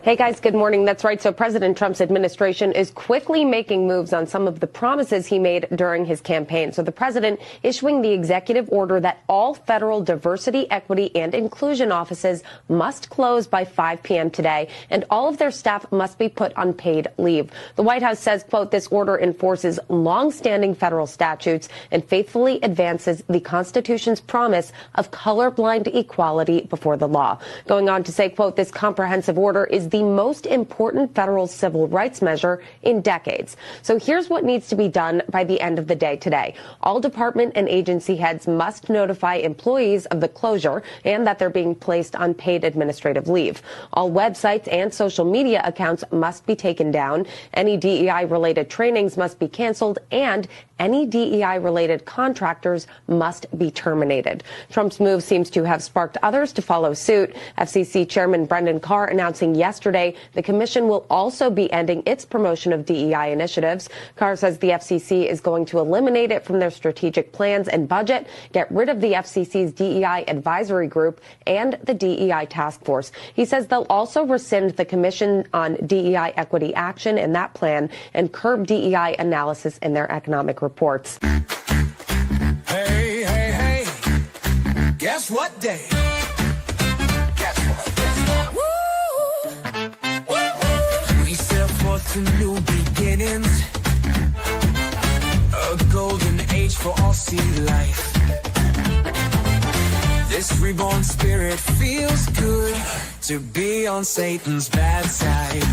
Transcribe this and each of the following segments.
Hey guys, good morning. That's right. So President Trump's administration is quickly making moves on some of the promises he made during his campaign. So the president issuing the executive order that all federal diversity, equity, and inclusion offices must close by 5 p.m. today, and all of their staff must be put on paid leave. The White House says, quote, this order enforces longstanding federal statutes and faithfully advances the Constitution's promise of colorblind equality before the law. Going on to say, quote, this comprehensive order is the most important federal civil rights measure in decades. So here's what needs to be done by the end of the day today. All department and agency heads must notify employees of the closure and that they're being placed on paid administrative leave. All websites and social media accounts must be taken down. Any DEI-related trainings must be canceled, and any DEI-related contractors must be terminated. Trump's move seems to have sparked others to follow suit. FCC Chairman Brendan Carr announcing yesterday the commission will also be ending its promotion of DEI initiatives. Carr says the FCC is going to eliminate it from their strategic plans and budget, get rid of the FCC's DEI advisory group and the DEI task force. He says they'll also rescind the Commission on DEI Equity Action in that plan and curb DEI analysis in their economic reports. Hey, hey, hey. Guess what day? Guess what? Woo! We set forth to new beginnings. A golden age for all see life. This reborn spirit feels good to be on Satan's bad side.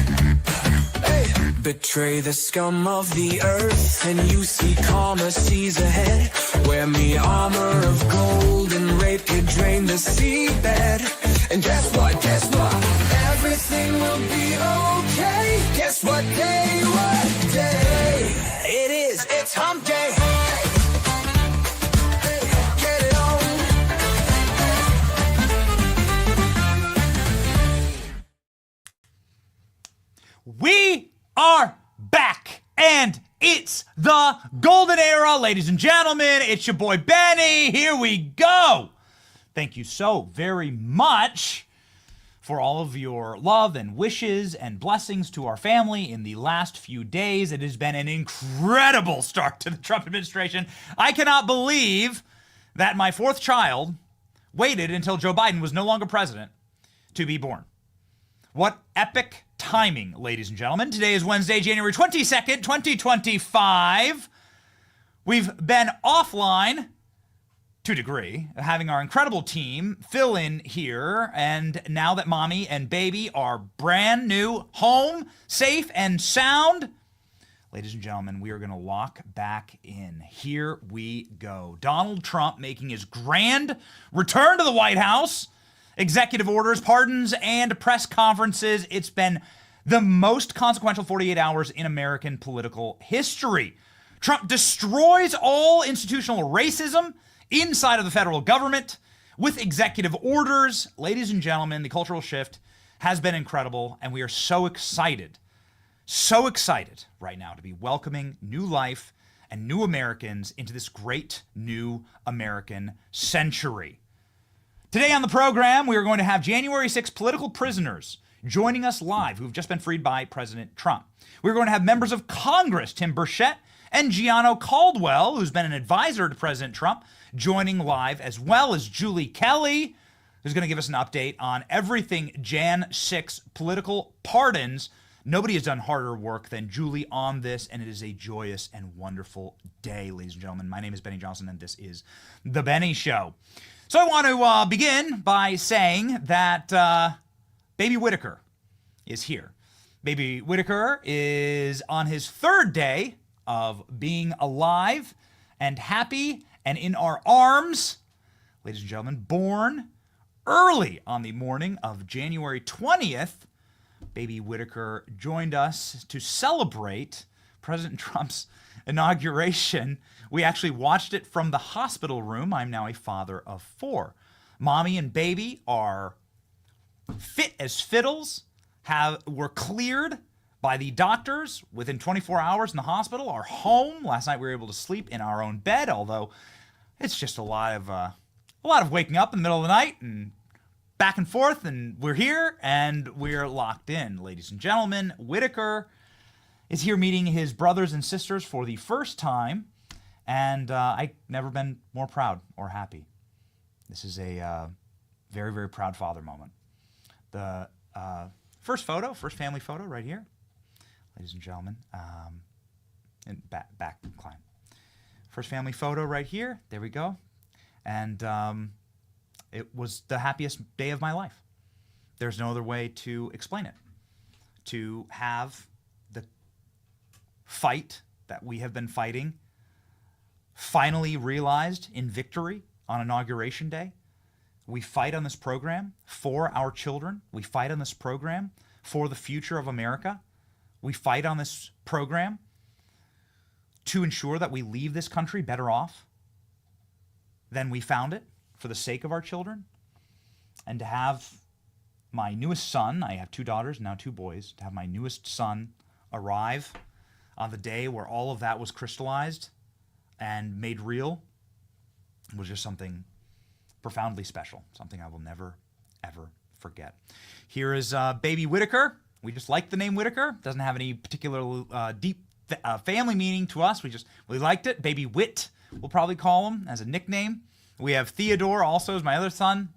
Betray the scum of the earth, and you see calmer seas ahead. Wear me armor of gold and rape you, drain the seabed. And guess what, guess what? Everything will be okay. Guess what day, what day? It is, it's hump day. Get it on. We are back, and it's the golden era, ladies and gentlemen. It's your boy Benny. Here we go. Thank you so very much for all of your love and wishes and blessings to our family in the last few days. It has been an incredible start to the Trump administration. I cannot believe that my fourth child waited until Joe Biden was no longer president to be born. What epic timing, ladies and gentlemen. Today is Wednesday, January 22nd, 2025. We've been offline to a degree, having our incredible team fill in here, and now that mommy and baby are brand new, home, safe and sound, ladies and gentlemen, we are going to lock back in. Here we go. Donald Trump making his grand return to the White House. Executive orders, pardons, and press conferences. It's been the most consequential 48 hours in American political history. Trump destroys all institutional racism inside of the federal government with executive orders. Ladies and gentlemen, the cultural shift has been incredible, and we are so excited right now to be welcoming new life and new Americans into this great new American century. Today on the program, we are going to have January 6th political prisoners joining us live who've just been freed by President Trump. We're going to have members of Congress, Tim Burchett and Gianno Caldwell, who's been an advisor to President Trump, joining live, as well as Julie Kelly, who's going to give us an update on everything Jan 6 political pardons. Nobody has done harder work than Julie on this, and it is a joyous and wonderful day, ladies and gentlemen. My name is Benny Johnson, and this is The Benny Show. So I want to begin by saying that Baby Whitaker is here. Baby Whitaker is on his third day of being alive and happy and in our arms. Ladies and gentlemen, born early on the morning of January 20th, Baby Whitaker joined us to celebrate President Trump's inauguration. We actually watched it from the hospital room. I'm now a father of 4. Mommy and baby are fit as fiddles, were cleared by the doctors within 24 hours in the hospital, are home. Last night we were able to sleep in our own bed, although it's just a lot of waking up in the middle of the night and back and forth, and we're here, and we're locked in. Ladies and gentlemen, Whitaker is here meeting his brothers and sisters for the first time, and I've never been more proud or happy. This is a very, very proud father moment. The first family photo right here, ladies and gentlemen, and back climb. First family photo right here, there we go. And it was the happiest day of my life. There's no other way to explain it. To have the fight that we have been fighting finally realized in victory on Inauguration Day. We fight on this program for our children. We fight on this program for the future of America. We fight on this program to ensure that we leave this country better off than we found it for the sake of our children. And to have my newest son, I have 2 daughters, now 2 boys, to have my newest son arrive on the day where all of that was crystallized and made real was just something profoundly special, something I will never, ever forget. Here is baby Whitaker. We just like the name Whitaker. Doesn't have any particular deep family meaning to us. We liked it. Baby Whit, we'll probably call him as a nickname. We have Theodore also as my other son,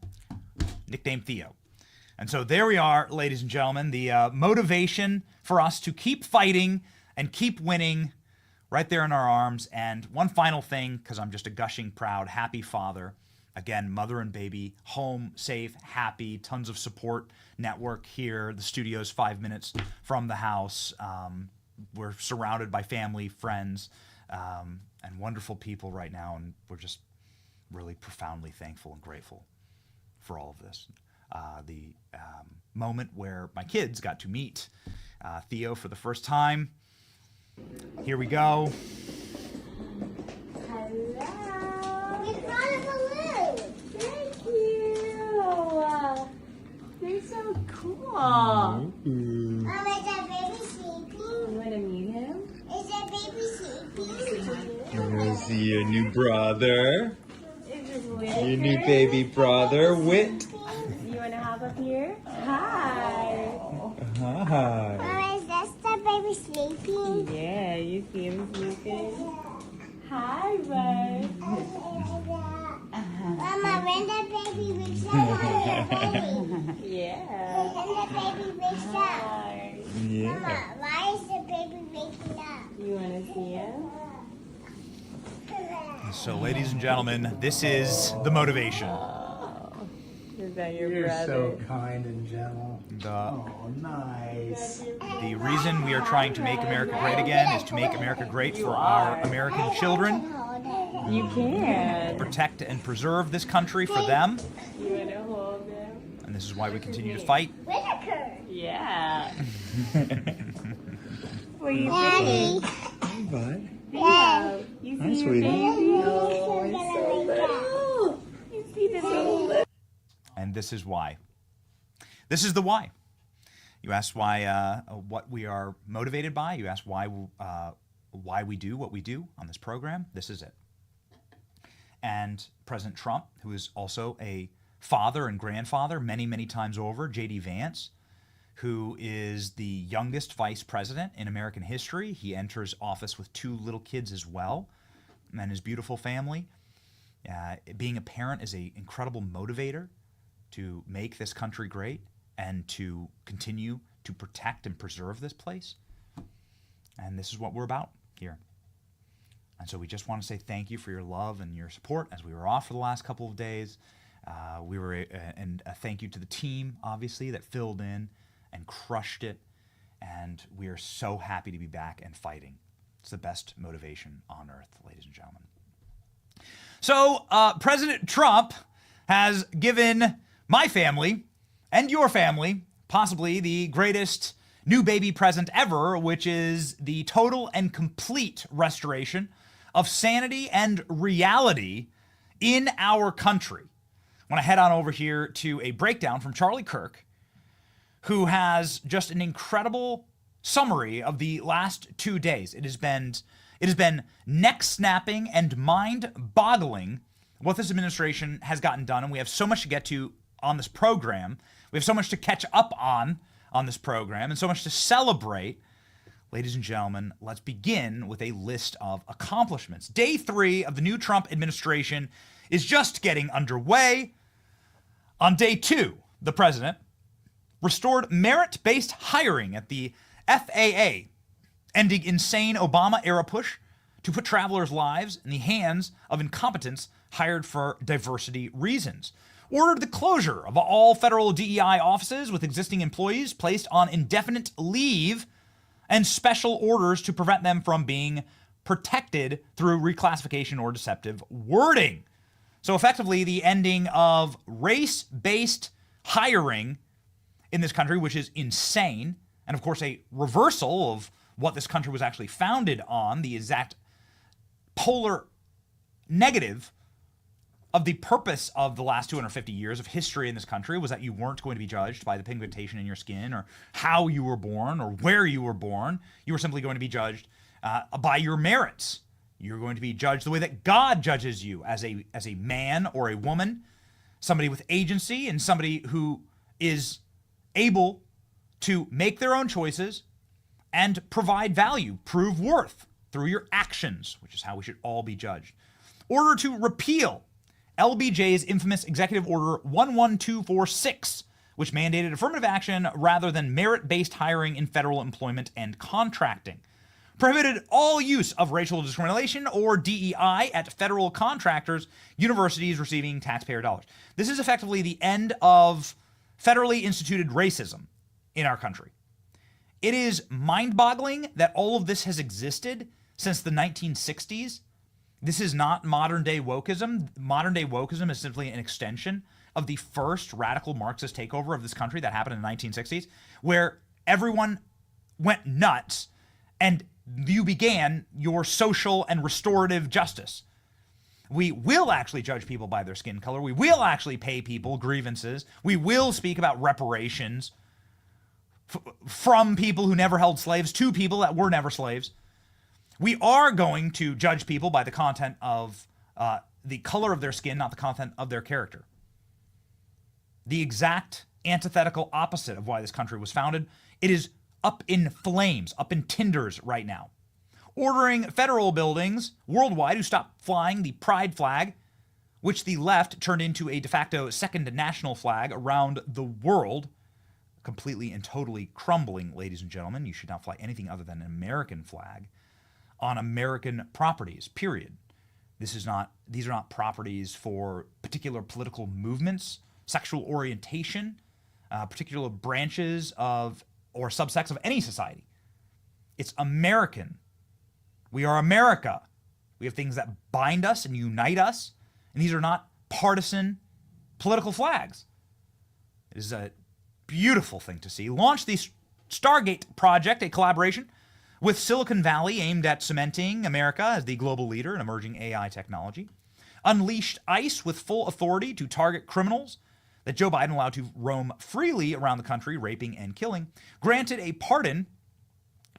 nicknamed Theo. And so there we are, ladies and gentlemen, the motivation for us to keep fighting and keep winning right there in our arms. And one final thing, because I'm just a gushing, proud, happy father. Again, mother and baby, home, safe, happy, tons of support network here. The studio's 5 minutes from the house. We're surrounded by family, friends, and wonderful people right now. And we're just really profoundly thankful and grateful for all of this. The moment where my kids got to meet Theo for the first time. Here we go. Hello. We brought a balloon. Thank you. They're so cool. Mom, is that baby sleeping? You want to meet him? Is that baby sleeping? You want to see your new brother? Is this Your new baby brother, Whit. You want to hop up here? Hi. Hi. Mama, is that the baby sleeping? Yeah, you see him sleeping? Hi, bud. Mama, when the baby wakes up, Yeah. when the baby wakes up. Hi. Mama, Yeah. why is the baby waking up? You want to see him? So, ladies and gentlemen, this is the motivation. Is that your You're brother? so kind and gentle. The Oh, nice. reason we are trying to make America great again is to make America great for our American children, You can. protect and preserve this country for them, You want to hold him? and this is why we continue to fight. Whitaker. Yeah. What are you Daddy. thinking? Bud. Yeah. You see Hi, your sweetie. baby? Oh, he's so little. You see the so little. And this is why. This is the why. You asked why, what we are motivated by. You asked why we do what we do on this program. This is it. And President Trump, who is also a father and grandfather many, many times over, J.D. Vance, who is the youngest vice president in American history. He enters office with 2 little kids as well, and his beautiful family. Being a parent is an incredible motivator to make this country great and to continue to protect and preserve this place. And this is what we're about here. And so we just want to say thank you for your love and your support as we were off for the last couple of days. And a thank you to the team, obviously, that filled in and crushed it. And we are so happy to be back and fighting. It's the best motivation on earth, ladies and gentlemen. So President Trump has given my family and your family possibly the greatest new baby present ever, which is the total and complete restoration of sanity and reality in our country. I want to head on over here to a breakdown from Charlie Kirk, who has just an incredible summary of the last 2 days. It has been neck-snapping and mind-boggling what this administration has gotten done, and we have so much to get to on this program. We have so much to catch up on this program and so much to celebrate. Ladies and gentlemen, let's begin with a list of accomplishments. Day 3 of the new Trump administration is just getting underway. On day 2, the president restored merit-based hiring at the FAA, ending insane Obama-era push to put travelers' lives in the hands of incompetents hired for diversity reasons. Ordered the closure of all federal DEI offices with existing employees placed on indefinite leave, and special orders to prevent them from being protected through reclassification or deceptive wording. So effectively, the ending of race-based hiring in this country, which is insane, and of course a reversal of what this country was actually founded on, the exact polar negative of the purpose of the last 250 years of history in this country was that you weren't going to be judged by the pigmentation in your skin or how you were born or where you were born. You were simply going to be judged by your merits. You're going to be judged the way that God judges you as a man or a woman, somebody with agency and somebody who is able to make their own choices and provide value, prove worth through your actions, which is how we should all be judged. Order to repeal LBJ's infamous Executive Order 11246, which mandated affirmative action rather than merit-based hiring in federal employment and contracting. Prohibited all use of racial discrimination or DEI at federal contractors, universities receiving taxpayer dollars. This is effectively the end of federally instituted racism in our country. It is mind-boggling that all of this has existed since the 1960s. This is not modern-day wokeism. Modern-day wokeism is simply an extension of the first radical Marxist takeover of this country that happened in the 1960s, where everyone went nuts and you began your social and restorative justice. We will actually judge people by their skin color. We will actually pay people grievances. We will speak about reparations from people who never held slaves to people that were never slaves. We are going to judge people by the content of the color of their skin, not the content of their character. The exact antithetical opposite of why this country was founded. It is up in flames, up in tinders right now. Ordering federal buildings worldwide to stop flying the pride flag, which the left turned into a de facto second national flag around the world, completely and totally crumbling, ladies and gentlemen. You should not fly anything other than an American flag on American properties, period. These are not properties for particular political movements, sexual orientation, particular branches of or subsects of any society. It's American. We are America. We have things that bind us and unite us, and these are not partisan political flags. It is a beautiful thing to see. Launched the Stargate project, a collaboration with Silicon Valley aimed at cementing America as the global leader in emerging AI technology. Unleashed ICE with full authority to target criminals that Joe Biden allowed to roam freely around the country, raping and killing. Granted a pardon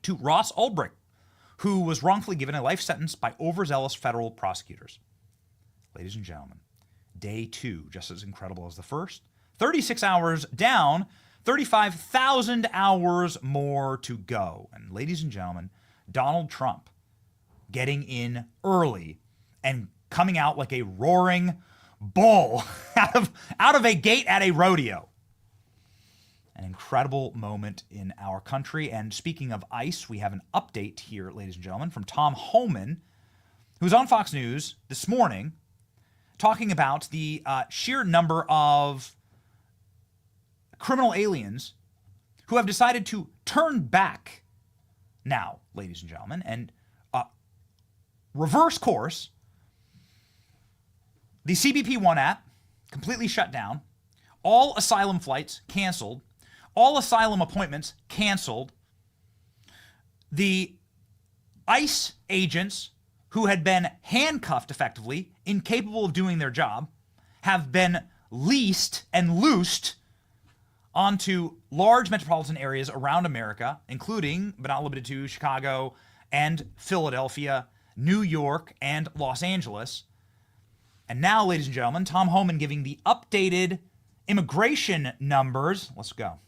to Ross Ulbricht, who was wrongfully given a life sentence by overzealous federal prosecutors. Ladies and gentlemen, day 2, just as incredible as the first. 36 hours down, 35,000 hours more to go. And ladies and gentlemen, Donald Trump getting in early and coming out like a roaring bull out of a gate at a rodeo. An incredible moment in our country. And speaking of ICE, we have an update here, ladies and gentlemen, from Tom Homan, who's on Fox News this morning, talking about the sheer number of criminal aliens who have decided to turn back now, ladies and gentlemen, and reverse course. The CBP One app completely shut down. All asylum flights canceled. All asylum appointments canceled. The ICE agents who had been handcuffed effectively, incapable of doing their job, have been leased and loosed onto large metropolitan areas around America, including, but not limited to, Chicago and Philadelphia, New York, and Los Angeles. And now, ladies and gentlemen, Tom Homan giving the updated immigration numbers. Let's go.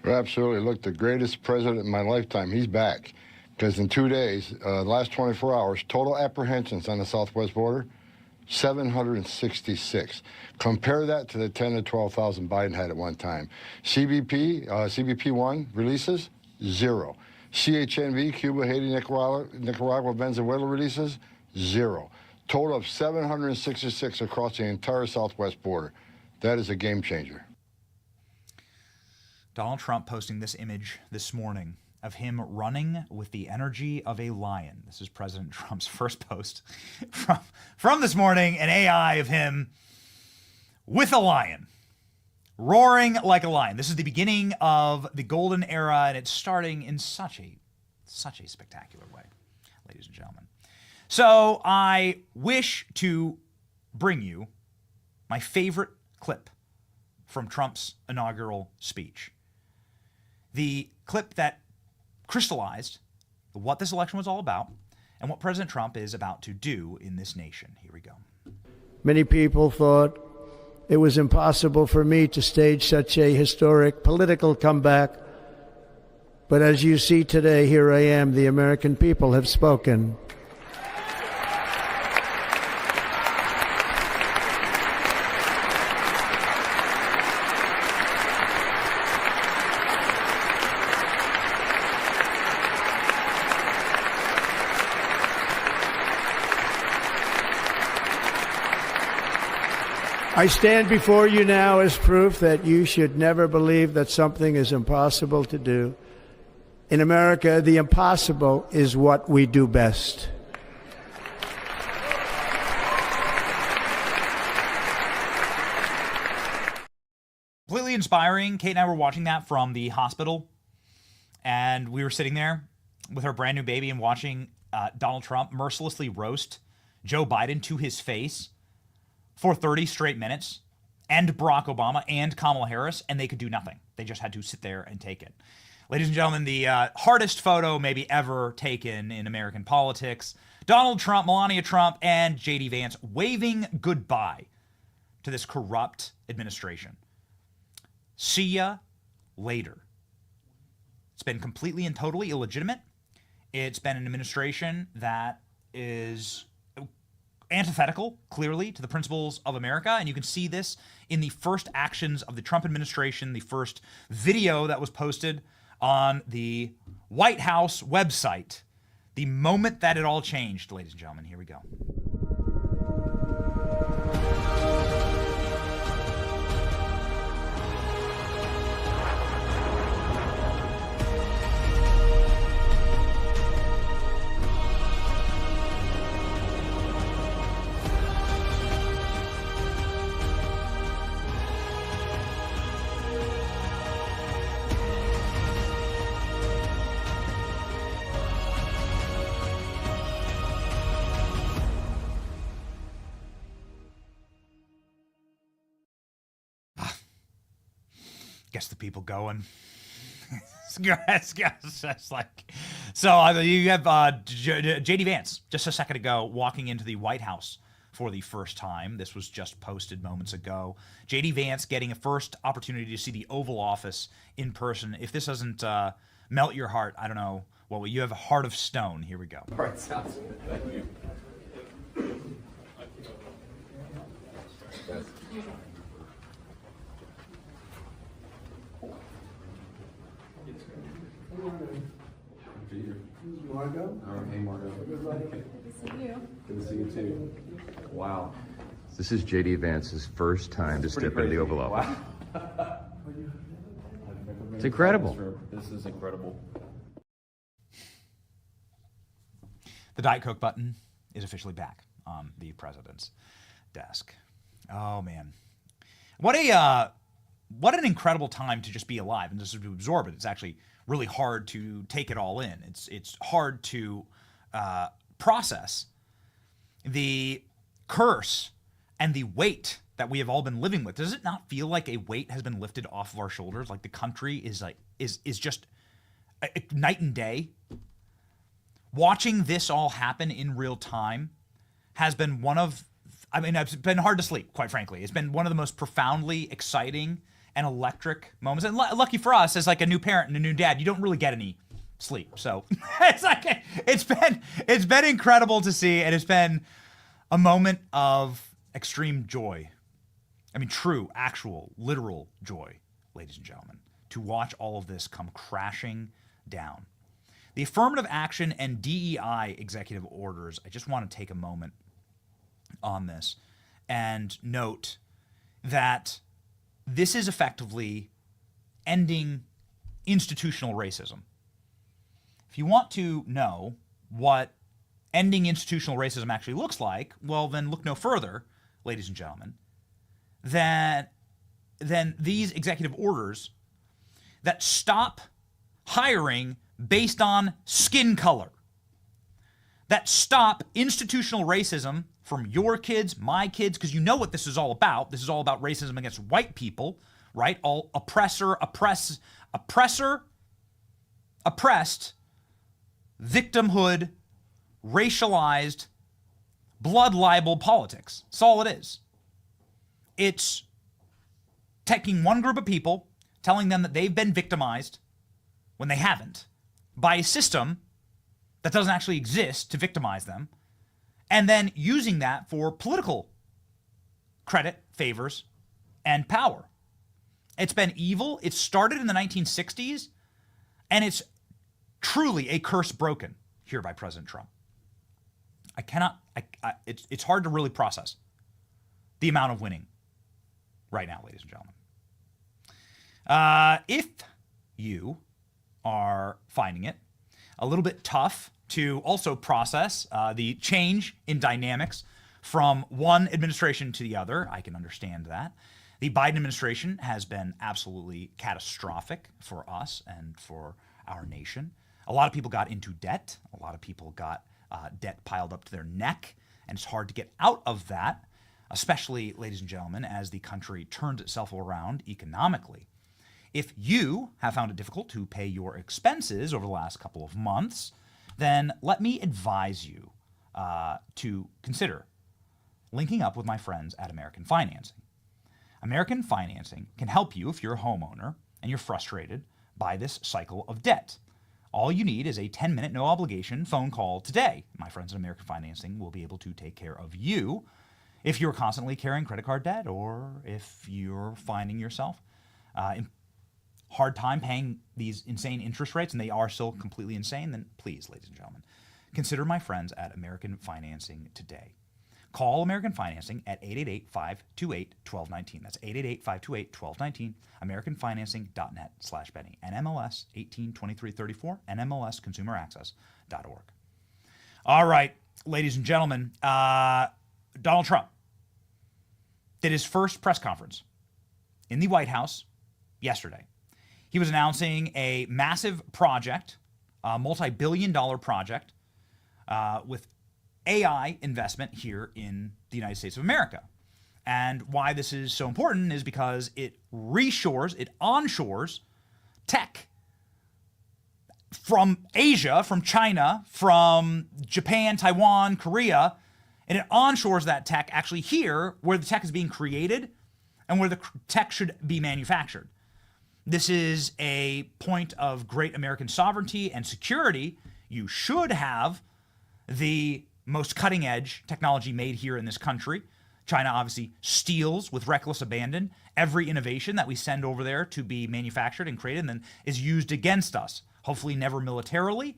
Absolutely. Look, the greatest president in my lifetime, he's back. Because in 2 days, last 24 hours, total apprehensions on the southwest border, 766. Compare that to the 10 to 12,000 Biden had at one time. CBP-1 releases, 0. CHNV, Cuba, Haiti, Nicaragua, Venezuela releases, 0. Total of 766 across the entire southwest border. That is a game changer. Donald Trump posting this image this morning of him running with the energy of a lion. This is President Trump's first post from this morning, an AI of him with a lion, roaring like a lion. This is the beginning of the golden era, and it's starting in such a spectacular way, ladies and gentlemen. So I wish to bring you my favorite clip from Trump's inaugural speech. The clip that crystallized what this election was all about and what President Trump is about to do in this nation. Here we go. Many people thought it was impossible for me to stage such a historic political comeback. But as you see today, here I am. The American people have spoken. I stand before you now as proof that you should never believe that something is impossible to do. In America, the impossible is what we do best. Completely inspiring. Kate and I were watching that from the hospital, and we were sitting there with our brand new baby and watching Donald Trump mercilessly roast Joe Biden to his face for 30 straight minutes, and Barack Obama and Kamala Harris, and they could do nothing. They just had to sit there and take it. Ladies and gentlemen, the hardest photo maybe ever taken in American politics. Donald Trump, Melania Trump, and J.D. Vance waving goodbye to this corrupt administration. See ya later. It's been completely and totally illegitimate. It's been an administration that is antithetical, clearly, to the principles of America. And you can see this in the first actions of the Trump administration, the first video that was posted on the White House website. The moment that it all changed, ladies and gentlemen. Here we go. Gets the people going. It's like, so you have J.D. Vance just a second ago walking into the White House for the first time. This was just posted moments ago. J.D. Vance getting a first opportunity to see the Oval Office in person. If this doesn't melt your heart, I don't know. Well, you have a heart of stone. Here we go. All right, sounds good. Thank you. Margo? Hey, Margo. Good to see you. Good to see you too. Wow. This is J.D. Vance's first time to step into the Oval Office. Wow. It's incredible. This is incredible. The Diet Coke button is officially back on the president's desk. Oh man, what an incredible time to just be alive and just to absorb it. It's actually really hard to take it all in. It's hard to process the curse and the weight that we have all been living with. Does it not feel like a weight has been lifted off of our shoulders? Like the country is just night and day. Watching this all happen in real time has been one of I mean, it's been hard to sleep, quite frankly. It's been one of the most profoundly exciting and electric moments. And lucky for us, as like a new parent and a new dad, you don't really get any sleep. So it's been incredible to see, and it's been a moment of extreme joy. I mean, true, actual, literal joy, ladies and gentlemen, to watch all of this come crashing down. The affirmative action and DEI executive orders, I just want to take a moment on this and note that this is effectively ending institutional racism. If you want to know what ending institutional racism actually looks like, well, then look no further, ladies and gentlemen, than these executive orders that stop hiring based on skin color, that stop institutional racism from your kids, my kids, because you know what this is all about. This is all about racism against white people, right? All oppressor, oppressed, victimhood, racialized, blood libel politics. That's all it is. It's taking one group of people, telling them that they've been victimized when they haven't, by a system that doesn't actually exist to victimize them, and then using that for political credit, favors, and power. It's been evil. It started in the 1960s, and it's truly a curse broken here by President Trump. It's hard to really process the amount of winning right now, ladies and gentlemen. If you are finding it a little bit tough to also process the change in dynamics from one administration to the other, I can understand that. The Biden administration has been absolutely catastrophic for us and for our nation. A lot of people got into debt. A lot of people got debt piled up to their neck, and it's hard to get out of that, especially, ladies and gentlemen, as the country turns itself around economically. If you have found it difficult to pay your expenses over the last couple of months, then let me advise you to consider linking up with my friends at American Financing. American Financing can help you if you're a homeowner and you're frustrated by this cycle of debt. All you need is a 10-minute no-obligation phone call today. My friends at American Financing will be able to take care of you if you're constantly carrying credit card debt, or if you're finding yourself in hard time paying these insane interest rates, and they are still completely insane, then please, ladies and gentlemen, consider my friends at American Financing today. Call American Financing at 888-528-1219. That's 888-528-1219, americanfinancing.net/Benny, NMLS 182334, NMLSconsumeraccess.org. All right, ladies and gentlemen, Donald Trump did his first press conference in the White House yesterday. He was announcing a massive project, a multi-billion-dollar project with AI investment here in the United States of America. And why this is so important is because it reshores, it onshores tech from Asia, from China, from Japan, Taiwan, Korea, and it onshores that tech actually here where the tech is being created and where the tech should be manufactured. This is a point of great American sovereignty and security. You should have the most cutting edge technology made here in this country. China obviously steals with reckless abandon every innovation that we send over there to be manufactured and created and then is used against us. Hopefully never militarily,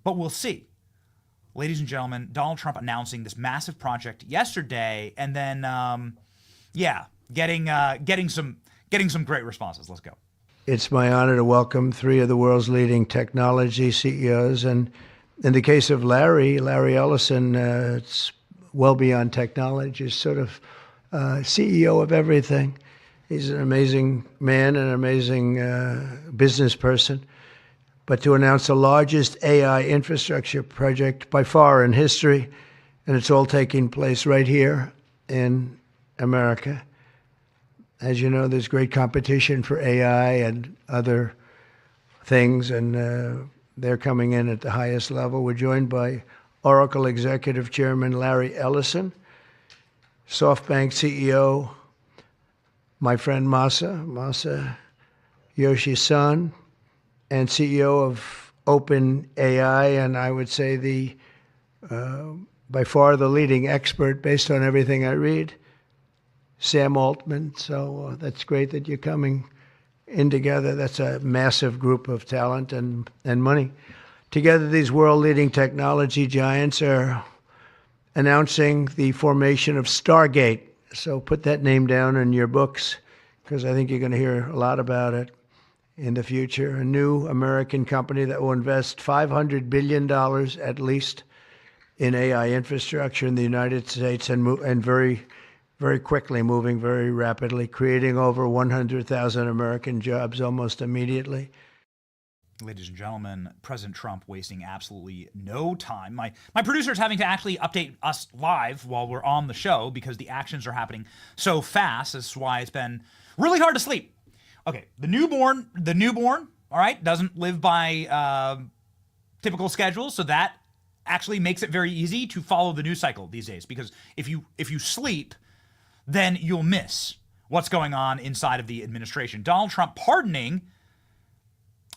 but we'll see. Ladies and gentlemen, Donald Trump announcing this massive project yesterday, and then, getting some great responses. Let's go. It's my honor to welcome three of the world's leading technology CEOs. And in the case of Larry Ellison, it's well beyond technology. He's sort of CEO of everything. He's an amazing man, an amazing business person. But to announce the largest AI infrastructure project by far in history, and it's all taking place right here in America. As you know, there's great competition for AI and other things, and they're coming in at the highest level. We're joined by Oracle Executive Chairman Larry Ellison. SoftBank CEO, my friend Masa Yoshi-san, and CEO of OpenAI, and I would say the by far the leading expert based on everything I read, Sam Altman. So that's great that you're coming in together. That's a massive group of talent and money. Together, these world-leading technology giants are announcing the formation of Stargate. So put that name down in your books, because I think you're going to hear a lot about it in the future. A new American company that will invest $500 billion at least in AI infrastructure in the United States, and very, very quickly, moving very rapidly, creating over 100,000 American jobs almost immediately. Ladies and gentlemen, President Trump wasting absolutely no time. My producer is having to actually update us live while we're on the show because the actions are happening so fast. That's why it's been really hard to sleep. Okay, the newborn, all right, doesn't live by typical schedules, so that actually makes it very easy to follow the news cycle these days, because if you sleep, then you'll miss what's going on inside of the administration. Donald Trump pardoning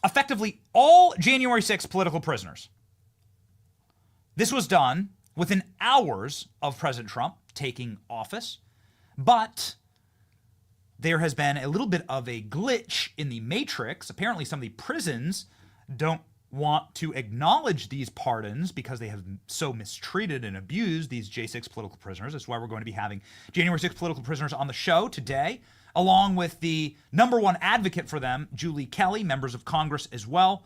effectively all January 6th political prisoners. This was done within hours of President Trump taking office, but there has been a little bit of a glitch in the matrix. Apparently some of the prisons don't want to acknowledge these pardons because they have so mistreated and abused these J6 political prisoners. That's why we're going to be having January 6 political prisoners on the show today, along with the #1 advocate for them, Julie Kelly, members of Congress as well.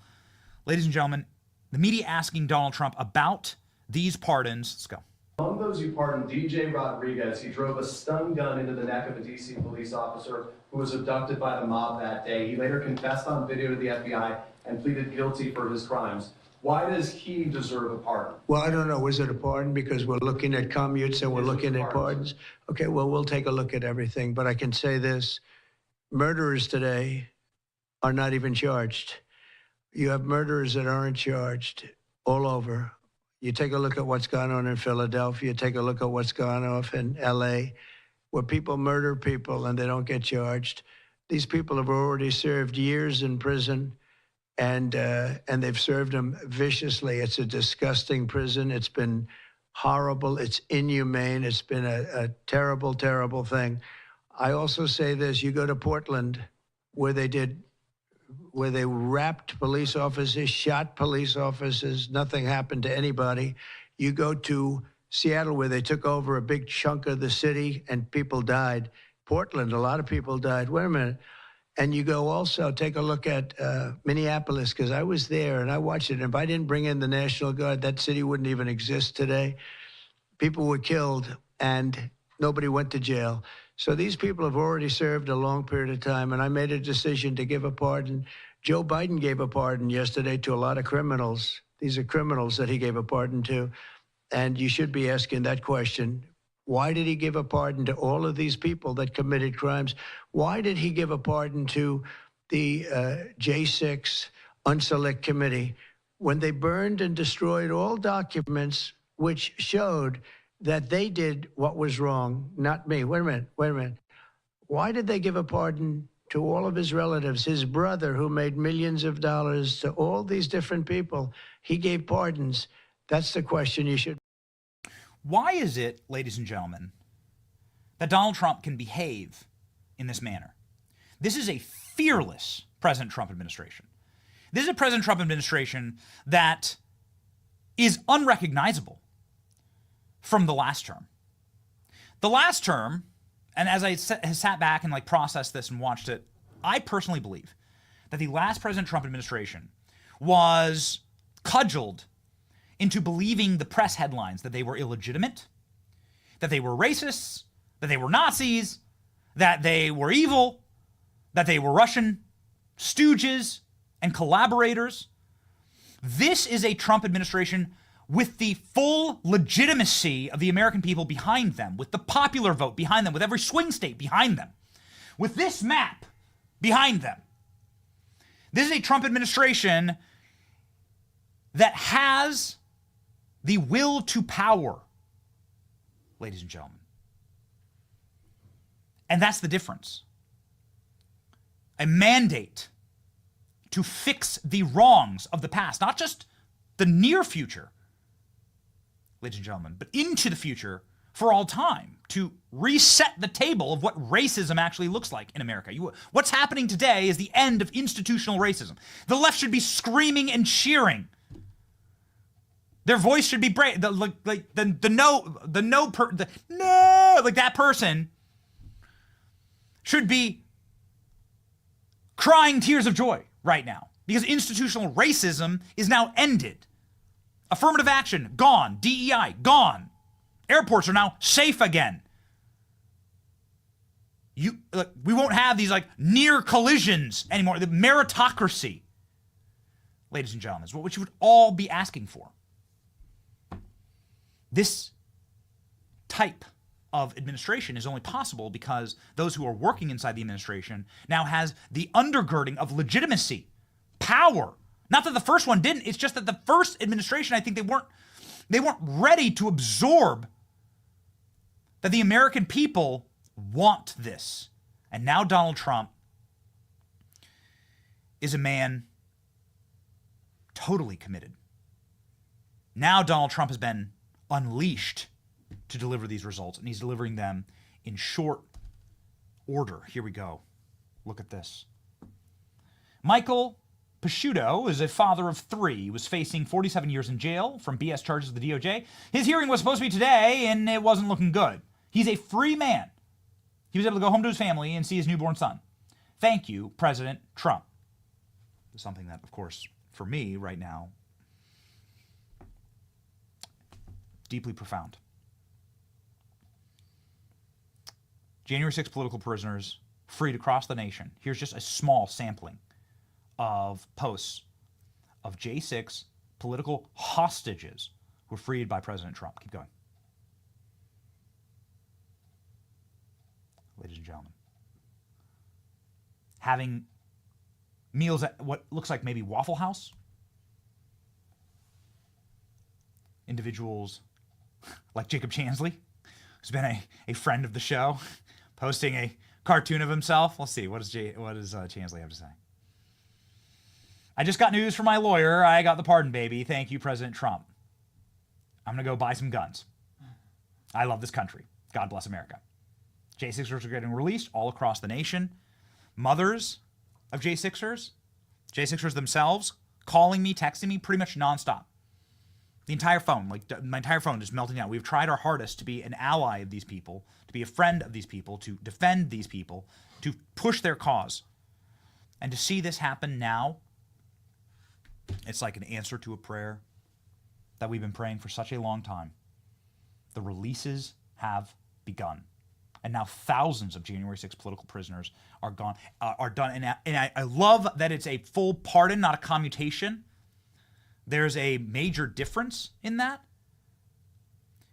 Ladies and gentlemen, the media asking Donald Trump about these pardons. Let's go. Among those you pardoned, DJ Rodriguez, he drove a stun gun into the neck of a DC police officer who was abducted by the mob that day. He later confessed on video to the FBI and pleaded guilty for his crimes. Why does he deserve a pardon? Well, I don't know. Was it a pardon? Because we're looking at commutes and we're looking at pardons. Okay, well, we'll take a look at everything. But I can say this. Murderers today are not even charged. You have murderers that aren't charged all over. You take a look at what's gone on in Philadelphia. Take a look at what's gone on in L.A., where people murder people and they don't get charged. These people have already served years in prison, and they've served them viciously. It's a disgusting prison. It's been horrible. It's inhumane. It's been a terrible, terrible thing. I also say this. You go to Portland, where they wrapped police officers, shot police officers, nothing happened to anybody. You go to Seattle, where they took over a big chunk of the city and people died. Portland, a lot of people died. Wait a minute. And you go also, take a look at Minneapolis, because I was there and I watched it. And if I didn't bring in the National Guard, that city wouldn't even exist today. People were killed and nobody went to jail. So these people have already served a long period of time, and I made a decision to give a pardon. Joe Biden gave a pardon yesterday to a lot of criminals. These are criminals that he gave a pardon to. And you should be asking that question. Why did he give a pardon to all of these people that committed crimes? Why did he give a pardon to the J6 Unselect Committee when they burned and destroyed all documents which showed that they did what was wrong, not me? Wait a minute. Why did they give a pardon to all of his relatives, his brother who made millions of dollars, to all these different people? He gave pardons. That's the question you should. Why is it, ladies and gentlemen, that Donald Trump can behave in this manner? This is a fearless President Trump administration. This is a President Trump administration that is unrecognizable from the last term. The last term, and as I sat back and processed this and watched it, I personally believe that the last President Trump administration was cudgeled into believing the press headlines that they were illegitimate, that they were racists, that they were Nazis, that they were evil, that they were Russian stooges and collaborators. This is a Trump administration with the full legitimacy of the American people behind them, with the popular vote behind them, with every swing state behind them, with this map behind them. This is a Trump administration that has the will to power, ladies and gentlemen. And that's the difference. A mandate to fix the wrongs of the past, not just the near future, ladies and gentlemen, but into the future for all time, to reset the table of what racism actually looks like in America. What's happening today is the end of institutional racism. The left should be screaming and cheering. Their voice should be brave. That person should be crying tears of joy right now because institutional racism is now ended. Affirmative action, gone. DEI, gone. Airports are now safe again. We won't have these near collisions anymore. The meritocracy, ladies and gentlemen, is what we should all be asking for. This type of administration is only possible because those who are working inside the administration now has the undergirding of legitimacy, power. Not that the first one didn't. It's just that the first administration, I think they weren't ready to absorb that the American people want this. And now Donald Trump is a man totally committed. Now Donald Trump has been unleashed to deliver these results, and he's delivering them in short order. Here we go. Look at this. Michael Pisciuto is a father of 3. He was facing 47 years in jail from BS charges of the DOJ. His hearing was supposed to be today, and it wasn't looking good. He's a free man. He was able to go home to his family and see his newborn son. Thank you, President Trump. Something that, of course, for me right now, deeply profound. January 6th political prisoners freed across the nation. Here's just a small sampling of posts of J6 political hostages who were freed by President Trump. Keep going. Ladies and gentlemen. Having meals at what looks like maybe Waffle House. Individuals like Jacob Chansley, who's been a friend of the show, posting a cartoon of himself. Let's see, what does Chansley have to say? I just got news from my lawyer. I got the pardon, baby. Thank you, President Trump. I'm going to go buy some guns. I love this country. God bless America. J6ers are getting released all across the nation. Mothers of J6ers themselves, calling me, texting me pretty much nonstop. The entire phone, my entire phone is melting down. We've tried our hardest to be an ally of these people, to be a friend of these people, to defend these people, to push their cause. And to see this happen now, it's like an answer to a prayer that we've been praying for such a long time. The releases have begun. And now thousands of January 6th political prisoners are done. And I love that it's a full pardon, not a commutation. There's a major difference in that.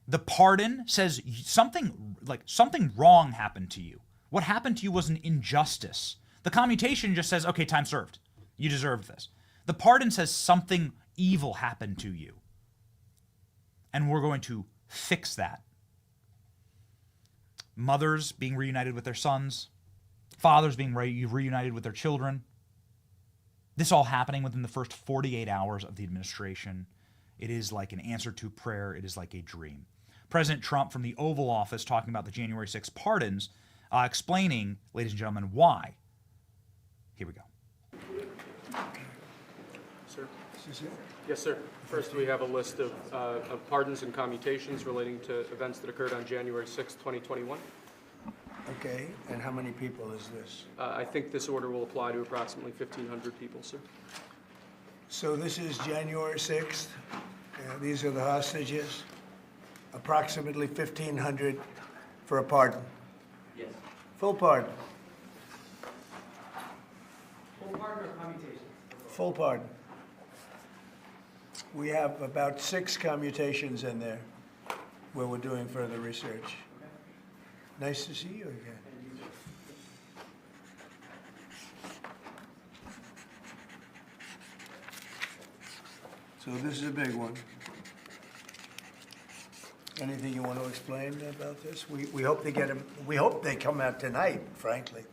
The pardon says something wrong happened to you. What happened to you was an injustice. The commutation just says, okay, time served. You deserved this. The pardon says something evil happened to you. And we're going to fix that. Mothers being reunited with their sons. Fathers being reunited with their children. This all happening within the first 48 hours of the administration. It is like an answer to prayer. It is like a dream. President Trump from the Oval Office talking about the January 6th pardons, explaining, ladies and gentlemen, why. Here we go. Sir? Yes, sir. First, we have a list of pardons and commutations relating to events that occurred on January 6th, 2021. Okay, and how many people is this? I think this order will apply to approximately 1,500 people, sir. So this is January 6th. These are the hostages. Approximately 1,500 for a pardon. Yes. Full pardon. Full pardon or commutation? Full pardon. We have about 6 commutations in there where we're doing further research. Nice to see you again. So this is a big one. Anything you want to explain about this? We hope they get them. We hope they come out tonight, frankly.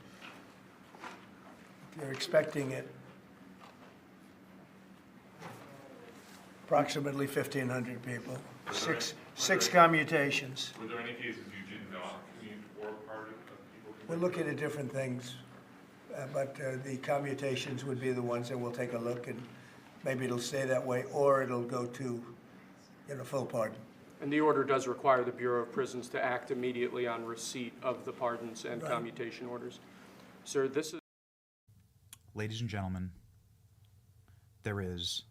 They're expecting it. Approximately 1,500 people. Six commutations. Were there any cases you did not commute or pardon of people? We're looking at different things, but the commutations would be the ones that we'll take a look, and maybe it'll stay that way, or it'll go to, full pardon. And the order does require the Bureau of Prisons to act immediately on receipt of the pardons and commutation orders. Sir, this is... Ladies and gentlemen, there is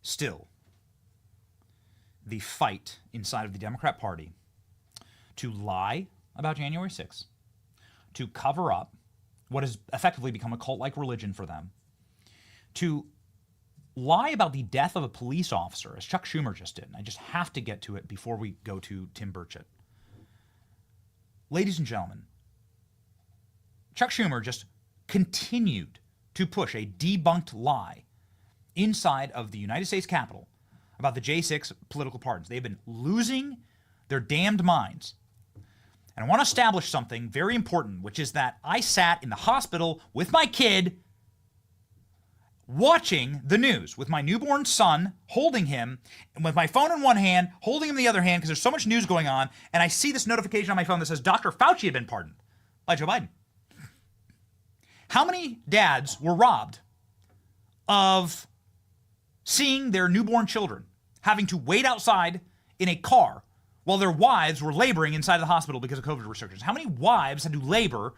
still the fight inside of the Democrat Party to lie about January 6th, to cover up what has effectively become a cult-like religion for them, to lie about the death of a police officer, as Chuck Schumer just did. And I just have to get to it before we go to Tim Burchett. Ladies and gentlemen, Chuck Schumer just continued to push a debunked lie inside of the United States Capitol about the J6 political pardons. They've been losing their damned minds. And I want to establish something very important, which is that I sat in the hospital with my kid watching the news with my newborn son, holding him, and with my phone in one hand, holding him in the other hand, because there's so much news going on, and I see this notification on my phone that says Dr. Fauci had been pardoned by Joe Biden. How many dads were robbed of seeing their newborn children having to wait outside in a car while their wives were laboring inside the hospital because of COVID restrictions? How many wives had to labor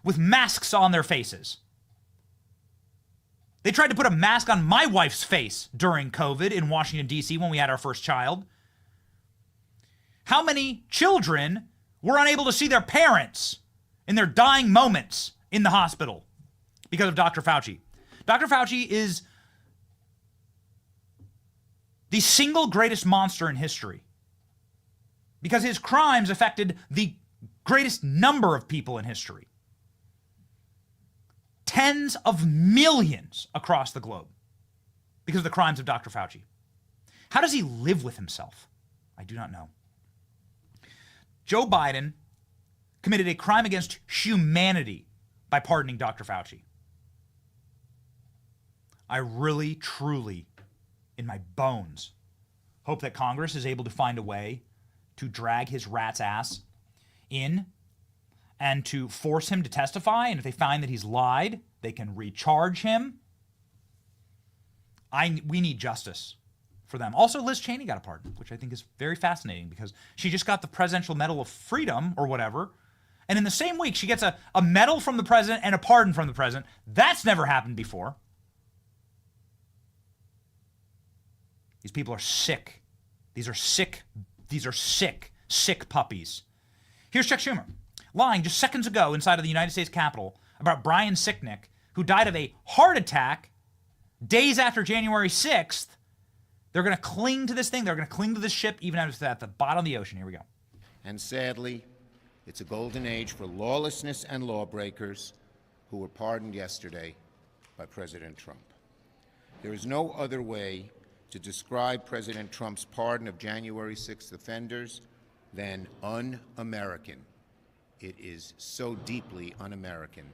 with masks on their faces? They tried to put a mask on my wife's face during COVID in Washington, D.C. when we had our first child. How many children were unable to see their parents in their dying moments in the hospital because of Dr. Fauci? Dr. Fauci is the single greatest monster in history because his crimes affected the greatest number of people in history. Tens of millions across the globe because of the crimes of Dr. Fauci. How does he live with himself? I do not know. Joe Biden committed a crime against humanity by pardoning Dr. Fauci. I really, truly, in my bones, hope that Congress is able to find a way to drag his rat's ass in and to force him to testify. And if they find that he's lied, they can recharge him. We need justice for them. Also, Liz Cheney got a pardon, which I think is very fascinating because she just got the Presidential Medal of Freedom or whatever. And in the same week, she gets a medal from the president and a pardon from the president. That's never happened before. These people are sick. These are sick puppies. Here's Chuck Schumer lying just seconds ago inside of the United States Capitol about Brian Sicknick, who died of a heart attack days after January 6th. They're going to cling to this thing. They're going to cling to this ship even if it's at the bottom of the ocean. Here we go. And sadly, it's a golden age for lawlessness and lawbreakers who were pardoned yesterday by President Trump. There is no other way to describe President Trump's pardon of January 6th offenders than un-American. It is so deeply un-American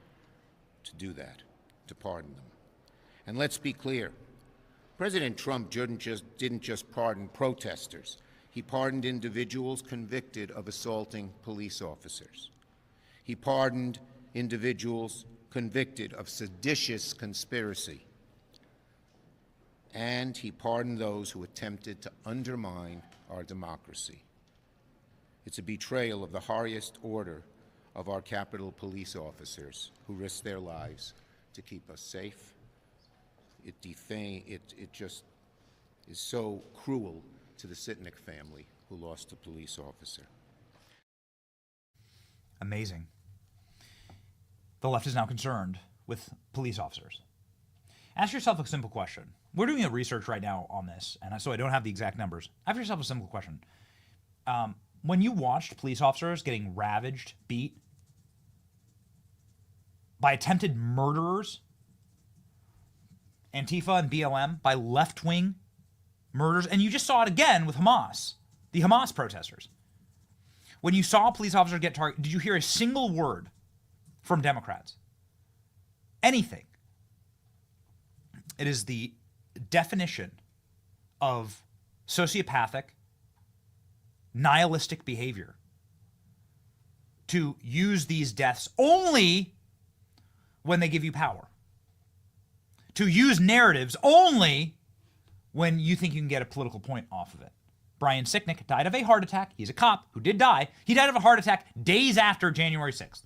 to do that, to pardon them. And let's be clear, President Trump didn't just pardon protesters. He pardoned individuals convicted of assaulting police officers. He pardoned individuals convicted of seditious conspiracy. And he pardoned those who attempted to undermine our democracy. It's a betrayal of the highest order of our Capitol Police officers who risked their lives to keep us safe. It just is so cruel to the Sicknick family who lost a police officer. Amazing. The left is now concerned with police officers. Ask yourself a simple question. We're doing a research right now on this, and so I don't have the exact numbers. Ask yourself a simple question. When you watched police officers getting ravaged, beat by attempted murderers, Antifa and BLM, by left-wing murders, and you just saw it again with Hamas, the Hamas protesters. When you saw police officers get targeted, did you hear a single word from Democrats? Anything. It is the definition of sociopathic, nihilistic behavior to use these deaths only when they give you power. To use narratives only when you think you can get a political point off of it. Brian Sicknick died of a heart attack. He's a cop who did die. He died of a heart attack days after January 6th.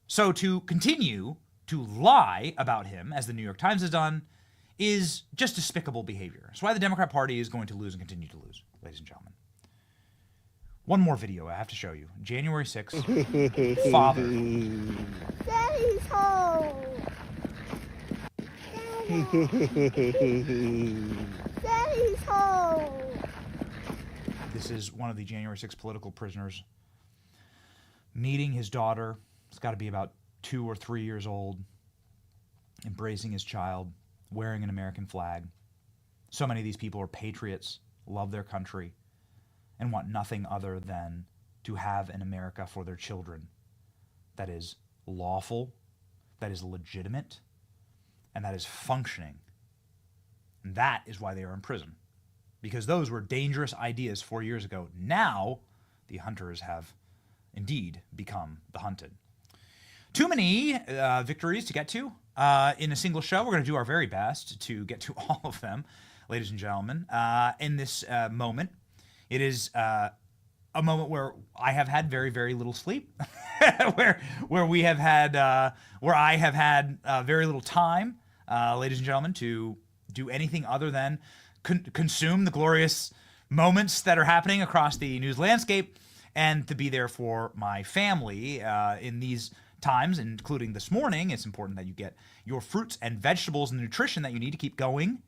So to continue to lie about him, as the New York Times has done, is just despicable behavior. That's why the Democrat Party is going to lose and continue to lose, ladies and gentlemen. One more video I have to show you. January 6th, father. Daddy's home. Daddy's home. This is one of the January 6th political prisoners meeting his daughter. It's got to be about 2 or 3 years old, embracing his child, wearing an American flag. So many of these people are patriots, love their country, and want nothing other than to have an America for their children that is lawful, that is legitimate, and that is functioning. And that is why they are in prison, because those were dangerous ideas 4 years ago. Now, the hunters have indeed become the hunted. Too many victories to get to in a single show. We're going to do our very best to get to all of them, ladies and gentlemen. In this moment, it is a moment where I have had very, very little sleep, where we have had, where I have had very little time, ladies and gentlemen, to do anything other than consume the glorious moments that are happening across the news landscape, and to be there for my family in these times, including this morning. It's important that you get your fruits and vegetables and nutrition that you need to keep going.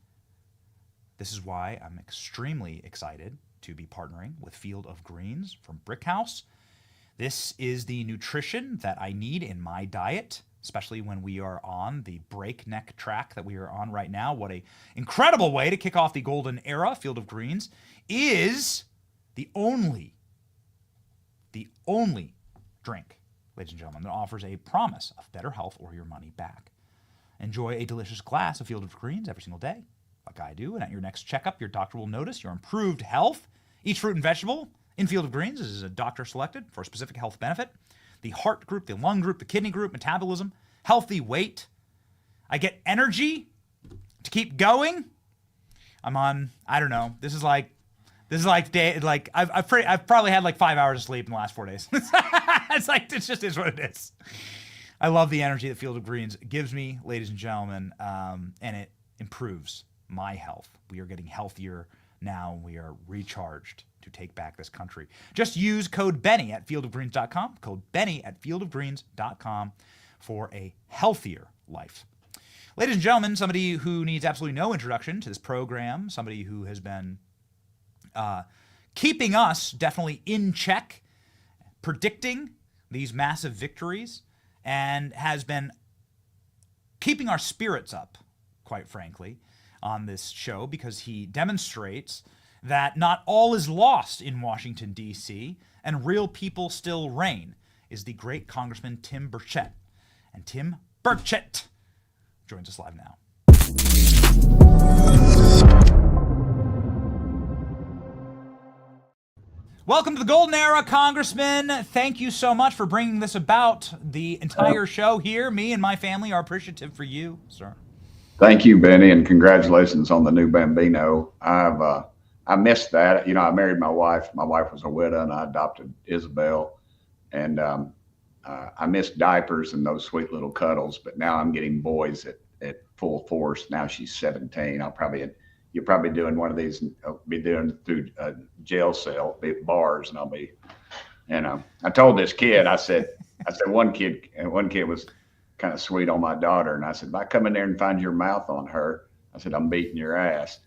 This is why I'm extremely excited to be partnering with Field of Greens from Brickhouse. This is the nutrition that I need in my diet, especially when we are on the breakneck track that we are on right now. What an incredible way to kick off the golden era. Field of Greens is the only drink, ladies and gentlemen, that offers a promise of better health or your money back. Enjoy a delicious glass of Field of Greens every single day, like I do, and at your next checkup, your doctor will notice your improved health. Each fruit and vegetable in Field of Greens is a doctor selected for a specific health benefit. The heart group, the lung group, the kidney group, metabolism, healthy weight. I get energy to keep going. I'm on, I don't know, this is like I've probably had like 5 hours of sleep in the last 4 days. It just is what it is. I love the energy that Field of Greens gives me, ladies and gentlemen, and it improves my health. We are getting healthier now. We are recharged to take back this country. Just use code Benny at fieldofgreens.com, code Benny at fieldofgreens.com for a healthier life. Ladies and gentlemen, somebody who needs absolutely no introduction to this program, somebody who has been keeping us definitely in check, predicting these massive victories, and has been keeping our spirits up, quite frankly, on this show, because he demonstrates that not all is lost in Washington, D.C., and real people still reign, is the great Congressman Tim Burchett. And Tim Burchett joins us live now. Welcome to the Golden Era, Congressman. Thank you so much for bringing this about. The entire show here, me and my family are appreciative for you, sir. Thank you, Benny, and congratulations on the new Bambino. I missed that. You know, I married my wife. My wife was a widow, and I adopted Isabel. And I missed diapers and those sweet little cuddles. But now I'm getting boys at full force. Now she's 17. You're probably doing one of these. I'll be doing through a jail cell, bars, and I'll be. I told this kid. I said one kid was kind of sweet on my daughter, and I said, if I come in there and find your mouth on her, I said, I'm beating your ass.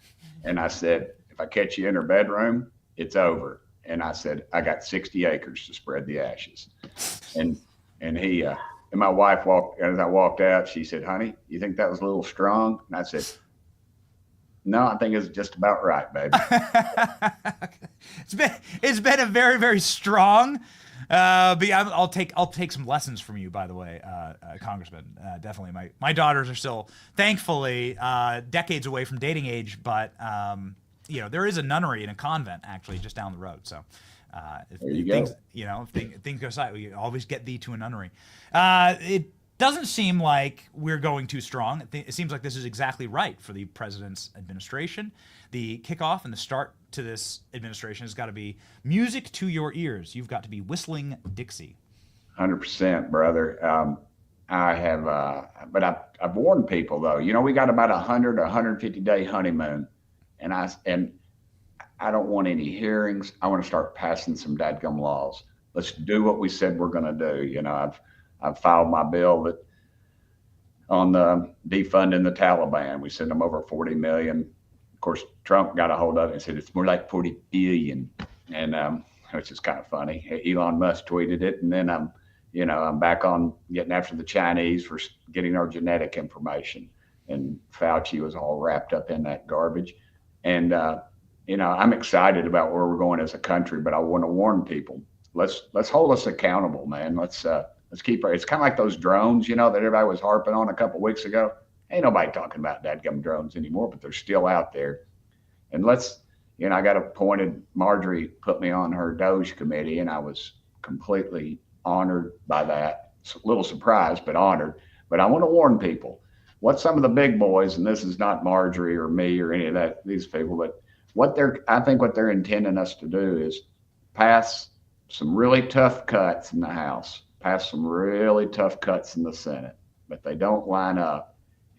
And I said, if I catch you in her bedroom, it's over. And I said, I got 60 acres to spread the ashes. And my wife as I walked out, she said, honey, you think that was a little strong? And I said, No, I think it's just about right, baby. It's been a very, very strong. But yeah, I'll take some lessons from you, by the way, Congressman. Definitely, my daughters are still, thankfully, decades away from dating age, but there is a nunnery in a convent actually just down the road. So if things go south, we always get thee to a nunnery. It doesn't seem like we're going too strong. It seems like this is exactly right for the president's administration. The kickoff and the start to this administration has got to be music to your ears. You've got to be whistling Dixie. 100%, brother. I have, but I've warned people though. We got about 100 or 150 day honeymoon, and I don't want any hearings. I want to start passing some dadgum laws. Let's do what we said we're going to do. I've filed my bill that on the defunding the Taliban. We sent them over 40 million. Of course, Trump got a hold of it and said it's more like 40 billion, and which is kind of funny. Elon Musk tweeted it, and then I'm back on getting after the Chinese for getting our genetic information, and Fauci was all wrapped up in that garbage. And I'm excited about where we're going as a country, but I want to warn people. Let's hold us accountable, man. Let's keep it's kind of like those drones, that everybody was harping on a couple of weeks ago. Ain't nobody talking about dadgum drones anymore, but they're still out there. And I got appointed, Marjorie put me on her DOGE committee, and I was completely honored by that. A little surprised, but honored. But I want to warn people, what some of the big boys, and this is not Marjorie or me or any of these people, but I think what they're intending us to do is pass some really tough cuts in the House, pass some really tough cuts in the Senate, but they don't line up.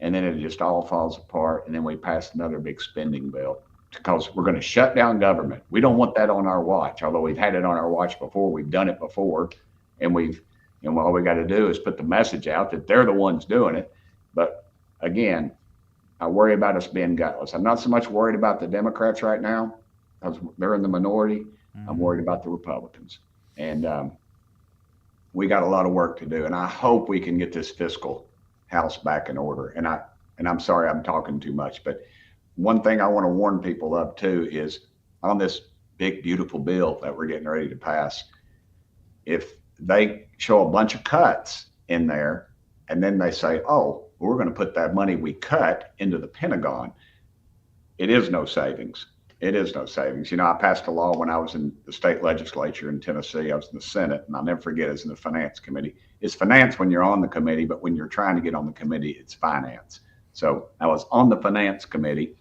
And then it just all falls apart. And then we pass another big spending bill because we're going to shut down government. We don't want that on our watch, although we've had it on our watch before. We've done it before. And all we got to do is put the message out that they're the ones doing it. But again, I worry about us being gutless. I'm not so much worried about the Democrats right now because they're in the minority. I'm worried about the Republicans. And we got a lot of work to do. And I hope we can get this fiscal house back in order. And I'm sorry I'm talking too much, but one thing I want to warn people of too is on this big, beautiful bill that we're getting ready to pass, if they show a bunch of cuts in there and then they say, oh, we're going to put that money we cut into the Pentagon, it is no savings. It is no savings. I passed a law when I was in the state legislature in Tennessee. I was in the Senate, and I'll never forget, I was in the finance committee. It's finance when you're on the committee, but when you're trying to get on the committee, it's finance. So I was on the finance committee,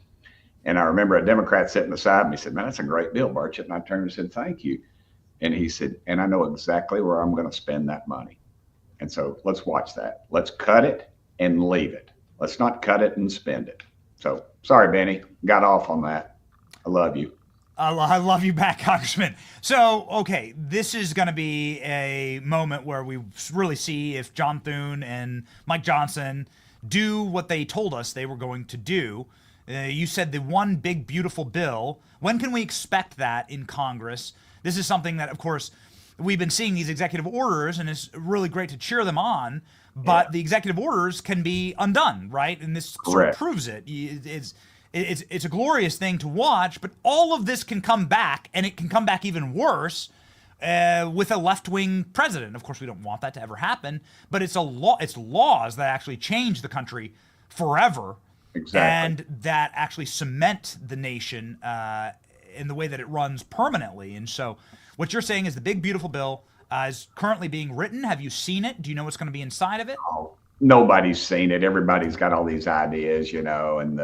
and I remember a Democrat sitting beside me said, man, that's a great bill, Burchett. And I turned and said, thank you. And he said, and I know exactly where I'm going to spend that money. And so let's watch that. Let's cut it and leave it. Let's not cut it and spend it. So sorry, Benny, got off on that. I love you. I love you back, Congressman. So, okay, this is going to be a moment where we really see if John Thune and Mike Johnson do what they told us they were going to do. You said the one big, beautiful bill. When can we expect that in Congress? This is something that, of course, we've been seeing these executive orders, and it's really great to cheer them on, but the executive orders can be undone, right? And this sort of proves it. It's a glorious thing to watch, but all of this can come back, and it can come back even worse with a left-wing president. Of course, we don't want that to ever happen, but it's laws that actually change the country forever, and that actually cement the nation in the way that it runs permanently. And so what you're saying is the big, beautiful bill is currently being written. Have you seen it? Do you know what's going to be inside of it? Oh, nobody's seen it. Everybody's got all these ideas, and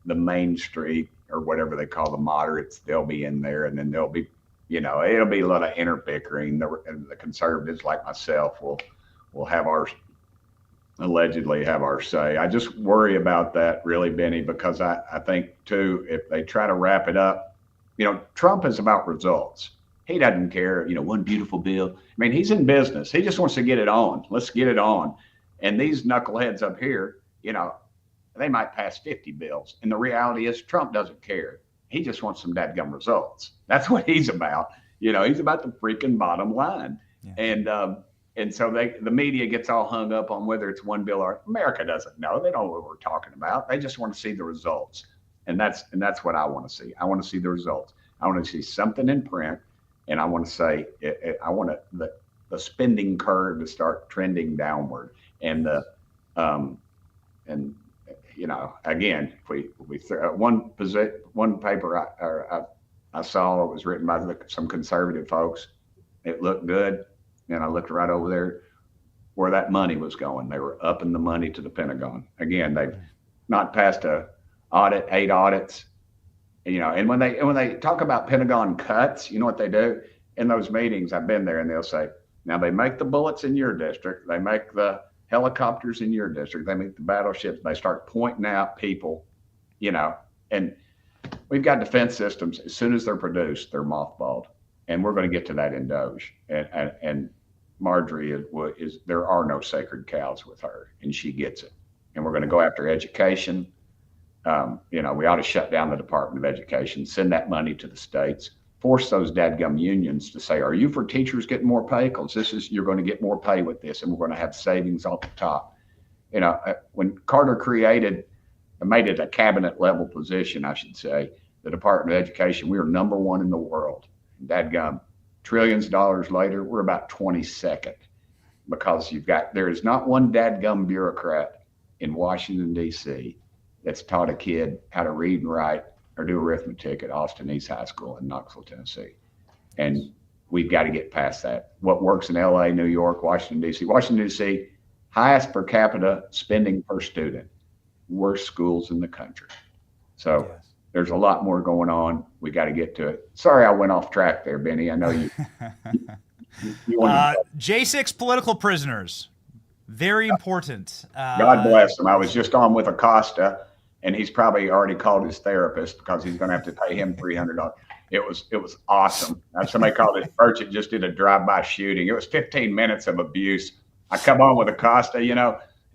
the Main Street or whatever they call the moderates, they'll be in there, and then there'll be, it'll be a lot of inner bickering. The conservatives like myself will allegedly have our say. I just worry about that really, Benny, because I think too, if they try to wrap it up, Trump is about results. He doesn't care, one beautiful bill. I mean, he's in business. He just wants to get it on. Let's get it on. And these knuckleheads up here, they might pass 50 bills. And the reality is Trump doesn't care. He just wants some dadgum results. That's what he's about. He's about the freaking bottom line. Yeah. And so the media gets all hung up on whether it's one bill or America doesn't know. They don't know what we're talking about. They just want to see the results. And that's what I want to see. I want to see the results. I want to see something in print, and I want to say I want the spending curve to start trending downward. And again, if we one paper I saw it was written by some conservative folks. It looked good, and I looked right over there where that money was going. They were upping the money to the Pentagon. Again, they've not passed a audit, 8 audits, and when they talk about Pentagon cuts, you know what they do in those meetings? I've been there, and they'll say, now they make the bullets in your district, they make the helicopters in your district, they make the battleships, they start pointing out people, and we've got defense systems. As soon as they're produced, they're mothballed, and we're going to get to that in Doge. And Marjorie is there are no sacred cows with her, and she gets it. And we're going to go after education. We ought to shut down the Department of Education, send that money to the states, force those dadgum unions to say, are you for teachers getting more pay? Because you're going to get more pay with this, and we're going to have savings off the top. When Carter made it a cabinet level position, I should say, the Department of Education, we were #1 in the world. Dadgum, trillions of dollars later, we're about 22nd, because there is not one dadgum bureaucrat in Washington, D.C. that's taught a kid how to read and write or do arithmetic at Austin East High School in Knoxville, Tennessee. And we've got to get past that. What works in LA, New York, Washington, D.C. Washington, D.C., highest per capita spending per student, worst schools in the country. So there's a lot more going on. We got to get to it. Sorry, I went off track there, Benny. I know you. J6 political prisoners. Very important. God bless them. I was just on with Acosta, and he's probably already called his therapist because he's going to have to pay him $300. It was awesome. Somebody called it Burchett just did a drive-by shooting. It was 15 minutes of abuse. I come on with Acosta,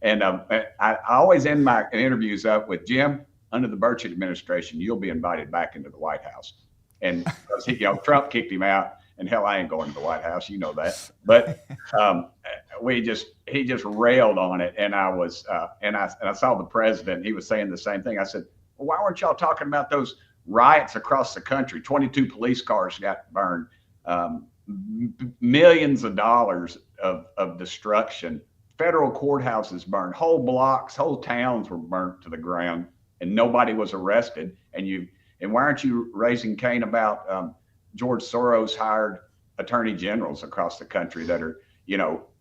and I always end my interviews up with, Jim, under the Burchett administration, you'll be invited back into the White House. And because Trump kicked him out, and hell, I ain't going to the White House, you know that. But he just railed on it, and I saw the president. He was saying the same thing. I said, well, why weren't y'all talking about those riots across the country? 22 police cars got burned, millions of dollars of destruction, federal courthouses burned, whole blocks, whole towns were burnt to the ground, and nobody was arrested. And why aren't you raising Cain about George Soros hired attorney generals across the country that are,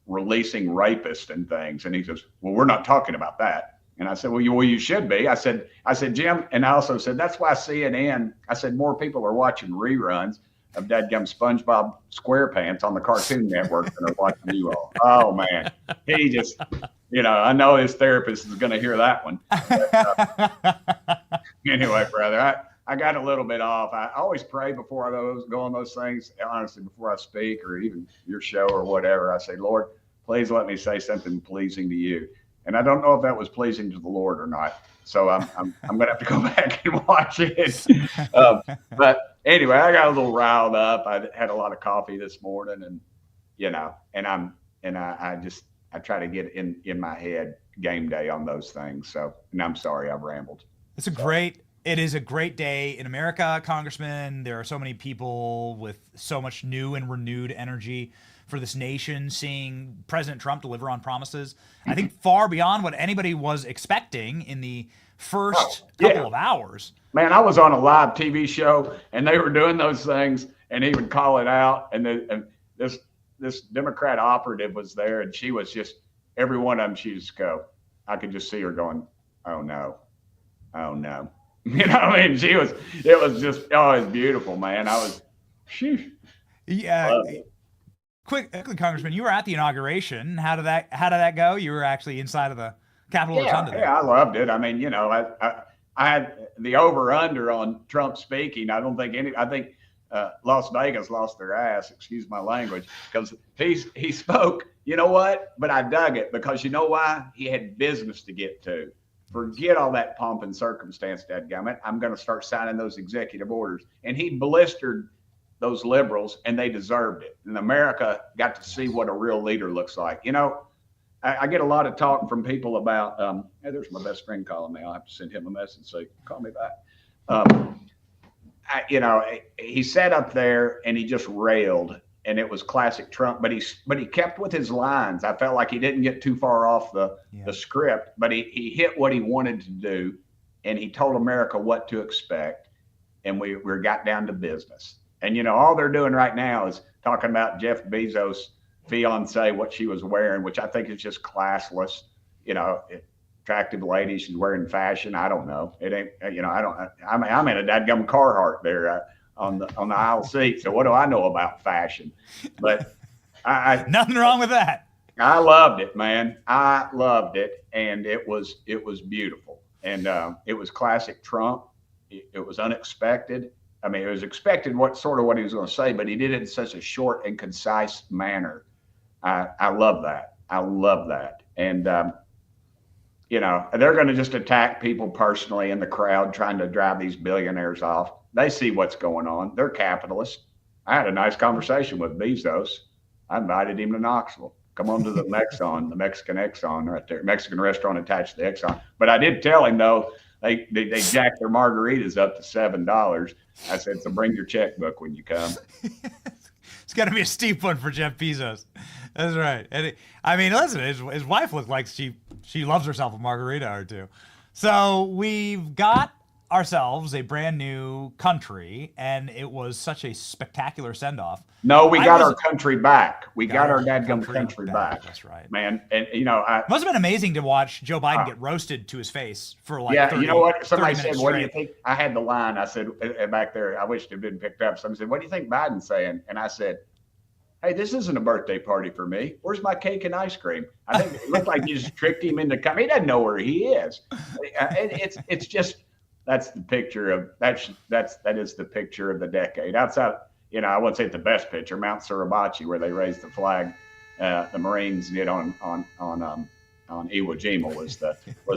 releasing rapists and things? And he says, well, we're not talking about that. And I said, well, you should be. I said, Jim, and I also said, that's why CNN, I said, more people are watching reruns of dadgum SpongeBob SquarePants on the Cartoon Network than are watching you all. Oh, man. He just, I know his therapist is going to hear that one. But, anyway, brother, I got a little bit off. I always pray before I go on those things, honestly, before I speak or even your show or whatever. I say, Lord, please let me say something pleasing to you. And I don't know if that was pleasing to the Lord or not. So I'm going to have to go back and watch it. But anyway, I got a little riled up. I had a lot of coffee this morning, and I try to get in my head game day on those things. So, and I'm sorry I've rambled. It is a great day in America, Congressman. There are so many people with so much new and renewed energy for this nation, seeing President Trump deliver on promises, I think far beyond what anybody was expecting in the first couple of hours. Man, I was on a live TV show, and they were doing those things, and he would call it out, and this Democrat operative was there, and she was just, every one of them, she just go, I could just see her going, oh no. It was beautiful, man. Yeah. Quickly, Congressman, you were at the inauguration. How did that go? You were actually inside of the Capitol Rotunda. Yeah, I loved it. I mean, I had the over/under on Trump speaking. I think Las Vegas lost their ass. Excuse my language, because he spoke. You know what? But I dug it because you know why? He had business to get to. Forget all that pomp and circumstance, dadgummit. I'm going to start signing those executive orders. And he blistered those liberals, and they deserved it. And America got to see what a real leader looks like. I get a lot of talk from people about, hey, there's my best friend calling me. I'll have to send him a message, so call me back. He sat up there and he just railed, and it was classic Trump. But he kept with his lines. I felt like he didn't get too far off the script, but he hit what he wanted to do, and he told America what to expect, and we got down to business. And all they're doing right now is talking about Jeff Bezos' fiance, what she was wearing, which I think is just classless. Attractive lady, she's wearing fashion. I don't know. It ain't. I'm in a dadgum Carhartt there on the aisle seat. So what do I know about fashion? But I nothing wrong with that. I loved it, man. I loved it, and it was beautiful, and it was classic Trump. It was unexpected. I mean, it was expected what he was going to say, but he did it in such a short and concise manner. I love that. I love that. And, they're going to just attack people personally in the crowd trying to drive these billionaires off. They see what's going on. They're capitalists. I had a nice conversation with Bezos. I invited him to Knoxville. Come on to the Exxon, the Mexican Exxon right there, Mexican restaurant attached to the Exxon. But I did tell him, though, they jacked their margaritas up to $7. I said, so bring your checkbook when you come. It's got to be a steep one for Jeff Bezos. That's right. And listen, his wife looked like she loves herself a margarita or two. So we've got ourselves a brand new country, and it was such a spectacular send-off. No, we got our country back. We got our dadgum country back. That's right, man. And it must have been amazing to watch Joe Biden get roasted to his face for like 30, you know what? Somebody said, straight. "What do you think?" I had the line. I said back there. I wish it had been picked up. Somebody said, "What do you think Biden's saying?" And I said, "Hey, this isn't a birthday party for me. Where's my cake and ice cream?" I think it looked like you just tricked him into coming. He doesn't know where he is. It's just. That's the picture of that is the picture of the decade. Outside, I wouldn't say it's the best picture, Mount Suribachi, where they raised the flag, the Marines did on Iwo Jima was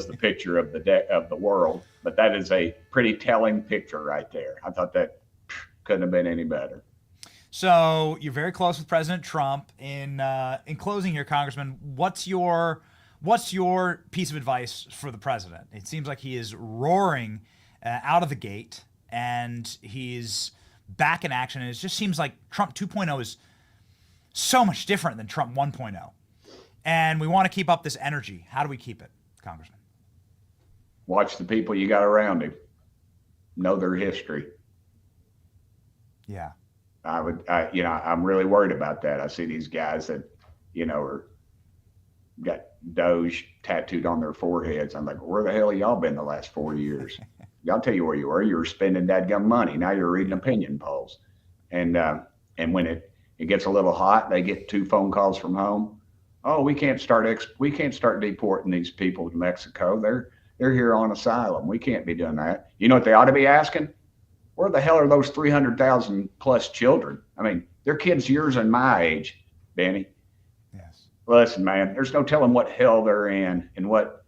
the picture of the world. But that is a pretty telling picture right there. I thought that couldn't have been any better. So you're very close with President Trump. In closing here, Congressman, what's your piece of advice for the president? It seems like he is roaring out of the gate, and he's back in action. And it just seems like Trump 2.0 is so much different than Trump 1.0. And we want to keep up this energy. How do we keep it, Congressman? Watch the people you got around him. Know their history. Yeah. I'm really worried about that. I see these guys that, are got Doge tattooed on their foreheads. I'm like, where the hell have y'all been the last 4 years? I'll tell you where you were. You were spending dadgum money. Now you're reading opinion polls. And when it gets a little hot, they get 2 phone calls from home. Oh, we can't start deporting these people to Mexico. They're here on asylum. We can't be doing that. You know what they ought to be asking? Where the hell are those 300,000 plus children? I mean, they're kids yours and my age, Benny. Yes. Listen, man, there's no telling what hell they're in and what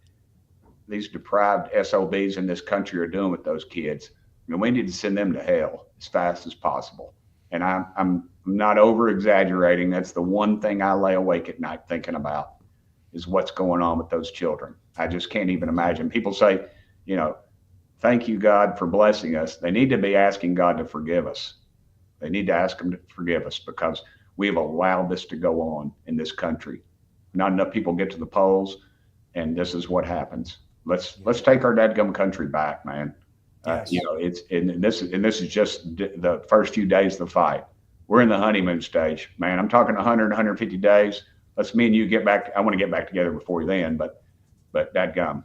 these deprived SOBs in this country are doing with those kids. We need to send them to hell as fast as possible. And I'm not over exaggerating. That's the one thing I lay awake at night thinking about is what's going on with those children. I just can't even imagine. People say, thank you, God, for blessing us. They need to be asking God to forgive us. They need to ask him to forgive us because we've allowed this to go on in this country. Not enough people get to the polls, and this is what happens. Let's take our dadgum country back, man. Yes. This is just the first few days of the fight. We're in the honeymoon stage, man. I'm talking 100, 150 days. Let's me and you get back. I want to get back together before then, but dadgum.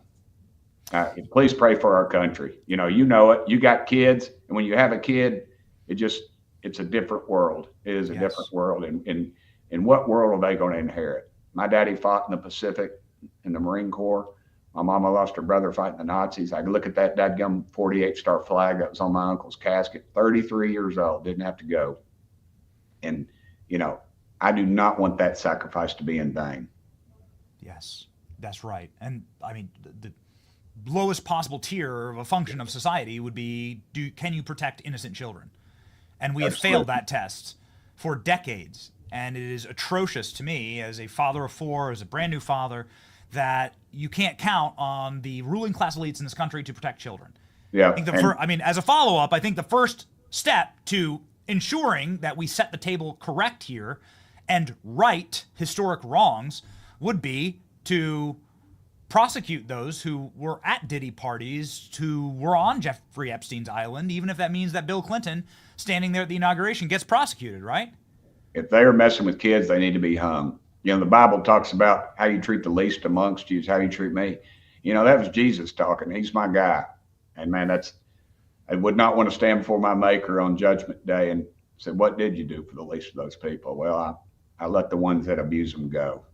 Please pray for our country. You know it. You got kids, and when you have a kid, it's a different world. It is a different world. And what world are they going to inherit? My daddy fought in the Pacific in the Marine Corps. My mama lost her brother fighting the Nazis. I look at that dadgum 48-star flag that was on my uncle's casket. 33 years old, didn't have to go. And, I do not want that sacrifice to be in vain. Yes, that's right. And I mean, the lowest possible tier of a function of society would be, can you protect innocent children? And we have failed that test for decades. And it is atrocious to me as a father of 4, as a brand new father, that you can't count on the ruling class elites in this country to protect children. Yeah. I think as a follow-up, I think the first step to ensuring that we set the table correct here and right historic wrongs would be to prosecute those who were at Diddy parties, who were on Jeffrey Epstein's island, even if that means that Bill Clinton, standing there at the inauguration, gets prosecuted, right? If they are messing with kids, they need to be hung. You know, the Bible talks about how you treat the least amongst you is how you treat me. You know, that was Jesus talking. He's my guy. And man, I would not want to stand before my maker on Judgment Day and say, what did you do for the least of those people? Well, I let the ones that abuse them go.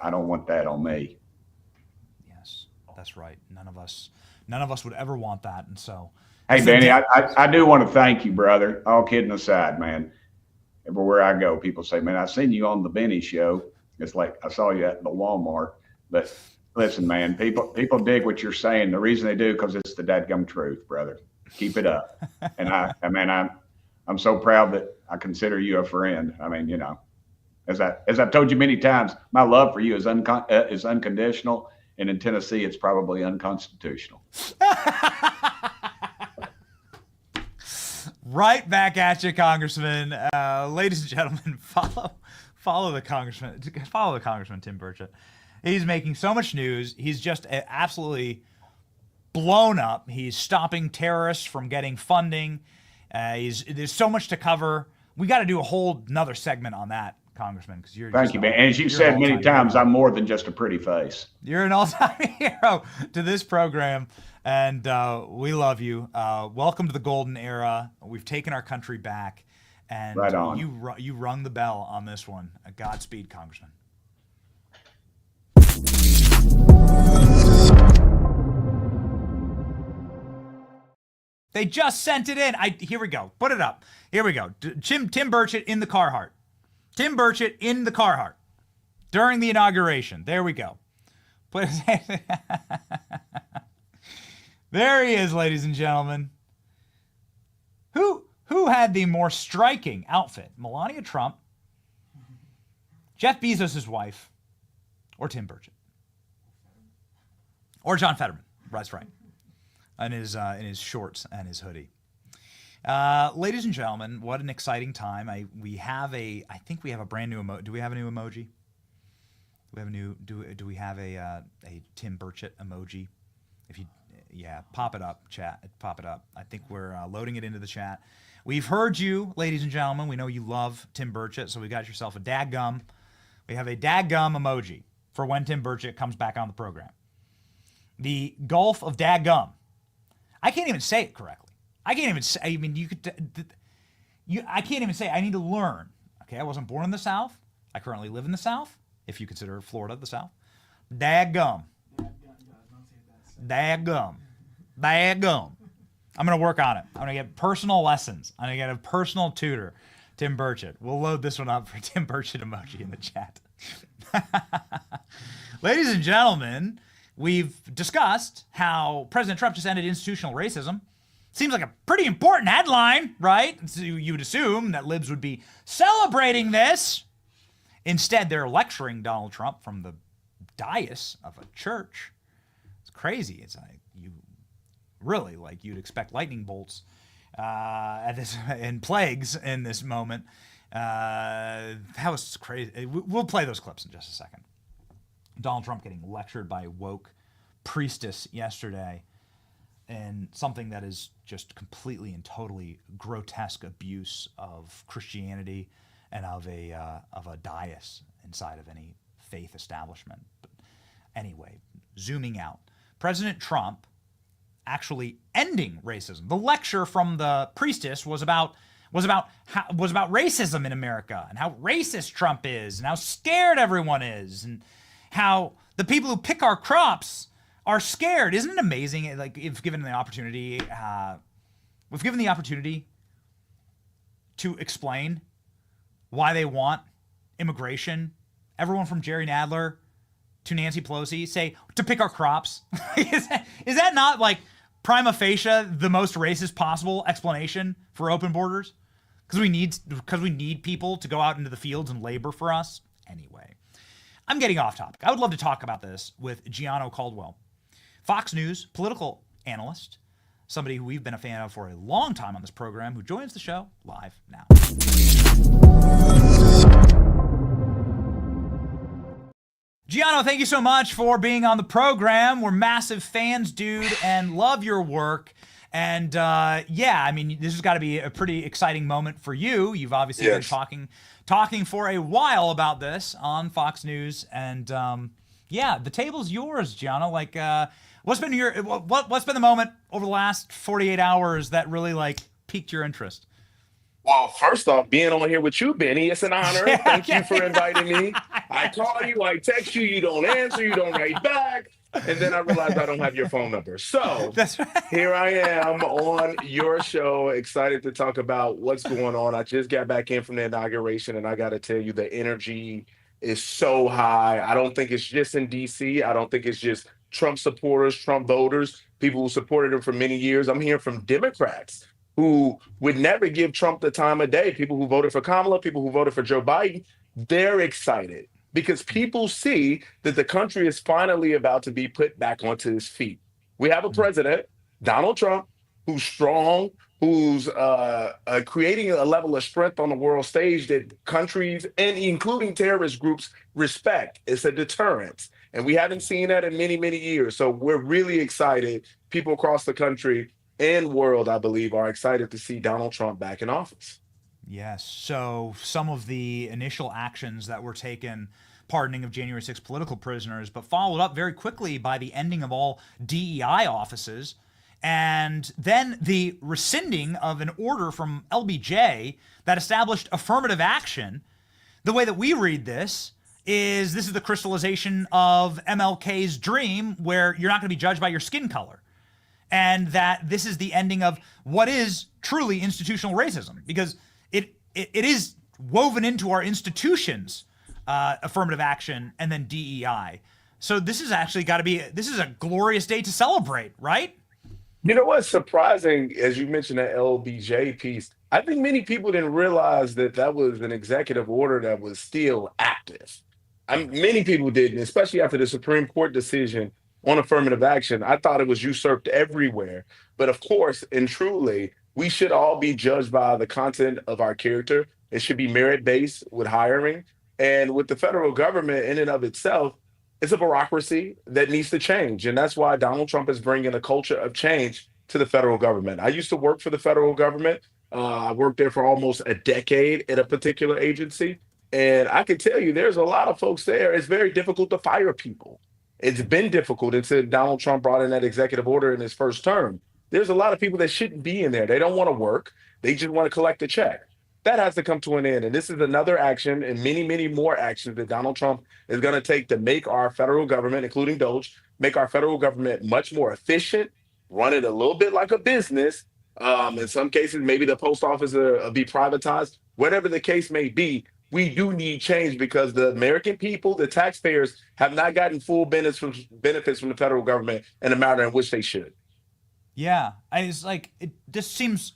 I don't want that on me. Yes, that's right. None of us would ever want that. And so, hey, Benny, I do want to thank you, brother. All kidding aside, man. Everywhere I go, people say, man, I seen you on the Benny show. It's like I saw you at the Walmart. But listen, man, people dig what you're saying. The reason they do, because it's the dadgum truth, brother. Keep it up. And I'm so proud that I consider you a friend. I mean, you know, as I've told you many times, my love for you is unconditional. And in Tennessee, it's probably unconstitutional. Right back at you, Congressman. Ladies and gentlemen, follow the Congressman Tim Burchett. He's making so much news. He's just absolutely blown up. He's stopping terrorists from getting funding. There's so much to cover. We got to do a whole another segment on that, Congressman, because you're. Thank you, man. And as you've said many times, I'm more than just a pretty face. You're an all-time hero to this program, and we love you. Welcome to the golden era. We've taken our country back, and right on. You rung the bell on this one. Godspeed, Congressman. They just sent it in. Here we go. Put it up. Here we go. Tim Burchett in the Carhartt. Tim Burchett in the Carhartt during the inauguration. There we go. There he is, ladies and gentlemen. Who had the more striking outfit? Melania Trump, Jeff Bezos' wife, or Tim Burchett? Or John Fetterman. That's right. In his shorts and his hoodie. Ladies and gentlemen, what an exciting time. I think we have a brand new emoji. Do we have a new emoji? Do we have a Tim Burchett emoji? Pop it up, chat. Pop it up. I think we're loading it into the chat. We've heard you, ladies and gentlemen. We know you love Tim Burchett, so we got yourself a dadgum. We have a dadgum emoji for when Tim Burchett comes back on the program. The Gulf of Dadgum. I can't even say it correctly. I can't even say, I mean, I can't even say it. I need to learn. Okay, I wasn't born in the South. I currently live in the South, if you consider Florida the South. Dadgum. Dadgum. Dadgum. I'm going to work on it. I'm going to get personal lessons. I'm going to get a personal tutor, Tim Burchett. We'll load this one up for Tim Burchett emoji in the chat. Ladies and gentlemen, we've discussed how President Trump just ended institutional racism. Seems like a pretty important headline, right? So you would assume that libs would be celebrating this. Instead, they're lecturing Donald Trump from the dais of a church. It's crazy. It's like you'd expect lightning bolts and plagues in this moment. That was crazy. We'll play those clips in just a second. Donald Trump getting lectured by a woke priestess yesterday in something that is just completely and totally grotesque abuse of Christianity and of a dais inside of any faith establishment. But anyway, zooming out, President Trump actually ending racism. The lecture from the priestess was about racism in America and how racist Trump is and how scared everyone is and how the people who pick our crops are scared. Isn't it amazing? Like, if given the opportunity, we've given the opportunity to explain why they want immigration. Everyone from Jerry Nadler to Nancy Pelosi say to pick our crops. Is that not like prima facie the most racist possible explanation for open borders? Because we need people to go out into the fields and labor for us. Anyway, I'm getting off topic. I would love to talk about this with Gianno Caldwell, Fox News political analyst, somebody who we've been a fan of for a long time on this program, who joins the show live now. Gianno, thank you so much for being on the program. We're massive fans, dude, and love your work. And yeah, I mean, this has got to be a pretty exciting moment for you. You've obviously been talking for a while about this on Fox News, and yeah, the table's yours, Gianno. Like, what's been the moment over the last 48 hours that really like piqued your interest? Well, first off, being on here with you, Benny, it's an honor. Thank you for inviting me. I call you, I text you, you don't answer, you don't write back. And then I realized I don't have your phone number. So here I am on your show, excited to talk about what's going on. I just got back in from the inauguration, and I got to tell you, the energy is so high. I don't think it's just in D.C. I don't think it's just Trump supporters, Trump voters, people who supported him for many years. I'm hearing from Democrats who would never give Trump the time of day, people who voted for Kamala, people who voted for Joe Biden. They're excited because people see that the country is finally about to be put back onto its feet. We have a president, Donald Trump, who's strong, who's creating a level of strength on the world stage that countries, and including terrorist groups, respect. It's a deterrent. And we haven't seen that in many, many years. So we're really excited. People across the country and world, I believe, are excited to see Donald Trump back in office. Yes. So some of the initial actions that were taken, pardoning of January 6th political prisoners, but followed up very quickly by the ending of all DEI offices, and then the rescinding of an order from LBJ that established affirmative action. The way that we read this is the crystallization of MLK's dream, where you're not going to be judged by your skin color. And that this is the ending of what is truly institutional racism, because it is woven into our institutions, affirmative action and then DEI. So this is actually this is a glorious day to celebrate, right? You know what's surprising, as you mentioned that LBJ piece, I think many people didn't realize that that was an executive order that was still active. Many people didn't, especially after the Supreme Court decision on affirmative action. I thought it was usurped everywhere. But of course, and truly, we should all be judged by the content of our character. It should be merit-based with hiring. And with the federal government in and of itself, it's a bureaucracy that needs to change. And that's why Donald Trump is bringing a culture of change to the federal government. I used to work for the federal government. I worked there for almost a decade at a particular agency. And I can tell you, there's a lot of folks there. It's very difficult to fire people. It's been difficult until Donald Trump brought in that executive order in his first term. There's a lot of people that shouldn't be in there. They don't want to work. They just want to collect a check. That has to come to an end. And this is another action and many, many more actions that Donald Trump is going to take to make our federal government, including DOJ, make our federal government much more efficient, run it a little bit like a business. In some cases, maybe the post office will be privatized. Whatever the case may be, we do need change because the American people, the taxpayers, have not gotten full benefits from the federal government in the manner in which they should. Yeah, it just seems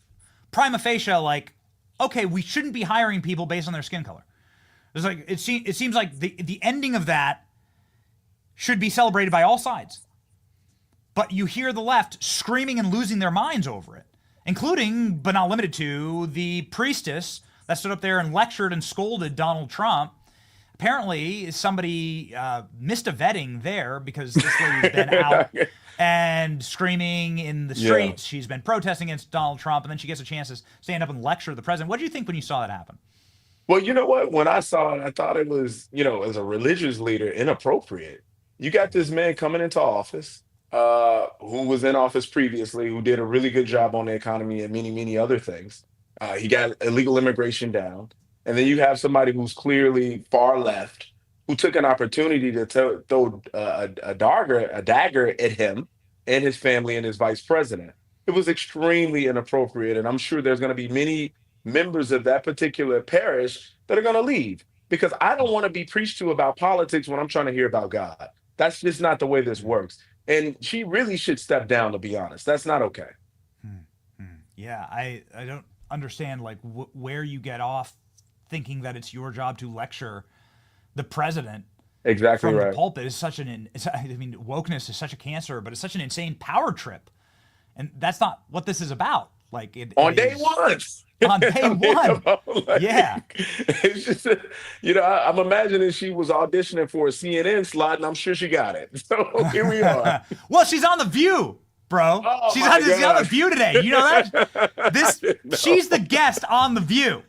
prima facie like, okay, we shouldn't be hiring people based on their skin color. It's like it seems like the ending of that should be celebrated by all sides. But you hear the left screaming and losing their minds over it, including, but not limited to, the priestess that stood up there and lectured and scolded Donald Trump. Apparently, somebody missed a vetting there because this lady's been out and screaming in the streets. Yeah. She's been protesting against Donald Trump, and then she gets a chance to stand up and lecture the president. What did you think when you saw that happen? Well, you know what? When I saw it, I thought it was, as a religious leader, inappropriate. You got this man coming into office, who was in office previously, who did a really good job on the economy and many, many other things. He got illegal immigration down. And then you have somebody who's clearly far left, who took an opportunity to throw a dagger at him and his family and his vice president. It was extremely inappropriate. And I'm sure there's going to be many members of that particular parish that are going to leave, because I don't want to be preached to about politics when I'm trying to hear about God. That's just not the way this works. And she really should step down, to be honest. That's not okay. Yeah, I don't understand where you get off thinking that it's your job to lecture the president exactly from right. the pulpit. Is such wokeness is such a cancer, but it's such an insane power trip. And that's not what this is about. Like on day one. On day one. Like, yeah. It's just, I'm imagining she was auditioning for a CNN slot, and I'm sure she got it. So here we are. Well, she's on The View, bro. Oh, she's my on God. The View today. You know that? She's the guest on The View.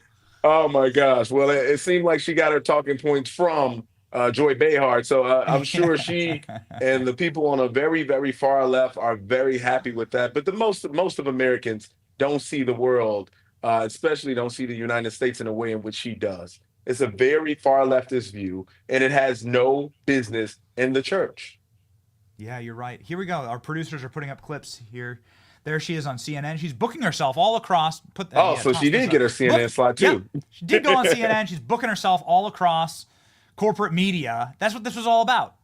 Oh my gosh. Well, it seemed like she got her talking points from Joy Behar. So I'm sure she and the people on a very, very far left are very happy with that. But most of Americans don't see the world, especially don't see the United States in a way in which she does. It's a very far leftist view, and it has no business in the church. Yeah, you're right. Here we go. Our producers are putting up clips here. There she is on CNN. She's booking herself all across. So she did get her CNN slot too. Yeah, she did go on CNN. She's booking herself all across corporate media. That's what this was all about.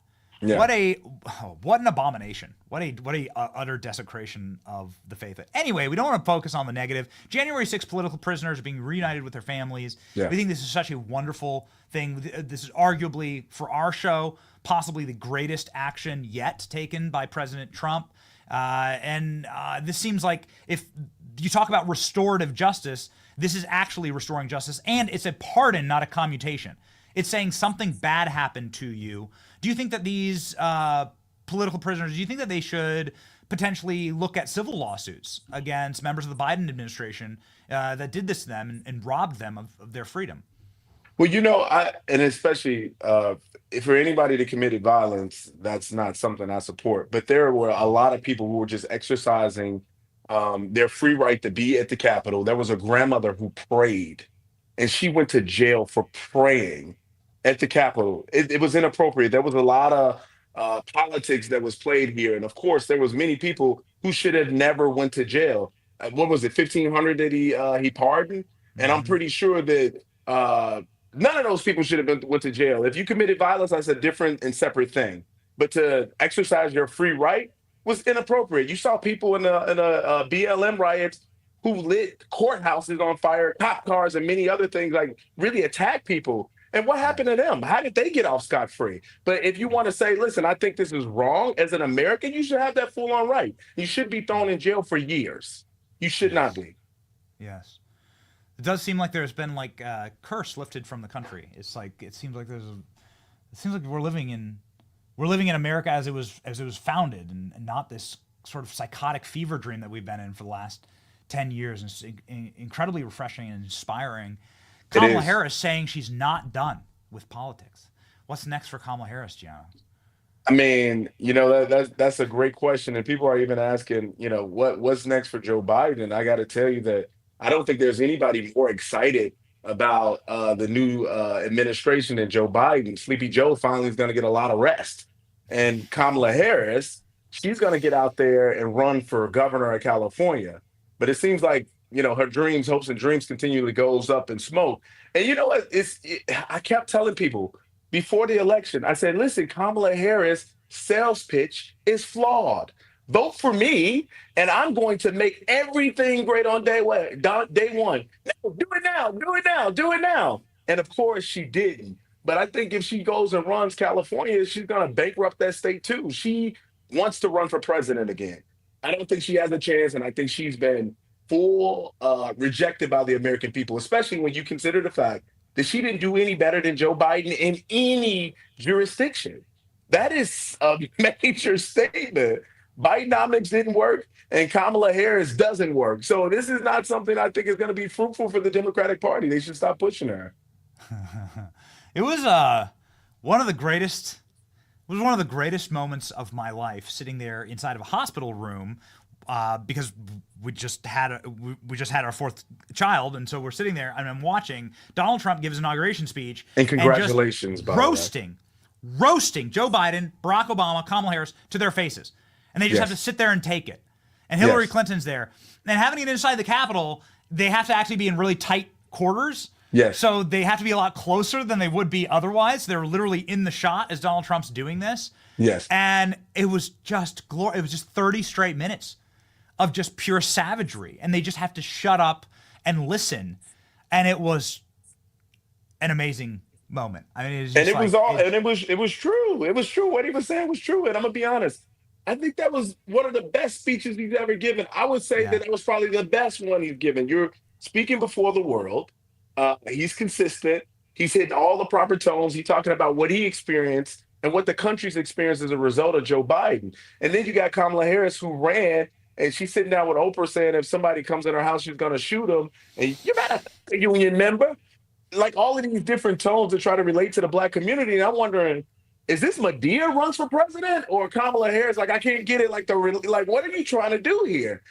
Yeah. What an abomination. What a utter desecration of the faith. Anyway, we don't want to focus on the negative. January 6th political prisoners are being reunited with their families. Yeah. We think this is such a wonderful thing. This is arguably, for our show, possibly the greatest action yet taken by President Trump. This seems like, if you talk about restorative justice, this is actually restoring justice, and it's a pardon, not a commutation. It's saying something bad happened to you. Do you think that these political prisoners, do you think that they should potentially look at civil lawsuits against members of the Biden administration that did this to them and robbed them of their freedom? Well, and especially for anybody that committed violence, that's not something I support. But there were a lot of people who were just exercising their free right to be at the Capitol. There was a grandmother who prayed, and she went to jail for praying at the Capitol. It was inappropriate. There was a lot of politics that was played here. And of course, there was many people who should have never went to jail. What was it, 1,500 that he pardoned? And I'm pretty sure that none of those people should have went to jail. If you committed violence, that's a different and separate thing. But to exercise your free right was inappropriate. You saw people in a BLM riots who lit courthouses on fire, cop cars, and many other things, like really attack people. And what happened to them? How did they get off scot-free? But if you want to say, listen, I think this is wrong, as an American, you should have that full-on right. You should be thrown in jail for years. You should not be. Yes. It does seem like there's been like a curse lifted from the country. It's like, it seems like we're living in America as it was founded, and not this sort of psychotic fever dream that we've been in for the last 10 years. And it's incredibly refreshing and inspiring. Kamala Harris saying she's not done with politics. What's next for Kamala Harris, Gianna? I mean, that's a great question. And people are even asking, what's next for Joe Biden? I got to tell you that I don't think there's anybody more excited about the new administration than Joe Biden. Sleepy Joe finally is going to get a lot of rest. And Kamala Harris, she's going to get out there and run for governor of California. But it seems like, her dreams, hopes, and dreams continually goes up in smoke. And you know what? I kept telling people before the election, I said, listen, Kamala Harris' sales pitch is flawed. Vote for me, and I'm going to make everything great on day one. No, do it now, do it now, do it now. And of course, she didn't. But I think if she goes and runs California, she's going to bankrupt that state too. She wants to run for president again. I don't think she has a chance, and I think she's been rejected by the American people, especially when you consider the fact that she didn't do any better than Joe Biden in any jurisdiction. That is a major statement. Bidenomics didn't work, and Kamala Harris doesn't work. So this is not something I think is going to be fruitful for the Democratic Party. They should stop pushing her. It was one of the greatest moments of my life, sitting there inside of a hospital room, because we just had our fourth child, and so we're sitting there and I'm watching Donald Trump give his inauguration speech. And congratulations, and roasting Joe Biden, Barack Obama, Kamala Harris to their faces, and they just have to sit there and take it. And Hillary Clinton's there, and having it inside the Capitol, they have to actually be in really tight quarters. Yes. So they have to be a lot closer than they would be otherwise. They're literally in the shot as Donald Trump's doing this. Yes. And it was just It was just 30 straight minutes of just pure savagery, and they just have to shut up and listen. And it was an amazing moment. I mean, it was true. It was true. What he was saying was true. And I'm gonna be honest, I think that was one of the best speeches he's ever given. I would say that was probably the best one he's given. You're speaking before the world. He's consistent. He's hitting all the proper tones. He's talking about what he experienced and what the country's experienced as a result of Joe Biden. And then you got Kamala Harris, who ran, and she's sitting down with Oprah saying if somebody comes in her house, she's going to shoot them. And you better union member. Like all of these different tones to try to relate to the Black community. And I'm wondering, is this Medea runs for president or Kamala Harris? Like, I can't get it. Like, what are you trying to do here?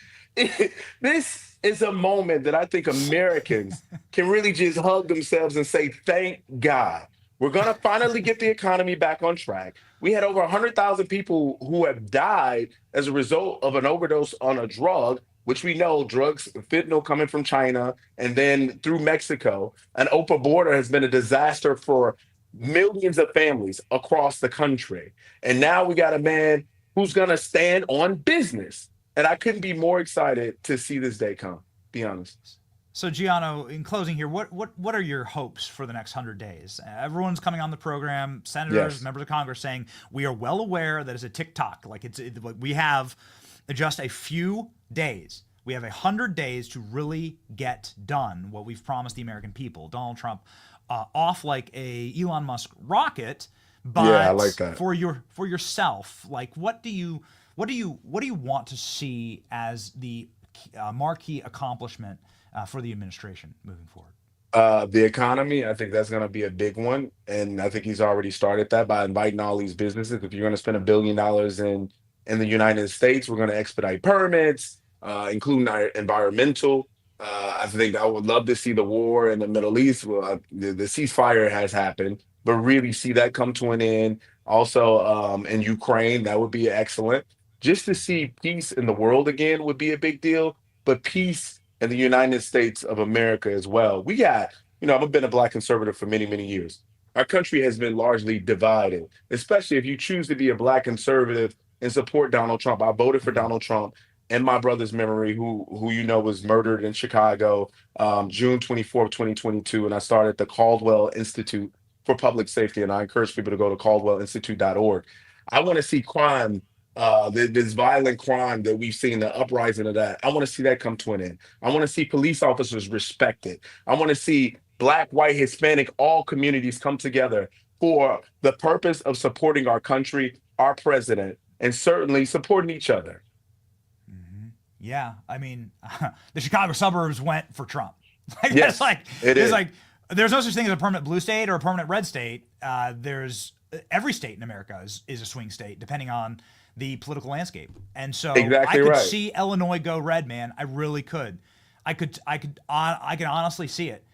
This is a moment that I think Americans can really just hug themselves and say, thank God. We're going to finally get the economy back on track. We had over 100,000 people who have died as a result of an overdose on a drug, which we know drugs, fentanyl coming from China and then through Mexico. An open border has been a disaster for millions of families across the country. And now we got a man who's going to stand on business. And I couldn't be more excited to see this day come, be honest. So, Gianno, in closing here, what are your hopes for the next 100 days? Everyone's coming on the program, senators, members of Congress, saying we are well aware that it's a tick-tock. Like we have just a few days. We have 100 days to really get done what we've promised the American people. Donald Trump off like a Elon Musk rocket, but yeah, I like that. for yourself, like what do you want to see as the marquee accomplishment for the administration moving forward? The economy, I think that's going to be a big one. And I think he's already started that by inviting all these businesses. If you're going to spend $1 billion in the United States, we're going to expedite permits, including our environmental. I think I would love to see the war in the Middle East. Well, the ceasefire has happened, but really see that come to an end. Also, in Ukraine, that would be excellent. Just to see peace in the world again would be a big deal, but peace in the United States of America as well. We got, I've been a Black conservative for many, many years. Our country has been largely divided, especially if you choose to be a Black conservative and support Donald Trump. I voted for Donald Trump in my brother's memory, who was murdered in Chicago, June 24th, 2022. And I started the Caldwell Institute for Public Safety. And I encourage people to go to caldwellinstitute.org. I want to see crime, this violent crime that we've seen, the uprising of that. I want to see that come to an end. I want to see police officers respected. I want to see Black, white, Hispanic, all communities come together for the purpose of supporting our country, our president, and certainly supporting each other. Yeah, I mean, the Chicago suburbs went for Trump. Yes, there's no such thing as a permanent blue state or a permanent red state. There's every state in America is a swing state, depending on the political landscape. And so I could see Illinois go red, man. I really could. I can honestly see it.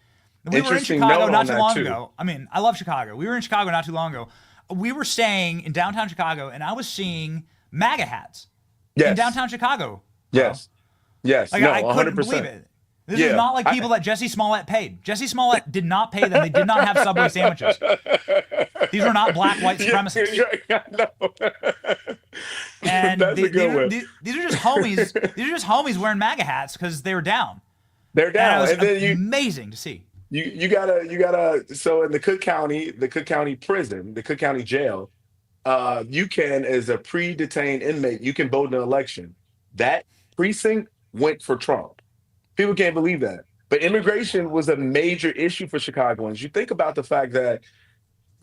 We were in Chicago not too long ago. I mean, I love Chicago. We were in Chicago not too long ago. We were staying in downtown Chicago, and I was seeing MAGA hats in downtown Chicago. Yes. Yes. Like, no, I couldn't 100%. believe it. This is not like people that Jesse Smollett paid. Jesse Smollett did not pay them. They did not have Subway sandwiches. These are not Black, white supremacists. And these are just homies. These are just homies wearing MAGA hats because they were down. They're down. And it was amazing to see. You gotta. So in the Cook County prison, the Cook County jail, you can, as a pre-detained inmate, you can vote in an election. That precinct went for Trump. People can't believe that. But immigration was a major issue for Chicagoans. You think about the fact that,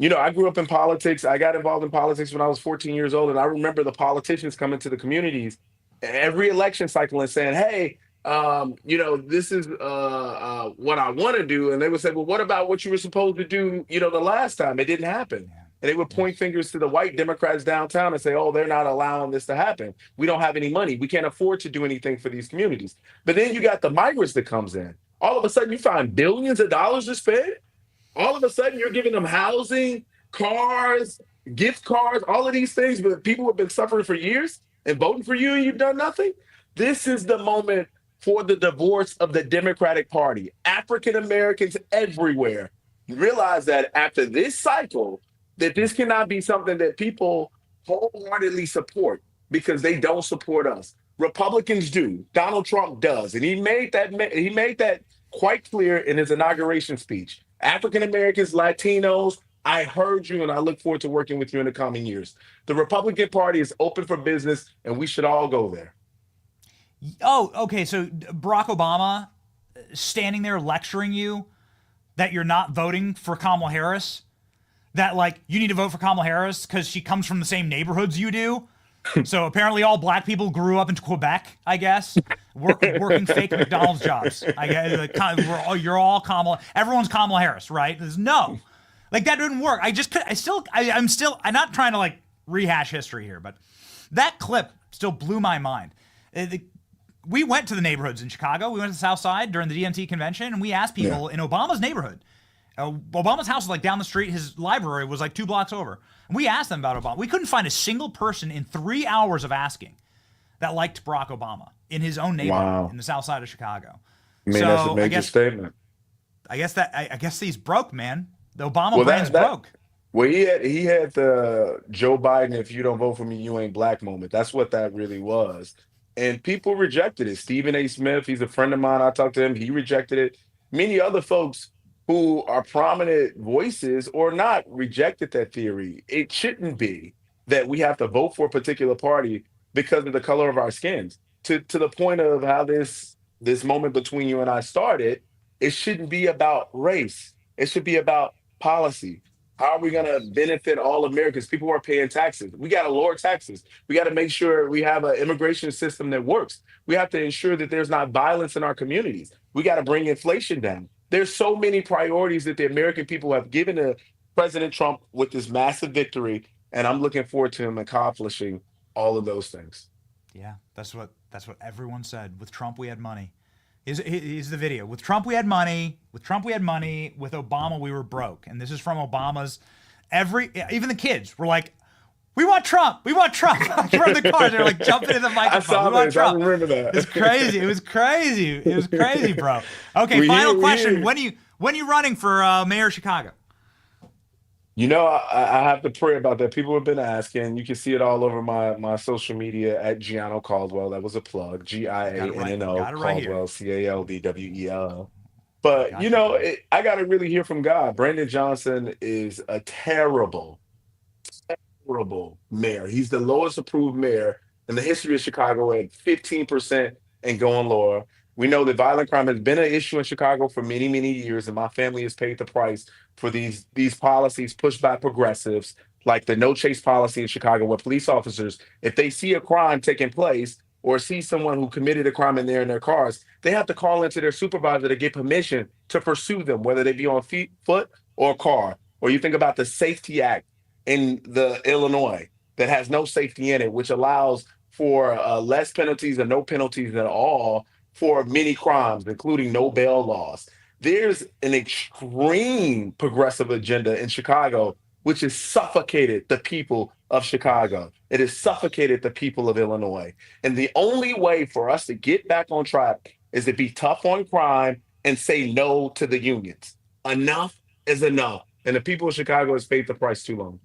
I grew up in politics. I got involved in politics when I was 14 years old. And I remember the politicians coming to the communities every election cycle and saying, hey, this is what I want to do. And they would say, well, what about what you were supposed to do, the last time? It didn't happen. And they would point fingers to the white Democrats downtown and say, oh, they're not allowing this to happen. We don't have any money. We can't afford to do anything for these communities. But then you got the migrants that comes in. All of a sudden, you find billions of dollars to spend. All of a sudden, you're giving them housing, cars, gift cards, all of these things. But people have been suffering for years and voting for you, and you've done nothing. This is the moment for the divorce of the Democratic Party. African Americans everywhere realize that after this cycle, that this cannot be something that people wholeheartedly support because they don't support us. Republicans do. Donald Trump does. And he made that quite clear in his inauguration speech. African Americans, Latinos, I heard you, and I look forward to working with you in the coming years. The Republican Party is open for business, and we should all go there. Oh, okay. So Barack Obama standing there lecturing you that you're not voting for Kamala Harris, that like you need to vote for Kamala Harris because she comes from the same neighborhoods you do. So apparently all black people grew up in Quebec, I guess, working fake McDonald's jobs. I guess you're all Kamala. Everyone's Kamala Harris, right? No, like that didn't work. I'm not trying to like rehash history here, but that clip still blew my mind. We went to the neighborhoods in Chicago. We went to the South Side during the DMT convention, and we asked people in Obama's neighborhood. Obama's house was like down the street. His library was like 2 blocks over. And we asked them about Obama. We couldn't find a single person in 3 hours of asking that liked Barack Obama in his own neighborhood in the South Side of Chicago. I mean, that's a major statement. I guess he's broke, man. The Obama brand's broke. Well, he had the Joe Biden, if you don't vote for me, you ain't black moment. That's what that really was. And people rejected it. Stephen A. Smith, he's a friend of mine. I talked to him. He rejected it. Many other folks who are prominent voices or not rejected that theory. It shouldn't be that we have to vote for a particular party because of the color of our skins. To the point of how this moment between you and I started, it shouldn't be about race. It should be about policy. How are we going to benefit all Americans? People who are paying taxes. We got to lower taxes. We got to make sure we have an immigration system that works. We have to ensure that there's not violence in our communities. We got to bring inflation down. There's so many priorities that the American people have given to President Trump with this massive victory, and I'm looking forward to him accomplishing all of those things. Yeah, that's what everyone said. With Trump, we had money. Here's the video. With Trump, we had money. With Trump, we had money. With Obama, we were broke. And this is from Obama's. Even the kids were like, "We want Trump. We want Trump." From the cars, they're like jumping in the microphone. I saw we want this. Trump. I remember that. It's crazy. It was crazy. It was crazy, bro. Okay, final question. When are you running for mayor of Chicago? You know, I have to pray about that. People have been asking. You can see it all over my social media at Gianno Caldwell. That was a plug. GIANNO Caldwell, CALDWELL. But, I got to really hear from God. Brandon Johnson is a terrible mayor. He's the lowest approved mayor in the history of Chicago at 15% and going lower. We know that violent crime has been an issue in Chicago for many, many years, and my family has paid the price for these policies pushed by progressives, like the no chase policy in Chicago, where police officers, if they see a crime taking place or see someone who committed a crime in their cars, they have to call into their supervisor to get permission to pursue them, whether they be on foot or car. Or you think about the Safety Act in the Illinois that has no safety in it, which allows for less penalties or no penalties at all for many crimes, including no bail laws. There's an extreme progressive agenda in Chicago, which has suffocated the people of Chicago. It has suffocated the people of Illinois. And the only way for us to get back on track is to be tough on crime and say no to the unions. Enough is enough. And the people of Chicago has paid the price too long.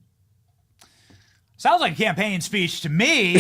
Sounds like a campaign speech to me.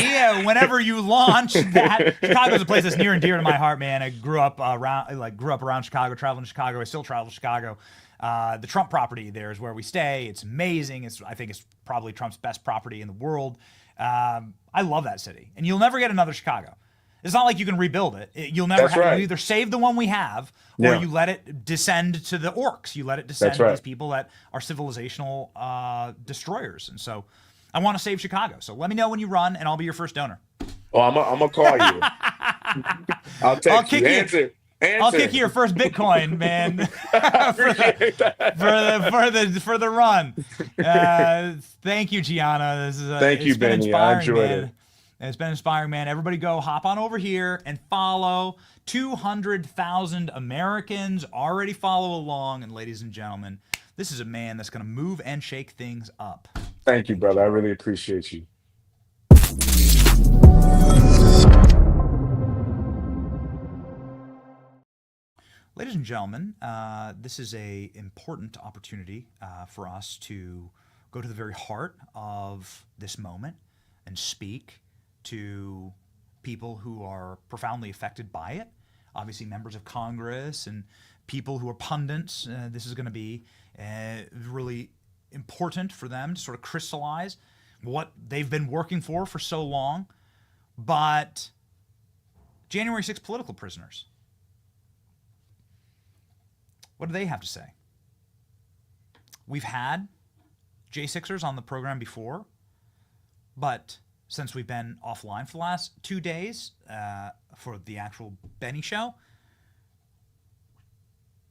Whenever you launch that, Chicago's a place that's near and dear to my heart, man. I grew up around Chicago, traveling to Chicago. I still travel to Chicago. The Trump property there is where we stay. It's amazing. I think it's probably Trump's best property in the world. I love that city, and you'll never get another Chicago. It's not like you can rebuild it. You'll never. You either save the one we have, or you let it descend to the orcs. You let it descend to these people that are civilizational destroyers, and so. I want to save Chicago. So let me know when you run, and I'll be your first donor. Oh, I'm gonna call you. I'll text you. Answer. I'll kick you your first Bitcoin, man. for the run. Thank you, Gianna. This is thank you, Benny. I enjoyed it. It's been inspiring, man. Everybody go hop on over here and follow. 200,000 Americans already follow along. And ladies and gentlemen, this is a man that's going to move and shake things up. Thank you, brother. I really appreciate you. Ladies and gentlemen, this is an important opportunity for us to go to the very heart of this moment and speak to people who are profoundly affected by it. Obviously, members of Congress and people who are pundits. This is going to be really important for them to sort of crystallize what they've been working for so long. But January 6th political prisoners, what do they have to say? We've had J6ers on the program before, but since we've been offline for the last 2 days for the actual Benny show,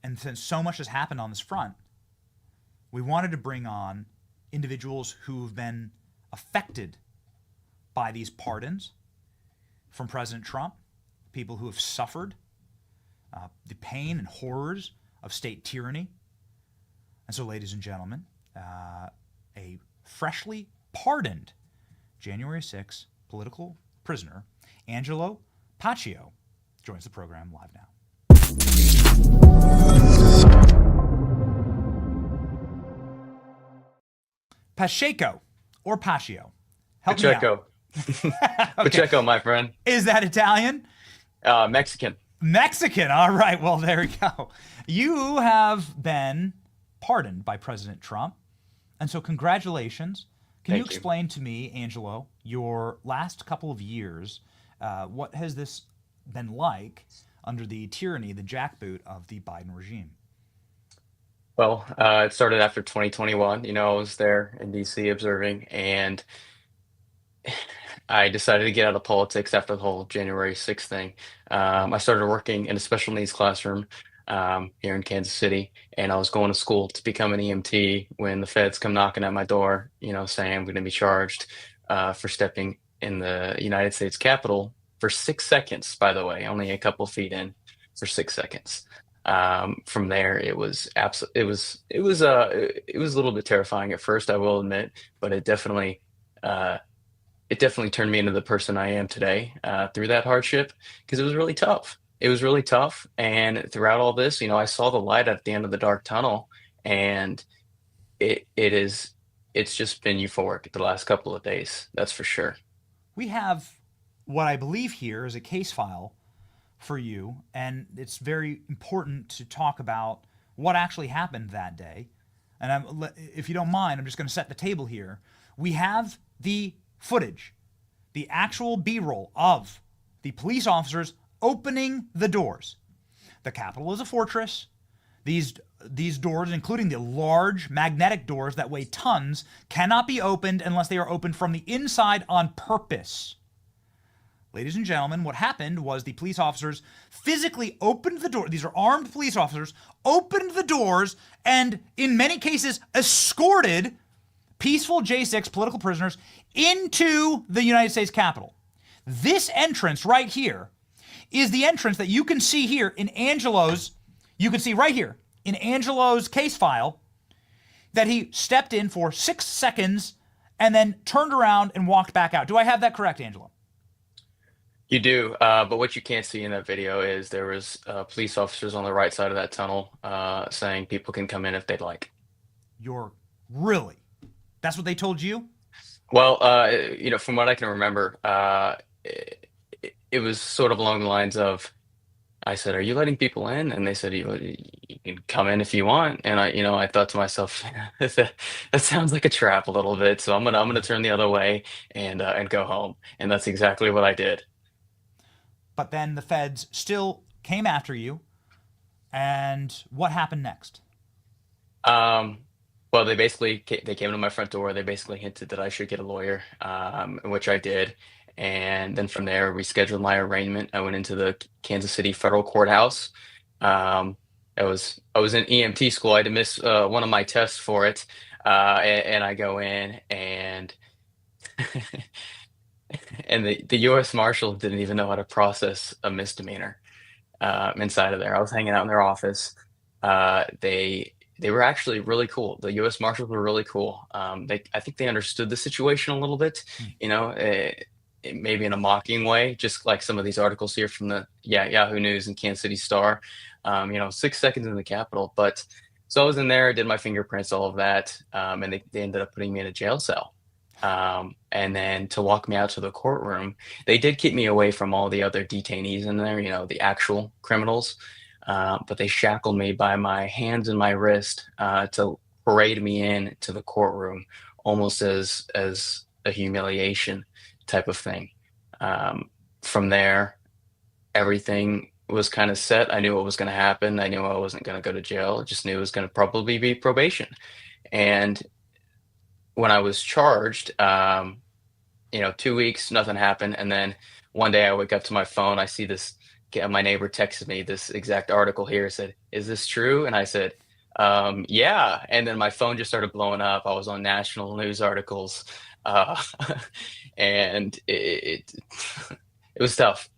and since so much has happened on this front, we wanted to bring on individuals who've been affected by these pardons from President Trump, people who have suffered the pain and horrors of state tyranny. And so, ladies and gentlemen, a freshly pardoned January 6th political prisoner, Angelo Paccio, joins the program live now. Pacheco or Paccio? Help Pacheco. me out. Okay. Pacheco, my friend. Is that Italian? Mexican. Mexican. All right. Well, there we go. You have been pardoned by President Trump. And so congratulations. Can you explain to me, Angelo, your last couple of years, what has this been like under the tyranny, the jackboot of the Biden regime? Well, it started after 2021. You know, I was there in DC observing, and I decided to get out of politics after the whole January 6th thing. I started working in a special needs classroom here in Kansas City, and I was going to school to become an EMT when the feds come knocking at my door, you know, saying I'm going to be charged for stepping in the United States Capitol for 6 seconds, by the way, only a couple feet in for 6 seconds. From there, it was a little bit terrifying at first, I will admit, but it definitely turned me into the person I am today through that hardship, because it was really tough. It was really tough. And throughout all this, you know, I saw the light at the end of the dark tunnel, and it's just been euphoric the last couple of days. That's for sure. We have what I believe here is a case file for you, and it's very important to talk about what actually happened that day. And if you don't mind, I'm just going to set the table here. We have the footage, the actual B-roll of the police officers opening the doors. The Capitol is a fortress. These doors, including the large magnetic doors that weigh tons, cannot be opened unless they are opened from the inside on purpose. Ladies and gentlemen, what happened was the police officers physically opened the door. These are armed police officers, opened the doors, and in many cases escorted peaceful J6 political prisoners into the United States Capitol. This entrance right here is the entrance that you can see here in Angelo's, you can see right here in Angelo's case file that he stepped in for 6 seconds and then turned around and walked back out. Do I have that correct, Angelo? You do, but what you can't see in that video is there was police officers on the right side of that tunnel saying people can come in if they'd like. You're really? That's what they told you? Well, you know, from what I can remember, it was sort of along the lines of, I said, "Are you letting people in?" And they said, "You can come in if you want." And I thought to myself, that sounds like a trap a little bit. So I'm gonna turn the other way and go home. And that's exactly what I did. But then the feds still came after you. And what happened next? Well, they came to my front door. They basically hinted that I should get a lawyer, which I did. And then from there, we scheduled my arraignment. I went into the Kansas City federal courthouse. I was in EMT school. I had to miss one of my tests for it. And I go in, and and the U.S. Marshal didn't even know how to process a misdemeanor inside of there. I was hanging out in their office. They were actually really cool. The U.S. Marshals were really cool. I think they understood the situation a little bit, you know, maybe in a mocking way, just like some of these articles here from the Yahoo News and Kansas City Star. 6 seconds in the Capitol. But so I was in there, did my fingerprints, all of that, and they ended up putting me in a jail cell. And then to walk me out to the courtroom, they did keep me away from all the other detainees in there, you know, the actual criminals. But they shackled me by my hands and my wrist to parade me in to the courtroom almost as a humiliation type of thing. From there, everything was kind of set. I knew what was going to happen. I knew I wasn't going to go to jail. I just knew it was going to probably be probation. And when I was charged, 2 weeks, nothing happened. And then one day I wake up to my phone. I see this, my neighbor texted me this exact article here. Said, "Is this true?" And I said, yeah. And then my phone just started blowing up. I was on national news articles. And it was tough.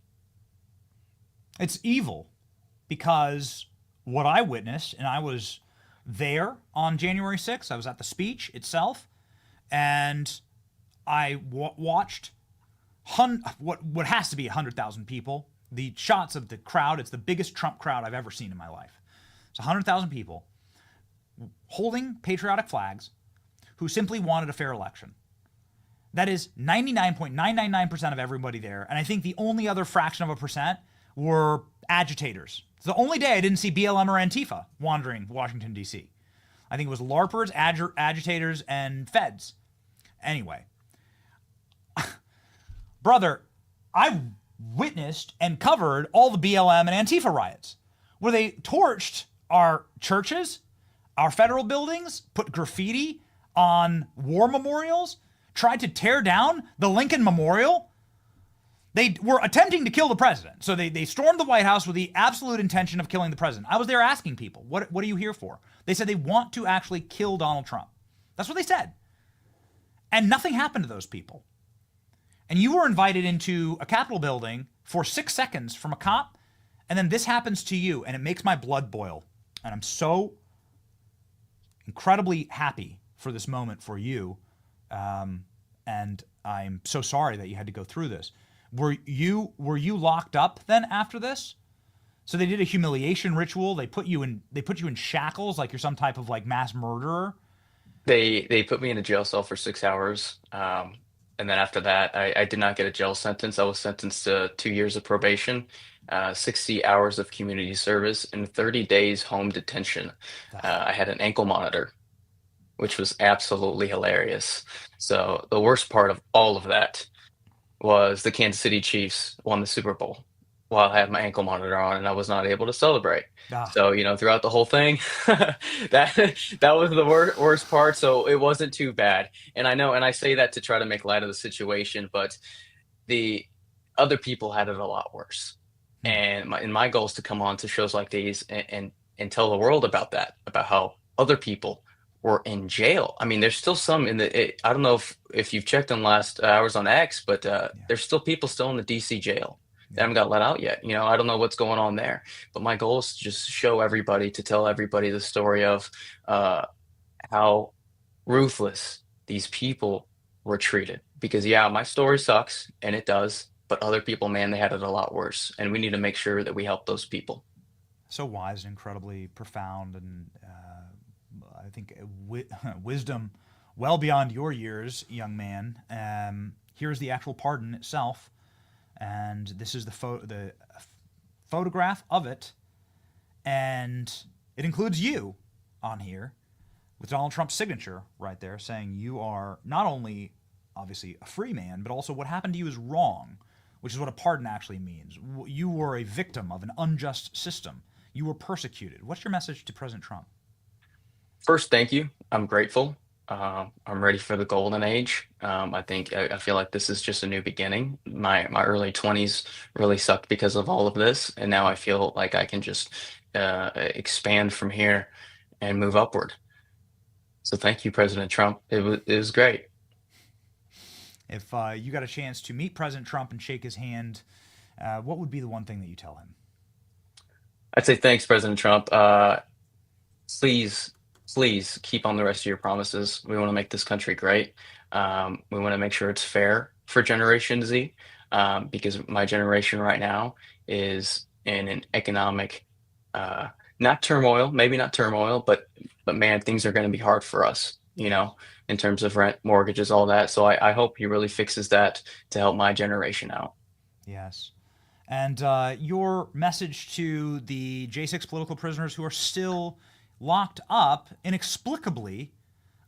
It's evil because what I witnessed, and I was there on January 6th, I was at the speech itself, and I watched what has to be 100,000 people. The shots of the crowd, it's the biggest Trump crowd I've ever seen in my life. It's 100,000 people holding patriotic flags who simply wanted a fair election. That is 99.999% of everybody there. And I think the only other fraction of a percent were agitators. It's the only day I didn't see BLM or Antifa wandering Washington, D.C. I think it was LARPers, agitators, and feds. Anyway, brother, I witnessed and covered all the BLM and Antifa riots where they torched our churches, our federal buildings, put graffiti on war memorials, tried to tear down the Lincoln Memorial. They were attempting to kill the president. So they stormed the White House with the absolute intention of killing the president. I was there asking people, what are you here for? They said they want to actually kill Donald Trump. That's what they said. And nothing happened to those people. And you were invited into a Capitol building for 6 seconds from a cop, and then this happens to you, and it makes my blood boil. And I'm so incredibly happy for this moment for you. And I'm so sorry that you had to go through this. Were you locked up then after this? So they did a humiliation ritual. They put you in shackles like you're some type of like mass murderer. They put me in a jail cell for 6 hours. And then after that, I did not get a jail sentence. I was sentenced to 2 years of probation, 60 hours of community service, and 30 days home detention. I had an ankle monitor, which was absolutely hilarious. So the worst part of all of that was the Kansas City Chiefs won the Super Bowl while I had my ankle monitor on, and I was not able to celebrate. So, throughout the whole thing, that was the worst part. So it wasn't too bad. And I know, and I say that to try to make light of the situation, but the other people had it a lot worse. And my goal is to come on to shows like these and tell the world about that, about how other people were in jail. I mean, there's still some I don't know if you've checked in the last hours on X, but there's still people still in the DC jail. They haven't got let out yet. I don't know what's going on there, but my goal is to just show everybody, to tell everybody the story of how ruthless these people were treated. Because my story sucks, and it does, but other people, man, they had it a lot worse. And we need to make sure that we help those people. So wise and incredibly profound, and I think wisdom well beyond your years, young man. Here's the actual pardon itself. And this is the photograph of it, and it includes you on here with Donald Trump's signature right there, saying you are not only obviously a free man, but also what happened to you is wrong, which is what a pardon actually means. You were a victim of an unjust system. You were persecuted. What's your message to President Trump? First, thank you. I'm grateful. I'm ready for the golden age. I feel like this is just a new beginning. My early 20s really sucked because of all of this, and now I feel like I can just expand from here and move upward. So thank you, President Trump. It was great. If you got a chance to meet President Trump and shake his hand, what would be the one thing that you tell him? I'd say thanks, President Trump. Please keep on the rest of your promises. We want to make this country great. We want to make sure it's fair for Generation Z, because my generation right now is in an economic, not turmoil, maybe not turmoil, but man, things are going to be hard for us, in terms of rent, mortgages, all that. So I hope he really fixes that to help my generation out. Yes. And your message to the J6 political prisoners who are still locked up inexplicably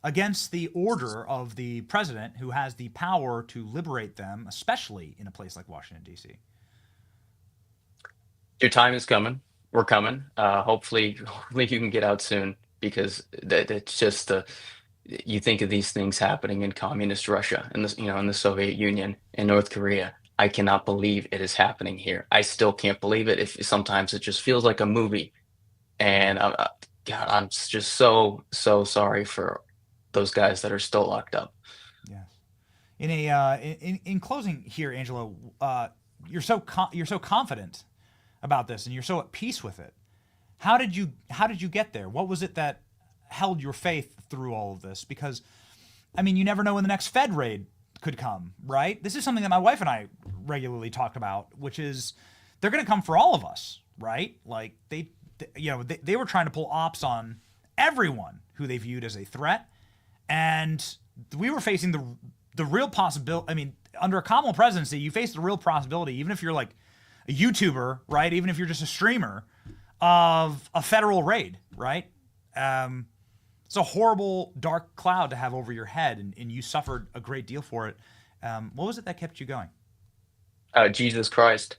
against the order of the president who has the power to liberate them, especially in a place like Washington, D.C.? Your time is coming. We're coming. Hopefully you can get out soon, because it's just you think of these things happening in communist Russia and in the Soviet Union, in North Korea. I cannot believe it is happening here. I still can't believe it. If sometimes it just feels like a movie, and God, I'm just so sorry for those guys that are still locked up. In closing here, Angelo, you're so confident about this, and you're so at peace with it. How did you get there? What was it that held your faith through all of this? Because, I mean, you never know when the next Fed raid could come, right? This is something that my wife and I regularly talk about, which is they're going to come for all of us, right? Like they were trying to pull ops on everyone who they viewed as a threat, and we were facing the real possibility. I mean, under a Kamala presidency, you face the real possibility, even if you're like a YouTuber, right? Even if you're just a streamer, of a federal raid, right? It's a horrible, dark cloud to have over your head, and you suffered a great deal for it. What was it that kept you going? Jesus Christ.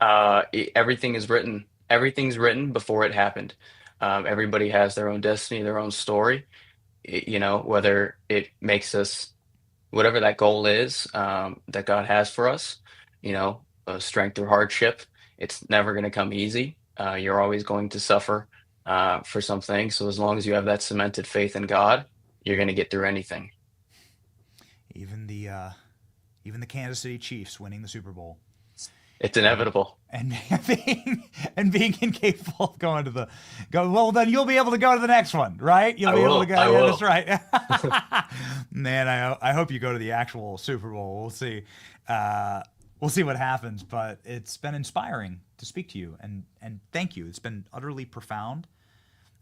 Everything is written. Everything's written before it happened. Everybody has their own destiny, their own story. Whether it makes us, whatever that goal is that God has for us, strength or hardship, it's never going to come easy. You're always going to suffer for something. So as long as you have that cemented faith in God, you're going to get through anything. Even the Kansas City Chiefs winning the Super Bowl. It's inevitable. And being incapable of going to well, then you'll be able to go to the next one, right? You'll be able to go. Yeah, that's right. Man, I hope you go to the actual Super Bowl. We'll see. We'll see what happens, but it's been inspiring to speak to you, and thank you. It's been utterly profound,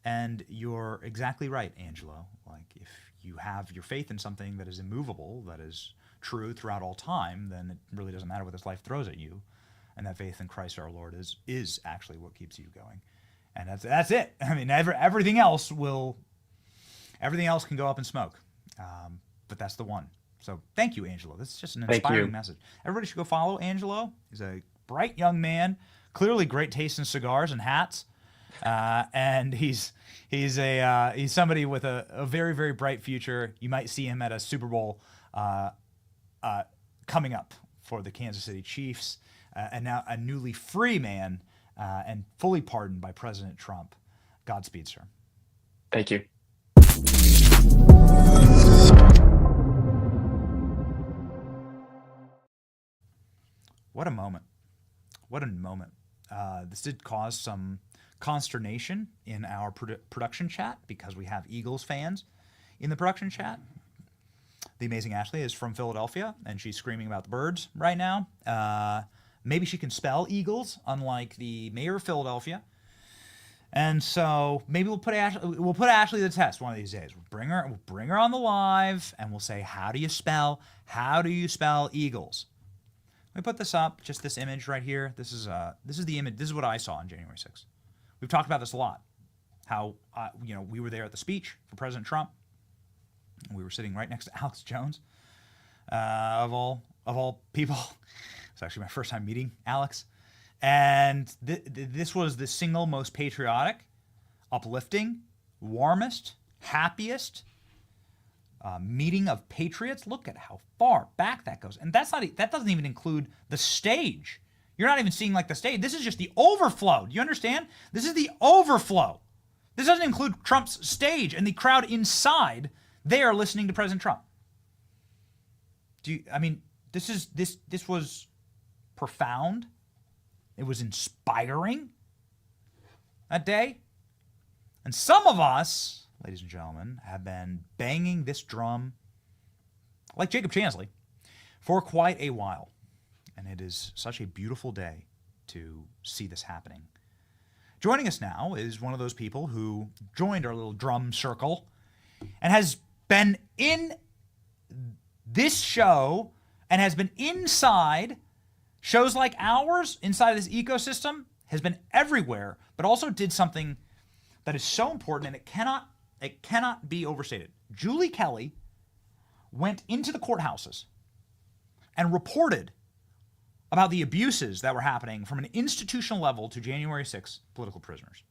and you're exactly right, Angelo. Like, if you have your faith in something that is immovable, that is true throughout all time, then it really doesn't matter what this life throws at you, and that faith in Christ our Lord is actually what keeps you going, and that's it. I mean, everything else can go up in smoke, but that's the one. So thank you, Angelo. This is just an inspiring message. Everybody should go follow Angelo. He's a bright young man, clearly great taste in cigars and hats, and he's somebody with a very, very bright future. You might see him at a Super Bowl coming up for the Kansas City Chiefs, and now a newly free man and fully pardoned by President Trump. Godspeed, sir. Thank you. What a moment. What a moment. This did cause some consternation in our production chat, because we have Eagles fans in the production chat. The amazing Ashley is from Philadelphia, and she's screaming about the birds right now. Maybe she can spell Eagles, unlike the mayor of Philadelphia. And so maybe we'll put Ashley to the test one of these days. We'll bring her on the live, and we'll say, how do you spell Eagles? Let me put this up, just this image right here. This is the image. This is what I saw on January 6th. We've talked about this a lot. How we were there at the speech for President Trump. We were sitting right next to Alex Jones, of all people. It's actually my first time meeting Alex, and this was the single most patriotic, uplifting, warmest, happiest meeting of patriots. Look at how far back that goes, and that doesn't even include the stage. You're not even seeing like the stage. This is just the overflow. Do you understand? This is the overflow. This doesn't include Trump's stage and the crowd inside. They are listening to President Trump. This was profound. It was inspiring that day. And some of us, ladies and gentlemen, have been banging this drum, like Jacob Chansley, for quite a while. And it is such a beautiful day to see this happening. Joining us now is one of those people who joined our little drum circle and has been in this show and has been inside shows like ours, inside this ecosystem, has been everywhere, but also did something that is so important, and it cannot be overstated. Julie Kelly went into the courthouses and reported about the abuses that were happening from an institutional level to January 6th political prisoners.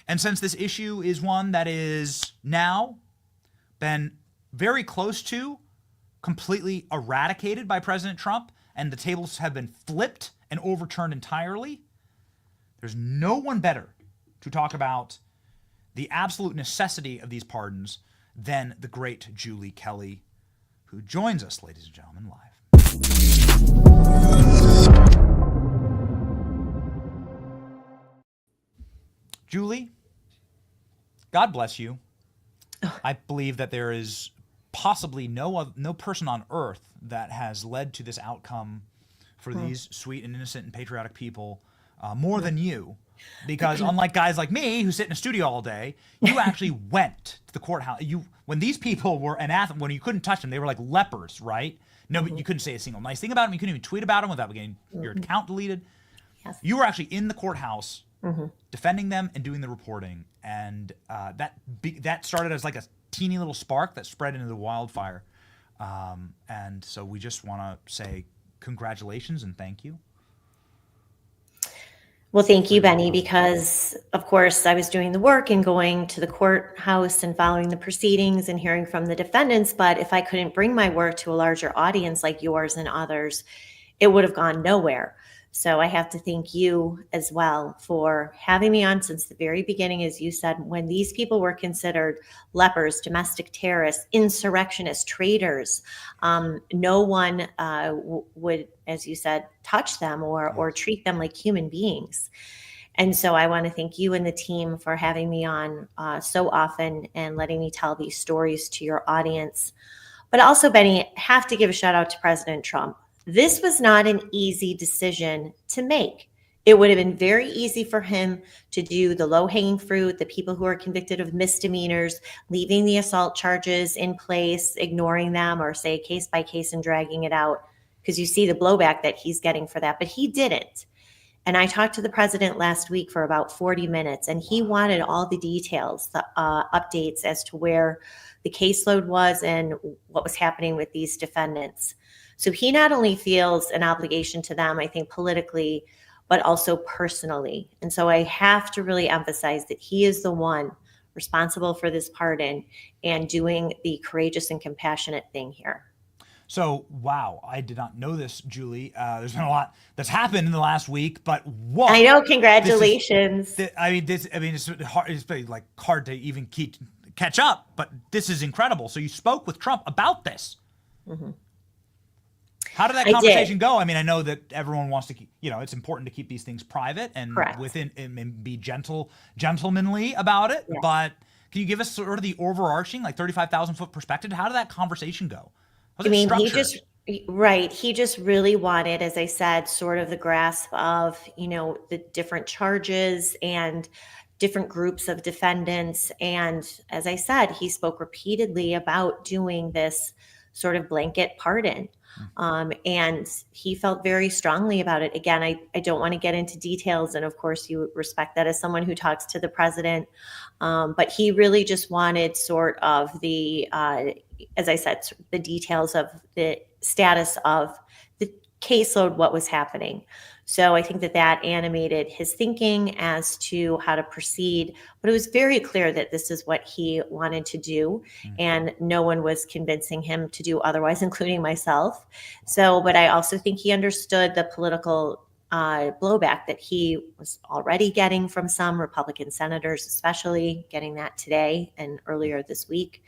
And since this issue is one that is now been very close to completely eradicated by President Trump, and the tables have been flipped and overturned entirely, there's no one better to talk about the absolute necessity of these pardons than the great Julie Kelly, who joins us, ladies and gentlemen, live. Julie, God bless you. I believe that there is possibly no person on earth that has led to this outcome for these sweet and innocent and patriotic people more than you. Because unlike guys like me who sit in a studio all day, you actually went to the courthouse. When these people were anathema, when you couldn't touch them, they were like lepers, right? No, but you couldn't say a single nice thing about them. You couldn't even tweet about them without getting your account deleted. Yes. You were actually in the courthouse defending them and doing the reporting. And that started as like a teeny little spark that spread into the wildfire. And so we just want to say congratulations and thank you. Well, thank you, Benny, because, of course, I was doing the work and going to the courthouse and following the proceedings and hearing from the defendants. But if I couldn't bring my work to a larger audience like yours and others, it would have gone nowhere. So I have to thank you as well for having me on since the very beginning. As you said, when these people were considered lepers, domestic terrorists, insurrectionists, traitors, no one would, as you said, touch them or treat them like human beings. And so I want to thank you and the team for having me on so often and letting me tell these stories to your audience. But also, Benny, have to give a shout out to President Trump. This was not an easy decision to make. It would have been very easy for him to do the low-hanging fruit, the people who are convicted of misdemeanors, leaving the assault charges in place, ignoring them, or say case by case and dragging it out, because you see the blowback that he's getting for that. But he didn't. And I talked to the president last week for about 40 minutes, and he wanted all the details, the updates as to where the caseload was and what was happening with these defendants. So he not only feels an obligation to them, I think politically, but also personally. And so I have to really emphasize that he is the one responsible for this pardon and doing the courageous and compassionate thing here. So, wow, I did not know this, Julie. There's been a lot that's happened in the last week, but what? I know, congratulations. It's hard, it's like hard to even catch up, but this is incredible. So you spoke with Trump about this. Mm-hmm. How did that conversation go? I mean, I know that everyone wants to keep, it's important to keep these things private and within and be gentlemanly about it. Yeah. But can you give us sort of the overarching, like 35,000 foot perspective? How did that conversation go? He just really wanted, as I said, sort of the grasp of, the different charges and different groups of defendants. And as I said, he spoke repeatedly about doing this sort of blanket pardon. And he felt very strongly about it. Again, I don't want to get into details. And of course, you respect that as someone who talks to the president. But he really just wanted sort of the, as I said, the details of the status of the caseload, what was happening. So I think that animated his thinking as to how to proceed. But it was very clear that this is what he wanted to do. And no one was convincing him to do otherwise, including myself. But I also think he understood the political blowback that he was already getting from some Republican senators, especially getting that today and earlier this week.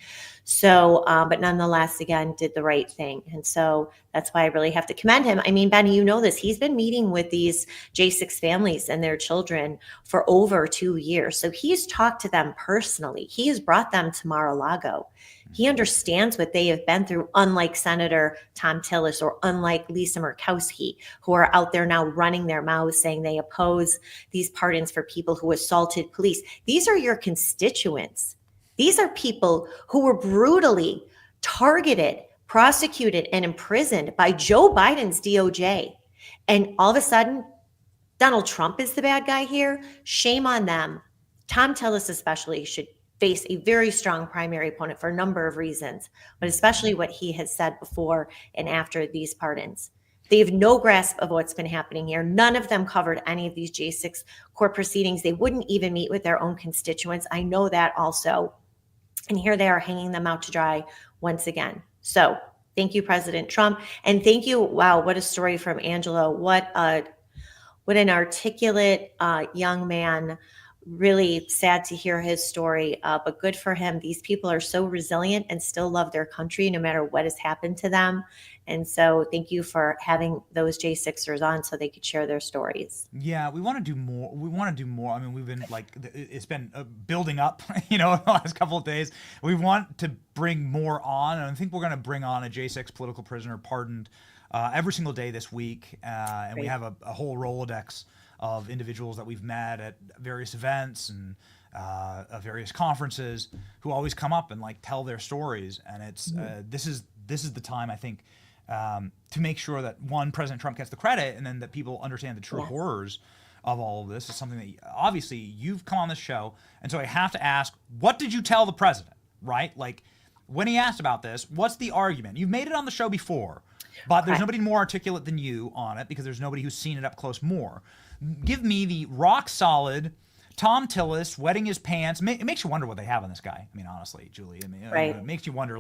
So, but nonetheless, again, did the right thing. And so that's why I really have to commend him. I mean, Benny, you know this, he's been meeting with these J6 families and their children for over 2 years. So he's talked to them personally. He has brought them to Mar-a-Lago. He understands what they have been through, unlike Senator Thom Tillis or unlike Lisa Murkowski, who are out there now running their mouths saying they oppose these pardons for people who assaulted police. These are your constituents. These are people who were brutally targeted, prosecuted, and imprisoned by Joe Biden's DOJ. And all of a sudden, Donald Trump is the bad guy here. Shame on them. Tom Tillis especially should face a very strong primary opponent for a number of reasons, but especially what he has said before and after these pardons. They have no grasp of what's been happening here. None of them covered any of these J6 court proceedings. They wouldn't even meet with their own constituents. I know that also. And here they are hanging them out to dry once again. So thank you, President Trump. And thank you. Wow, what a story from Angelo. What an articulate young man. Really sad to hear his story, but good for him. These people are so resilient and still love their country no matter what has happened to them. And so thank you for having those J6ers on so they could share their stories. Yeah, we want to do more. I mean, we've been it's been building up, the last couple of days. We want to bring more on, and I think we're going to bring on a J6 political prisoner pardoned every single day this week. And we have a whole Rolodex of individuals that we've met at various events and various conferences who always come up and tell their stories. And it's this is the time, I think, to make sure that President Trump gets the credit, and then that people understand the true horrors of all of this. Is something that obviously you've come on this show, and so I have to ask, what did you tell the president? Right, when he asked about this, what's the argument? You've made it on the show before, but there's nobody more articulate than you on it because there's nobody who's seen it up close more. Give me the rock solid Tom Tillis wetting his pants. It makes you wonder what they have on this guy. I mean, honestly, Julie. I mean, it makes you wonder,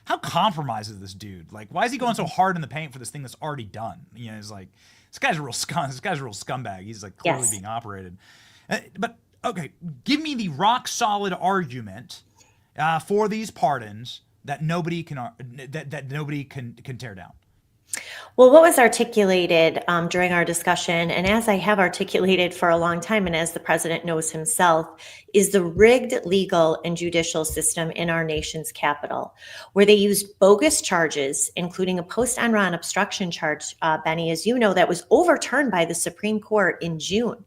how compromised is this dude? Why is he going so hard in the paint for this thing that's already done? It's this guy's a real scumbag. He's clearly being operated. But okay, give me the rock solid argument for these pardons that nobody can tear down. Well, what was articulated during our discussion, and as I have articulated for a long time, and as the president knows himself, is the rigged legal and judicial system in our nation's capital, where they used bogus charges, including a post-Enron obstruction charge, Benny, as you know, that was overturned by the Supreme Court in June.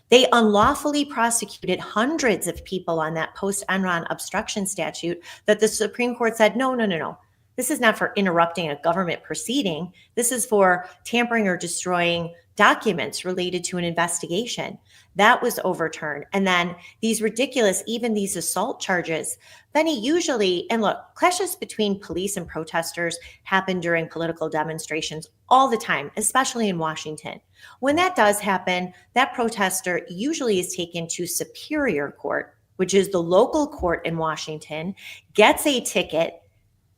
They unlawfully prosecuted hundreds of people on that post-Enron obstruction statute that the Supreme Court said, no. This is not for interrupting a government proceeding. This is for tampering or destroying documents related to an investigation. That was overturned. And then these ridiculous, even these assault charges, Benny, usually, and look, clashes between police and protesters happen during political demonstrations all the time, especially in Washington. When that does happen, that protester usually is taken to Superior Court, which is the local court in Washington, gets a ticket,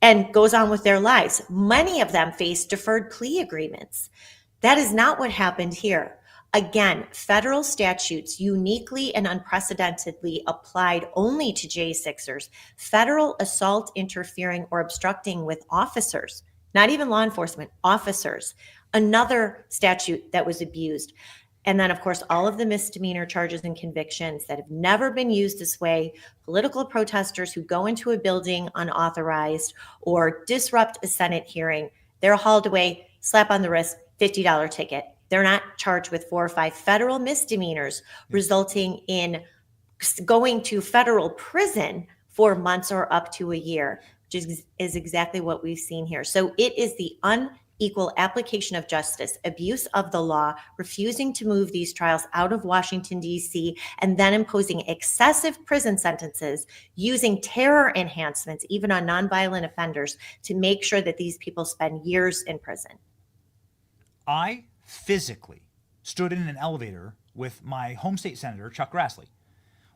and goes on with their lives. Many of them face deferred plea agreements. That is not what happened here. Again, federal statutes uniquely and unprecedentedly applied only to J6ers, federal assault, interfering, or obstructing with officers, not even law enforcement, officers, another statute that was abused. And then, of course, all of the misdemeanor charges and convictions that have never been used this way, political protesters who go into a building unauthorized or disrupt a Senate hearing, they're hauled away, slap on the wrist, $50 ticket. They're not charged with 4 or 5 federal misdemeanors, resulting in going to federal prison for months or up to a year, which is exactly what we've seen here. So it is the unequal application of justice, abuse of the law, refusing to move these trials out of Washington, D.C., and then imposing excessive prison sentences, using terror enhancements, even on nonviolent offenders, to make sure that these people spend years in prison. I physically stood in an elevator with my home state senator, Chuck Grassley,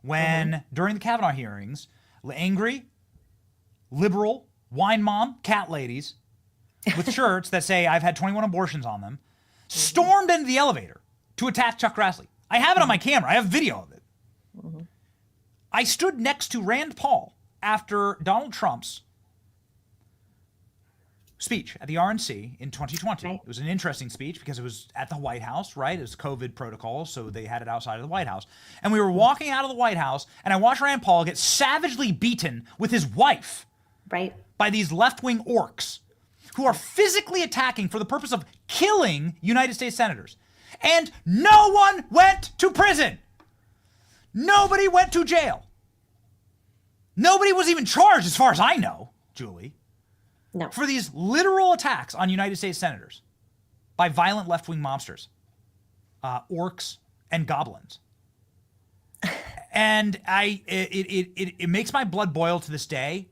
when during the Kavanaugh hearings, angry, liberal, wine mom, cat ladies with shirts that say I've had 21 abortions on them, stormed into the elevator to attack Chuck Grassley. I have it on my camera. I have video of it. I stood next to Rand Paul after Donald Trump's speech at the RNC in 2020. Right. It was an interesting speech because it was at the White House, right? It was COVID protocol, so they had it outside of the White House. And we were walking out of the White House, and I watched Rand Paul get savagely beaten with his wife, right, by these left-wing orcs who are physically attacking for the purpose of killing United States senators. And no one went to prison. Nobody went to jail. Nobody was even charged, as far as I know, Julie. No. For these literal attacks on United States senators by violent left-wing mobsters, orcs, and goblins. And it makes my blood boil to this day.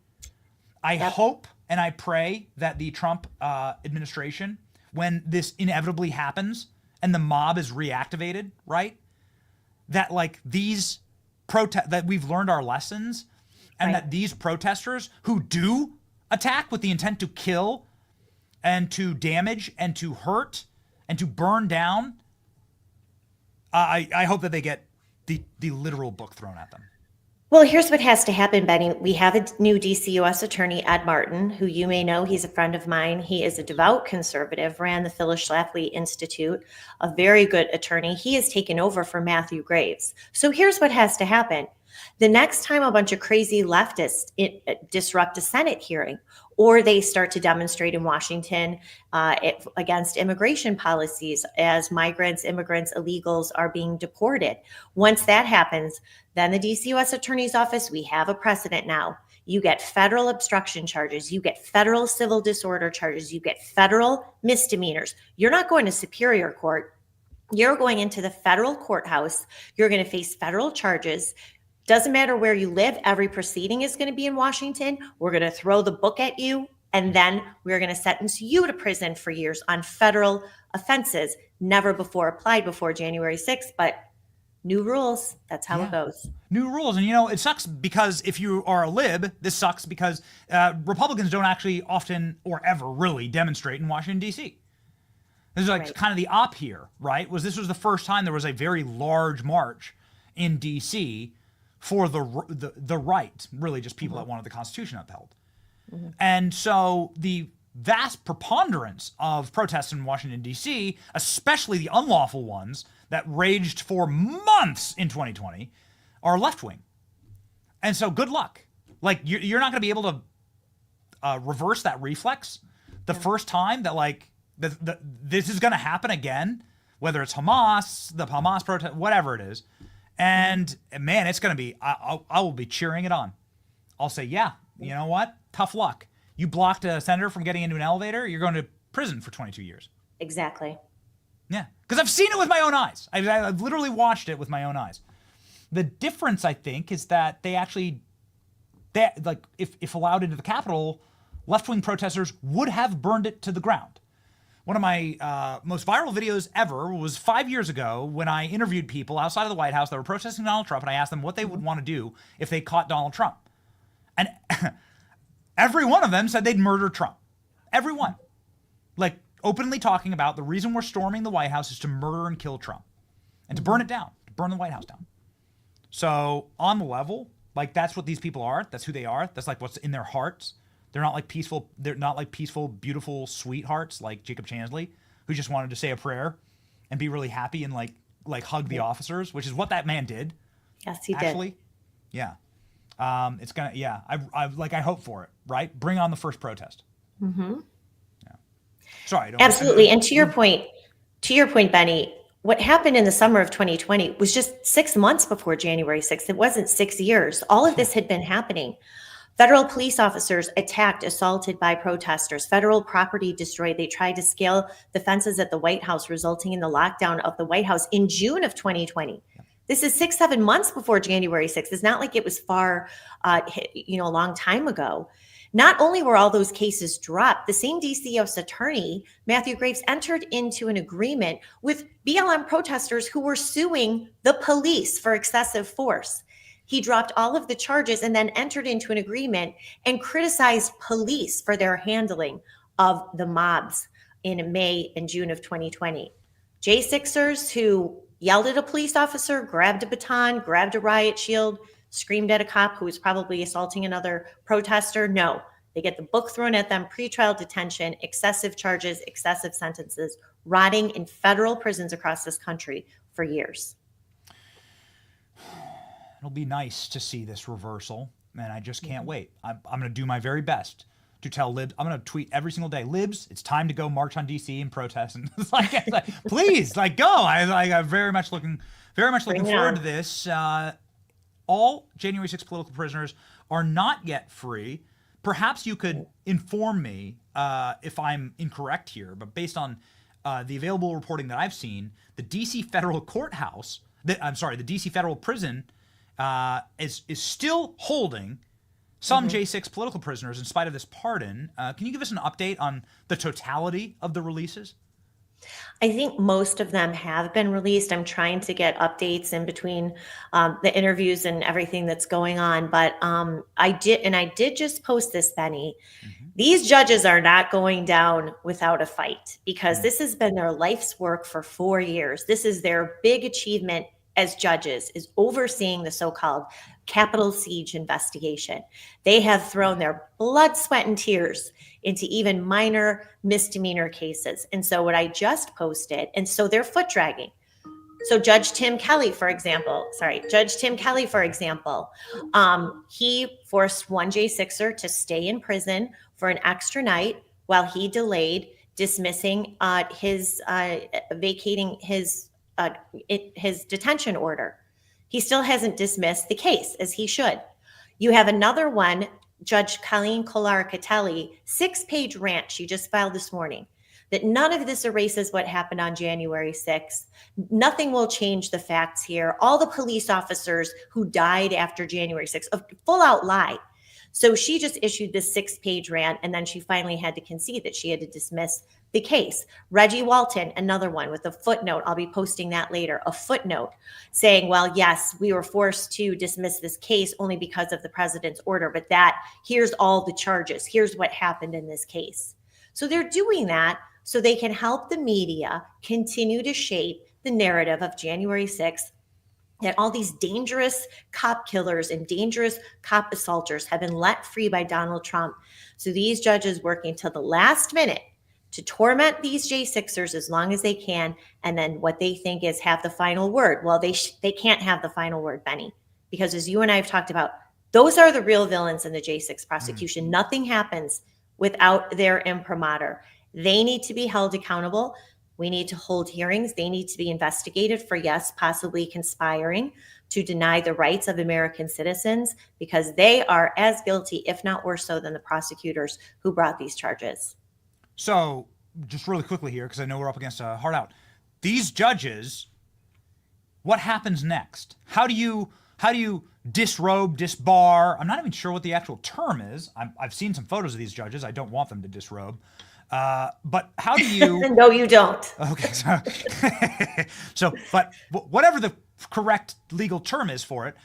I hope and I pray that the Trump administration, when this inevitably happens and the mob is reactivated, right, that like these that we've learned our lessons, and that these protesters who do attack with the intent to kill and to damage and to hurt and to burn down, I hope that they get the literal book thrown at them. Well, here's what has to happen, Benny. We have a new DC U.S. Attorney, Ed Martin, who you may know. He's a friend of mine. He is a devout conservative, ran the Phyllis Schlafly Institute, a very good attorney. He has taken over for Matthew Graves. So here's what has to happen. The next time a bunch of crazy leftists disrupt a Senate hearing, or they start to demonstrate in Washington against immigration policies as migrants, immigrants, illegals are being deported. Once that happens, then the DC U.S. Attorney's Office, we have a precedent now. You get federal obstruction charges, you get federal civil disorder charges, you get federal misdemeanors. You're not going to Superior Court. You're going into the federal courthouse. You're going to face federal charges. Doesn't matter where you live, every proceeding is going to be in Washington. We're going to throw the book at you, and then we're going to sentence you to prison for years on federal offenses, never before applied before January 6th, but new rules. That's how it goes. New rules. And, you know, it sucks because if you are a lib, this sucks because Republicans don't actually often or ever really demonstrate in Washington, D.C. This is like kind of the op here, right? This was the first time there was a very large march in D.C. for the right, really just people that wanted the Constitution upheld. And so the vast preponderance of protests in Washington, D.C., especially the unlawful ones that raged for months in 2020, are left-wing. And so good luck. Like, you're not going to be able to reverse that reflex the first time that, like, this is going to happen again, whether it's Hamas, the Hamas protest, whatever it is. And, man, it's going to be, I will be cheering it on. I'll say, yeah, you know what? Tough luck. You blocked a senator from getting into an elevator, you're going to prison for 22 years. Exactly. Yeah, because I've seen it with my own eyes. I've literally watched it with my own eyes. The difference, I think, is that they like, if allowed into the Capitol, left-wing protesters would have burned it to the ground. One of my most viral videos ever was 5 years ago when I interviewed people outside of the White House that were protesting Donald Trump, and I asked them what they would want to do if they caught Donald Trump. And every one of them said they'd murder Trump. Every one. Like, openly talking about the reason we're storming the White House is to murder and kill Trump. And to burn it down. To burn the White House down. So, on the level, like, that's what these people are. That's who they are. That's, like, what's in their hearts. They're not like peaceful, beautiful sweethearts like Jacob Chansley, who just wanted to say a prayer and be really happy and like hug the officers, which is what that man did. Yes, he actually. did. Yeah. It's gonna, yeah. I hope for it, right? Bring on the first protest. Mm-hmm. Yeah. Sorry. Absolutely. And to your point, Benny, what happened in the summer of 2020 was just 6 months before January 6th. It wasn't 6 years. All of this had been happening. Federal police officers attacked, assaulted by protesters. Federal property destroyed. They tried to scale the fences at the White House, resulting in the lockdown of the White House in June of 2020. This is 6-7 months before January 6th. It's not like it was far, a long time ago. Not only were all those cases dropped, the same DC U.S. Attorney, Matthew Graves, entered into an agreement with BLM protesters who were suing the police for excessive force. He dropped all of the charges and then entered into an agreement and criticized police for their handling of the mobs in May and June of 2020. J6ers who yelled at a police officer, grabbed a baton, grabbed a riot shield, screamed at a cop who was probably assaulting another protester. No, they get the book thrown at them, pretrial detention, excessive charges, excessive sentences, rotting in federal prisons across this country for years. It'll be nice to see this reversal, and I just can't wait. I'm going to do my very best to tell libs. I'm going to tweet every single day, libs, it's time to go march on DC and protest. And it's like please, like, go. I'm very much looking forward to this. All January 6th political prisoners are not yet free. Perhaps you could inform me if I'm incorrect here, but based on the available reporting that I've seen, the DC federal courthouse, the DC federal prison is still holding some J6 political prisoners in spite of this pardon. Can you give us an update on the totality of the releases? I think most of them have been released. I'm trying to get updates in between the interviews and everything that's going on. But I did just post this, Benny. These judges are not going down without a fight, because this has been their life's work for 4 years. This is their big achievement as judges, is overseeing the so-called Capitol siege investigation. They have thrown their blood, sweat, and tears into even minor misdemeanor cases. And so what I just posted, and so they're foot dragging. So Judge Tim Kelly, for example, he forced one J6er to stay in prison for an extra night while he delayed dismissing vacating his detention order. He still hasn't dismissed the case, as he should. You have another one, Judge Colleen Kolar-Catelli, 6-page rant she just filed this morning, that none of this erases what happened on January 6th. Nothing will change the facts here. All the police officers who died after January 6th, a full-out lie. So she just issued this 6-page rant, and then she finally had to concede that she had to dismiss the case. Reggie Walton, another one with a footnote, I'll be posting that later, a footnote saying, well, yes, we were forced to dismiss this case only because of the president's order, but here's all the charges. Here's what happened in this case. So they're doing that so they can help the media continue to shape the narrative of January 6th, that all these dangerous cop killers and dangerous cop assaulters have been let free by Donald Trump. So these judges working till the last minute to torment these J6ers as long as they can, and then what they think is have the final word. Well, they can't have the final word, Benny, because as you and I have talked about, those are the real villains in the J6 prosecution. Nothing happens without their imprimatur. They need to be held accountable. We need to hold hearings. They need to be investigated for, yes, possibly conspiring to deny the rights of American citizens, because they are as guilty, if not worse so, than the prosecutors who brought these charges. So just really quickly here, because I know we're up against a hard out. These judges, what happens next? How do you disrobe, disbar? I'm not even sure what the actual term is. I've seen some photos of these judges. I don't want them to disrobe. But how do you? No, you don't. Okay. But whatever the correct legal term is for it,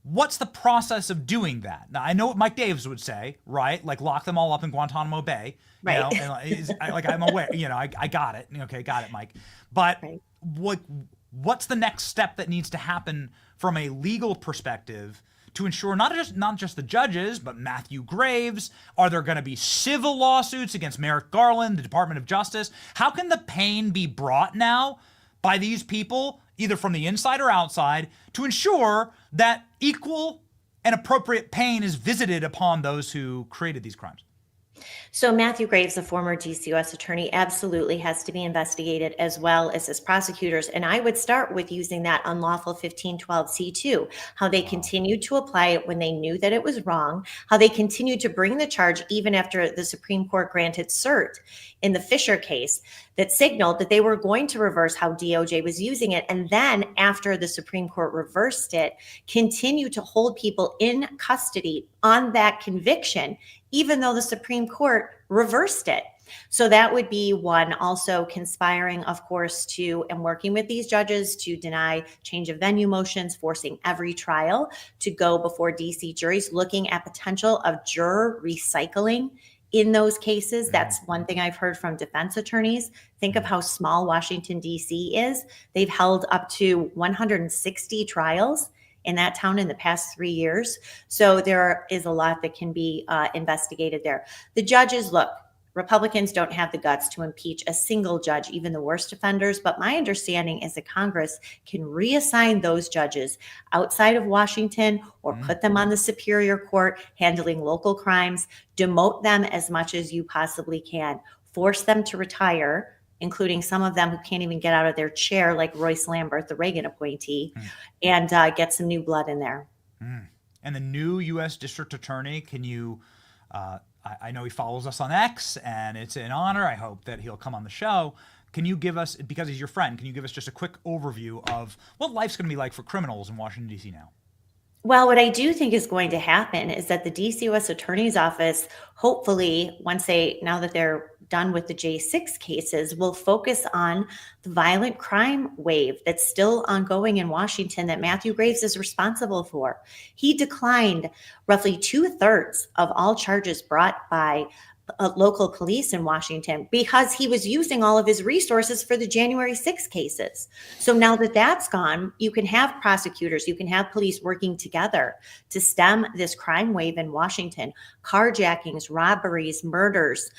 what's the process of doing that? Now, I know what Mike Davis would say, right? Like lock them all up in Guantanamo Bay. Right. You know, and I'm aware, I got it. Okay, got it, Mike. But what's the next step that needs to happen from a legal perspective to ensure not just the judges, but Matthew Graves? Are there going to be civil lawsuits against Merrick Garland, the Department of Justice? How can the pain be brought now by these people, either from the inside or outside, to ensure that equal and appropriate pain is visited upon those who created these crimes? So Matthew Graves, the former DC U.S. attorney, absolutely has to be investigated, as well as his prosecutors. And I would start with using that unlawful 1512C2, how they continued to apply it when they knew that it was wrong, how they continued to bring the charge even after the Supreme Court granted cert in the Fisher case that signaled that they were going to reverse how DOJ was using it. And then after the Supreme Court reversed it, continue to hold people in custody on that conviction, even though the Supreme Court reversed it. So that would be one. Also conspiring, of course, to and working with these judges to deny change of venue motions, forcing every trial to go before DC juries, looking at potential of juror recycling in those cases. That's one thing I've heard from defense attorneys. Think of how small Washington, D.C. is. They've held up to 160 trials in that town in the past 3 years. So there is a lot that can be investigated there. The judges, look, Republicans don't have the guts to impeach a single judge, even the worst offenders. But my understanding is that Congress can reassign those judges outside of Washington or put them on the Superior Court handling local crimes, demote them as much as you possibly can, force them to retire, including some of them who can't even get out of their chair, like Royce Lambert, the Reagan appointee, and get some new blood in there. And the new U.S. District Attorney, can you, I know he follows us on X, and it's an honor. I hope that he'll come on the show. can you give us, because he's your friend, can you give us just a quick overview of what life's going to be like for criminals in Washington, D.C. now? Well, what I do think is going to happen is that the DC U.S. Attorney's Office, hopefully, now that they're done with the J6 cases, will focus on the violent crime wave that's still ongoing in Washington that Matthew Graves is responsible for. He declined roughly 2/3 of all charges brought by local police in Washington because he was using all of his resources for the January 6 cases. So now that that's gone, you can have prosecutors, you can have police working together to stem this crime wave in Washington. Carjackings, robberies, murders,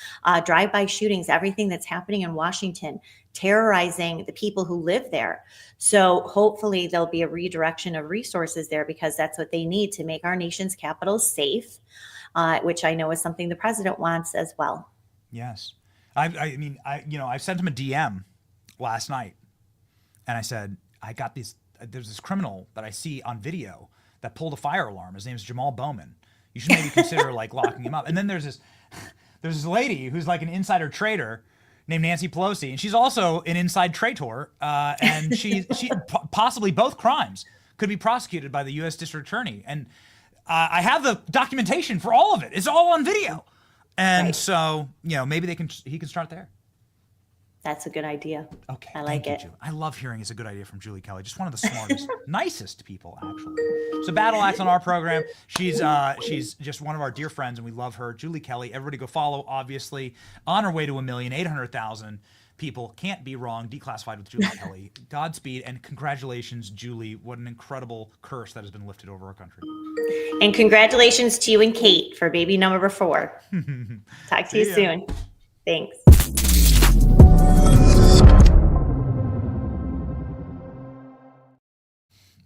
drive-by shootings, everything that's happening in Washington, terrorizing the people who live there. So hopefully there'll be a redirection of resources there because that's what they need to make our nation's capital safe. Which I know is something the president wants as well. Yes. I sent him a DM last night and I said, there's this criminal that I see on video that pulled a fire alarm. His name is Jamal Bowman. You should maybe consider locking him up. And then there's this lady who's like an insider trader named Nancy Pelosi, and she's also an inside traitor. And she possibly both crimes could be prosecuted by the U.S. District Attorney. And I have the documentation for all of it. It's all on video. And so, maybe he can start there. That's a good idea. Okay. I like it. I love hearing it's a good idea from Julie Kelly. Just one of the smartest, nicest people, actually. So Battle Axe on our program. She's just one of our dear friends, and we love her. Julie Kelly. Everybody go follow, obviously. On her way to 1,800,000 people. Can't be wrong. Declassified with Julie Kelly. Godspeed and congratulations, Julie. What an incredible curse that has been lifted over our country. And congratulations to you and Kate for baby number 4. Talk to you soon. Thanks.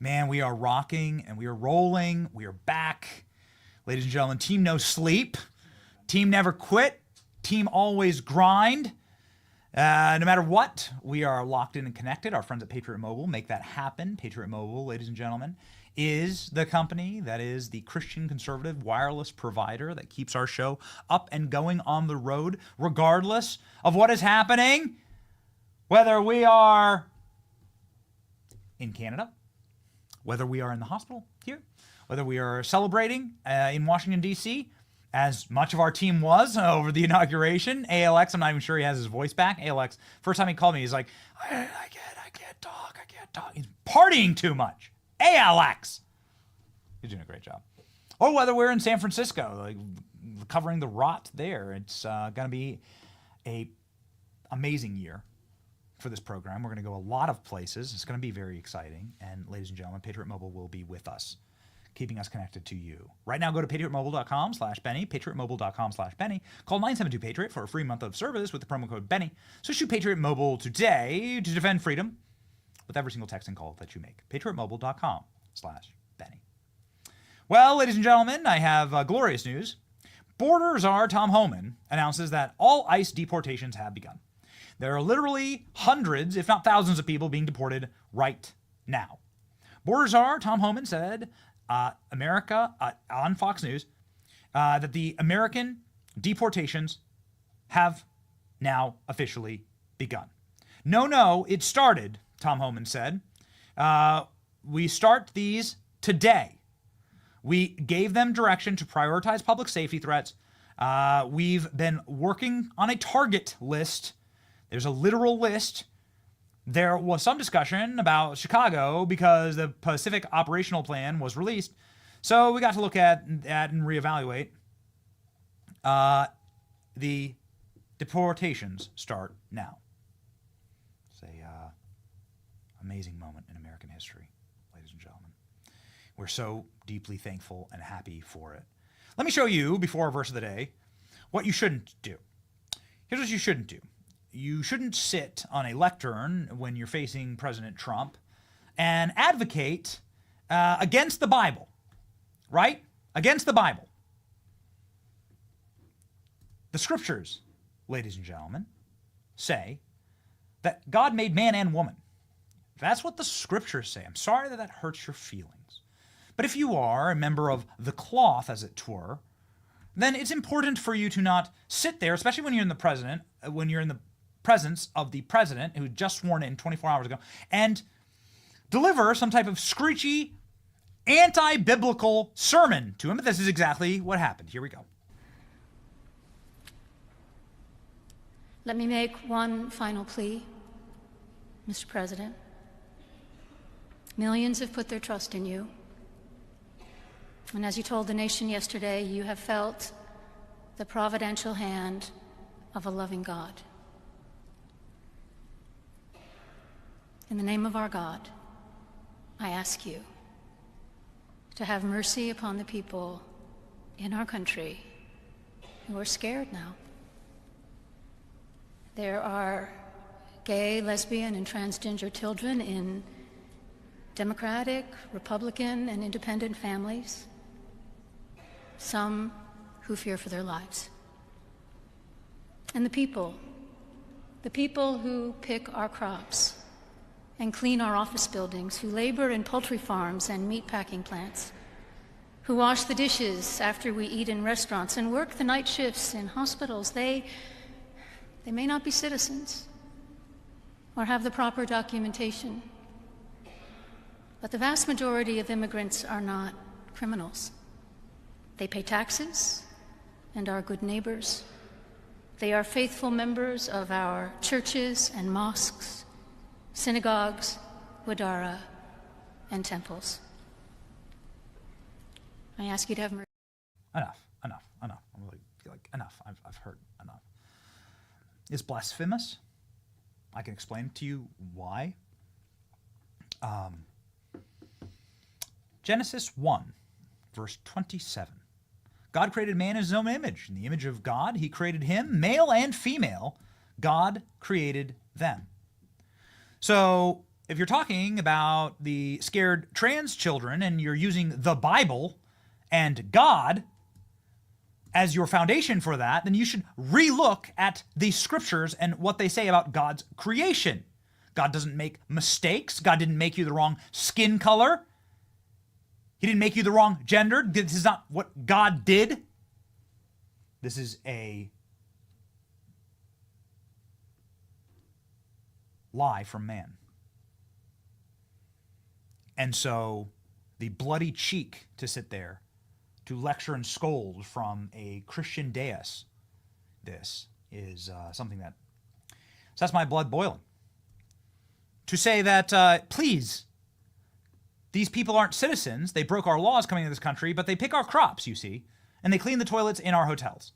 Man, we are rocking and we are rolling. We are back. Ladies and gentlemen, team no sleep. Team never quit. Team always grind. No matter what, we are locked in and connected. Our friends at Patriot Mobile make that happen. Patriot Mobile, ladies and gentlemen, is the company that is the Christian conservative wireless provider that keeps our show up and going on the road, regardless of what is happening, whether we are in Canada, whether we are in the hospital here, whether we are celebrating in Washington, D.C., as much of our team was over the inauguration. ALX, I'm not even sure he has his voice back. ALX, first time he called me, he's like, I can't talk. He's partying too much. ALX. He's doing a great job. Or whether we're in San Francisco, covering the rot there. It's going to be a amazing year for this program. We're going to go a lot of places. It's going to be very exciting. And ladies and gentlemen, Patriot Mobile will be with us, keeping us connected to you. Right now, go to patriotmobile.com/Benny, patriotmobile.com/Benny. Call 972-PATRIOT for a free month of service with the promo code Benny. So shoot Patriot Mobile today to defend freedom with every single text and call that you make. patriotmobile.com/Benny. Well, ladies and gentlemen, I have glorious news. Border Czar Tom Homan announces that all ICE deportations have begun. There are literally hundreds, if not thousands of people being deported right now. Border Czar Tom Homan said America on Fox News that the American deportations have now officially begun. No, it started, Tom Homan said. We start these today. We gave them direction to prioritize public safety threats. We've been working on a target list. There's a literal list. There was some discussion about Chicago because the Pacific Operational Plan was released. So we got to look at that and reevaluate. The deportations start now. It's a amazing moment in American history, ladies and gentlemen. We're so deeply thankful and happy for it. Let me show you, before our verse of the day, what you shouldn't do. Here's what you shouldn't do. You shouldn't sit on a lectern when you're facing President Trump and advocate against the Bible, right? Against the Bible. The scriptures, ladies and gentlemen, say that God made man and woman. That's what the scriptures say. I'm sorry that that hurts your feelings. But if you are a member of the cloth, as it were, then it's important for you to not sit there, especially when you're in the presence of the president, who just sworn in 24 hours ago, and deliver some type of screechy, anti-biblical sermon to him. But this is exactly what happened. Here we go. Let me make one final plea, Mr. President. Millions have put their trust in you. And as you told the nation yesterday, you have felt the providential hand of a loving God. In the name of our God, I ask you to have mercy upon the people in our country who are scared now. There are gay, lesbian, and transgender children in Democratic, Republican, and independent families, some who fear for their lives. And the people who pick our crops and clean our office buildings, who labor in poultry farms and meatpacking plants, who wash the dishes after we eat in restaurants and work the night shifts in hospitals, they may not be citizens or have the proper documentation, but the vast majority of immigrants are not criminals. They pay taxes and are good neighbors. They are faithful members of our churches and mosques, synagogues, wadara, and temples. I ask you to have mercy. Enough. I'm really like, enough. I've heard enough. It's blasphemous. I can explain to you why. Genesis 1, verse 27. God created man in his own image. In the image of God, he created him, male and female. God created them. So if you're talking about the scared trans children and you're using the Bible and God as your foundation for that, then you should relook at the scriptures and what they say about God's creation. God doesn't make mistakes. God didn't make you the wrong skin color. He didn't make you the wrong gender. This is not what God did. This is a lie from man. And so the bloody cheek to sit there to lecture and scold from a Christian dais, this is something that sets my blood boiling. To say that, please, these people aren't citizens. They broke our laws coming into this country, but they pick our crops, you see, and they clean the toilets in our hotels.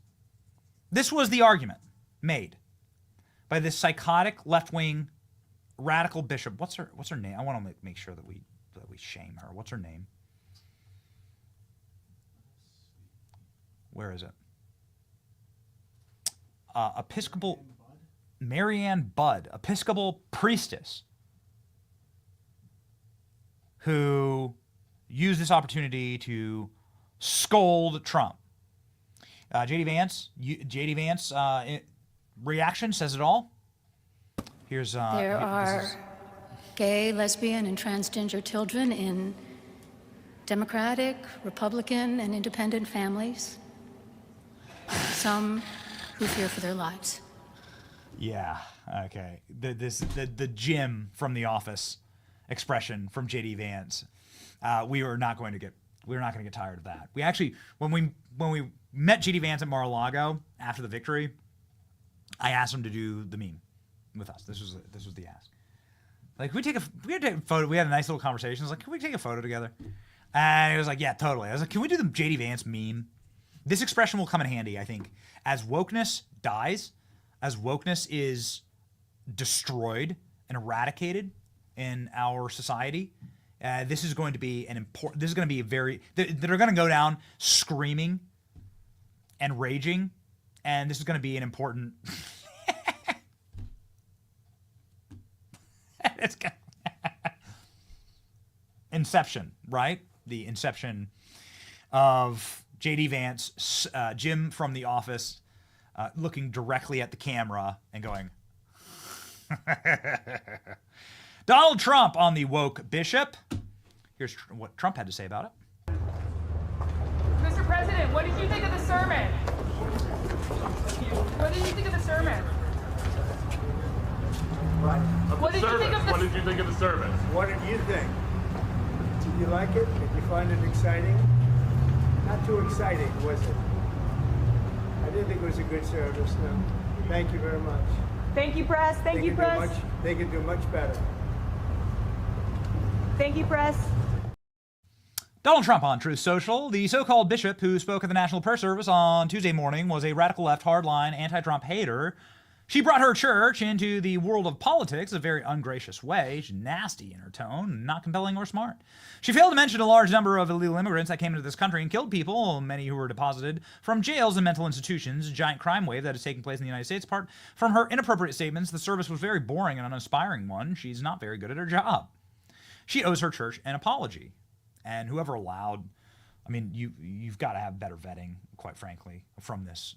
This was the argument made by this psychotic left-wing radical bishop. What's her name? I want to make sure that we shame her. What's her name? Where is it? Episcopal Marianne Budd, Episcopal priestess, who used this opportunity to scold Trump. J.D. Vance reaction says it all. Here's there are gay, lesbian, and transgender children in Democratic, Republican, and independent families, some who fear for their lives. Yeah, okay. The Jim from The Office expression from J.D. Vance. We were not going to get tired of that. We actually, when we met J.D. Vance at Mar-a-Lago after the victory, I asked him to do the meme with us. This was the ask. Like, we take a photo. We had a nice little conversation. I was like, can we take a photo together? And he was like, yeah, totally. I was like, can we do the J.D. Vance meme? This expression will come in handy, I think. As wokeness dies, as wokeness is destroyed and eradicated in our society, this is going to be this is going to be that are going to go down screaming and raging, and this is going to be an important inception, right? The inception of J.D. Vance, Jim from The Office, looking directly at the camera and going, Donald Trump on the woke bishop. Here's what Trump had to say about it. Mr. President, what did you think of the sermon? What did you think of the sermon? What did you think of What did you think of the service? What did you think? Did you like it? Did you find it exciting? Not too exciting, was it? I didn't think it was a good service, no. Thank you very much. Thank you, press. Thank you, press. They could do much better. Thank you, press. Donald Trump on Truth Social. The so-called bishop who spoke at the National Prayer Service on Tuesday morning was a radical left, hardline, anti-Trump hater. She brought her church into the world of politics in a very ungracious way. She's nasty in her tone, not compelling or smart. She failed to mention a large number of illegal immigrants that came into this country and killed people, many who were deposited from jails and mental institutions, a giant crime wave that is taking place in the United States. Apart from her inappropriate statements, the service was very boring and uninspiring one. She's not very good at her job. She owes her church an apology. And whoever allowed, I mean, you've got to have better vetting, quite frankly, from this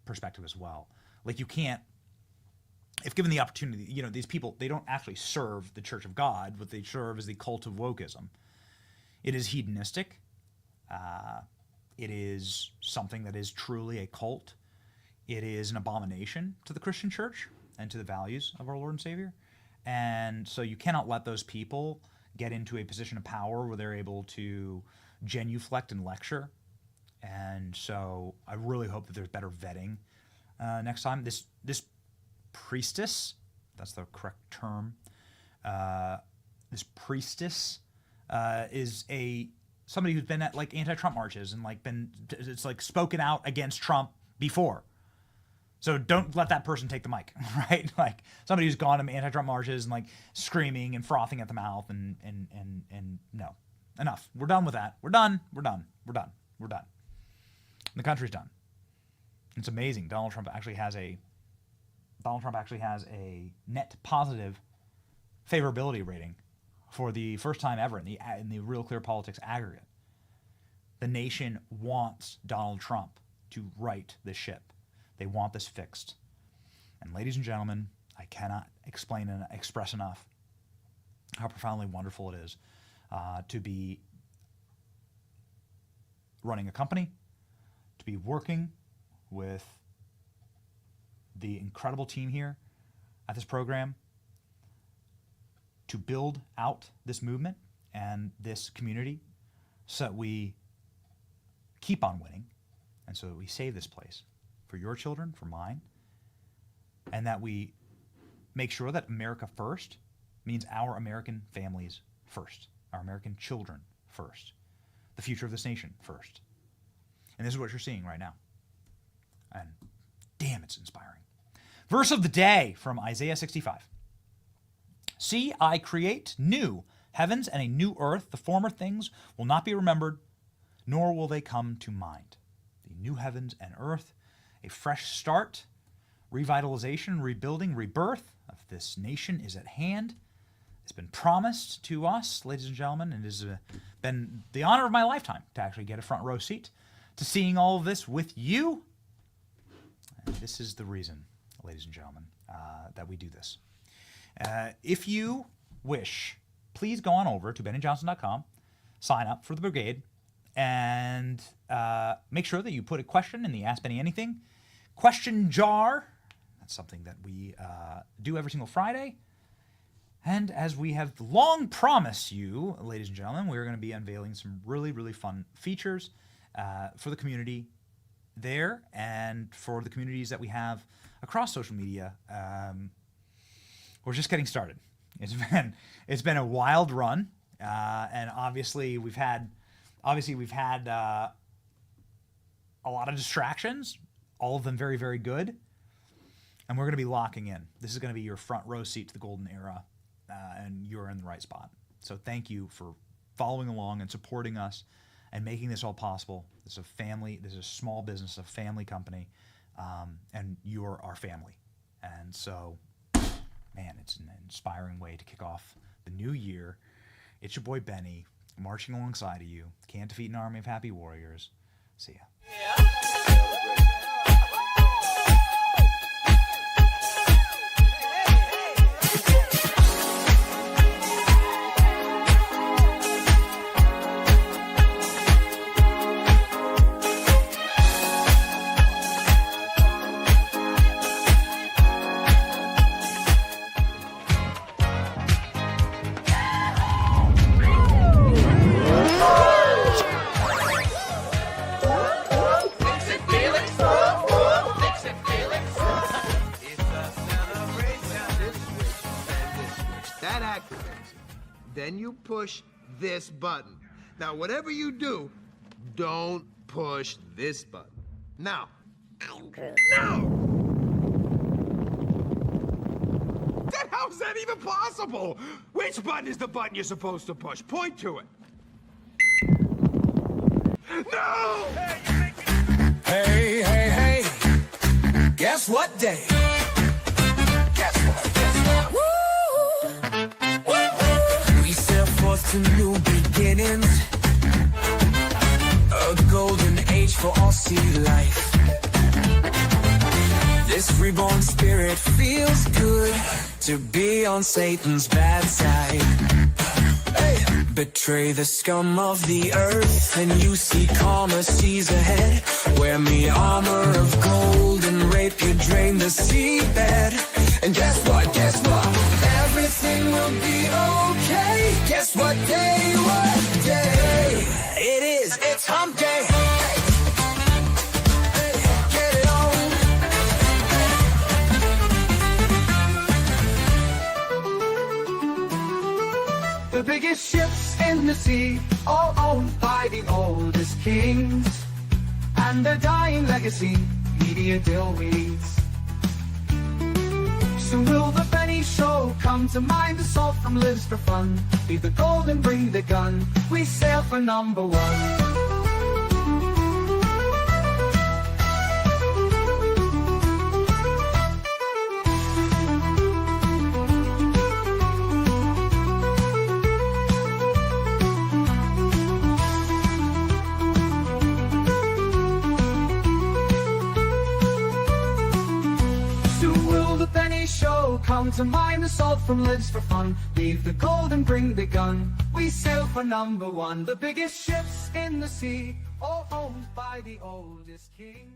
perspective as well. Like, you can't, if given the opportunity, you know, these people, they don't actually serve the Church of God. What they serve is the cult of wokeism. It is hedonistic. It is something that is truly a cult. It is an abomination to the Christian church and to the values of our Lord and Savior. And so you cannot let those people get into a position of power where they're able to genuflect and lecture. And so I really hope that there's better vetting next time. This priestess, that's the correct term, this priestess is somebody who's been at like anti-Trump marches and like it's like spoken out against Trump before. So don't let that person take the mic, right? Like somebody who's gone to anti-Trump marches and like screaming and frothing at the mouth and no, enough. We're done with that. We're done. The country's done. It's amazing. Donald Trump actually has a net positive favorability rating for the first time ever in the Real Clear Politics aggregate. The nation wants Donald Trump to right the ship. They want this fixed. And ladies and gentlemen, I cannot explain and express enough how profoundly wonderful it is to be running a company, to be working with the incredible team here at this program, to build out this movement and this community so that we keep on winning and so that we save this place for your children, for mine, and that we make sure that America first means our American families first, our American children first, the future of this nation first. And this is what you're seeing right now. And damn, it's inspiring. Verse of the day from Isaiah 65. See, I create new heavens and a new earth. The former things will not be remembered, nor will they come to mind. The new heavens and earth, a fresh start, revitalization, rebuilding, rebirth of this nation is at hand. It's been promised to us, ladies and gentlemen, and it has been the honor of my lifetime to actually get a front row seat to seeing all of this with you. And this is the reason, ladies and gentlemen, that we do this. If you wish, please go on over to BennyJohnson.com, sign up for the brigade, and make sure that you put a question in the Ask Benny Anything question jar. That's something that we do every single Friday. And as we have long promised you, ladies and gentlemen, we're going to be unveiling some really, really fun features for the community there and for the communities that we have across social media. We're just getting started. It's been a wild run, and obviously we've had a lot of distractions, all of them very, very good, and we're going to be locking in. This is going to be your front row seat to the golden era, and you're in the right spot. So thank you for following along and supporting us and making this all possible. This is a family. This is a small business, a family company, and you're our family. And so, man, it's an inspiring way to kick off the new year. It's your boy Benny, marching alongside of you. Can't defeat an army of happy warriors. See ya. That activates it. Then you push this button. Now, whatever you do, don't push this button. Now. I'm Groot. No! How is that even possible? Which button is the button you're supposed to push? Point to it. No! Hey, hey, hey. Guess what day? Guess what? Guess what? Woo! Woo! We sail forth to new beginnings. A golden age for all sea life. This reborn spirit feels good to be on Satan's bad side. Hey. Betray the scum of the earth, and you see calmer seas ahead. Wear me armor of gold and rape you, drain the seabed. And guess what? Guess what? Everything will be okay. Guess what day? What day? It is. It's hump day. Get it on. The biggest ships in the sea, all owned by the oldest kings, and their dying legacy, media deal weeds. Soon will the Benny Show come to mind us all from Lives for Fun. Leave the gold and bring the gun, we sail for #1. Show come to mind us all from Lives for Fun. Leave the gold and bring the gun, we sail for #1. The biggest ships in the sea, all owned by the oldest king.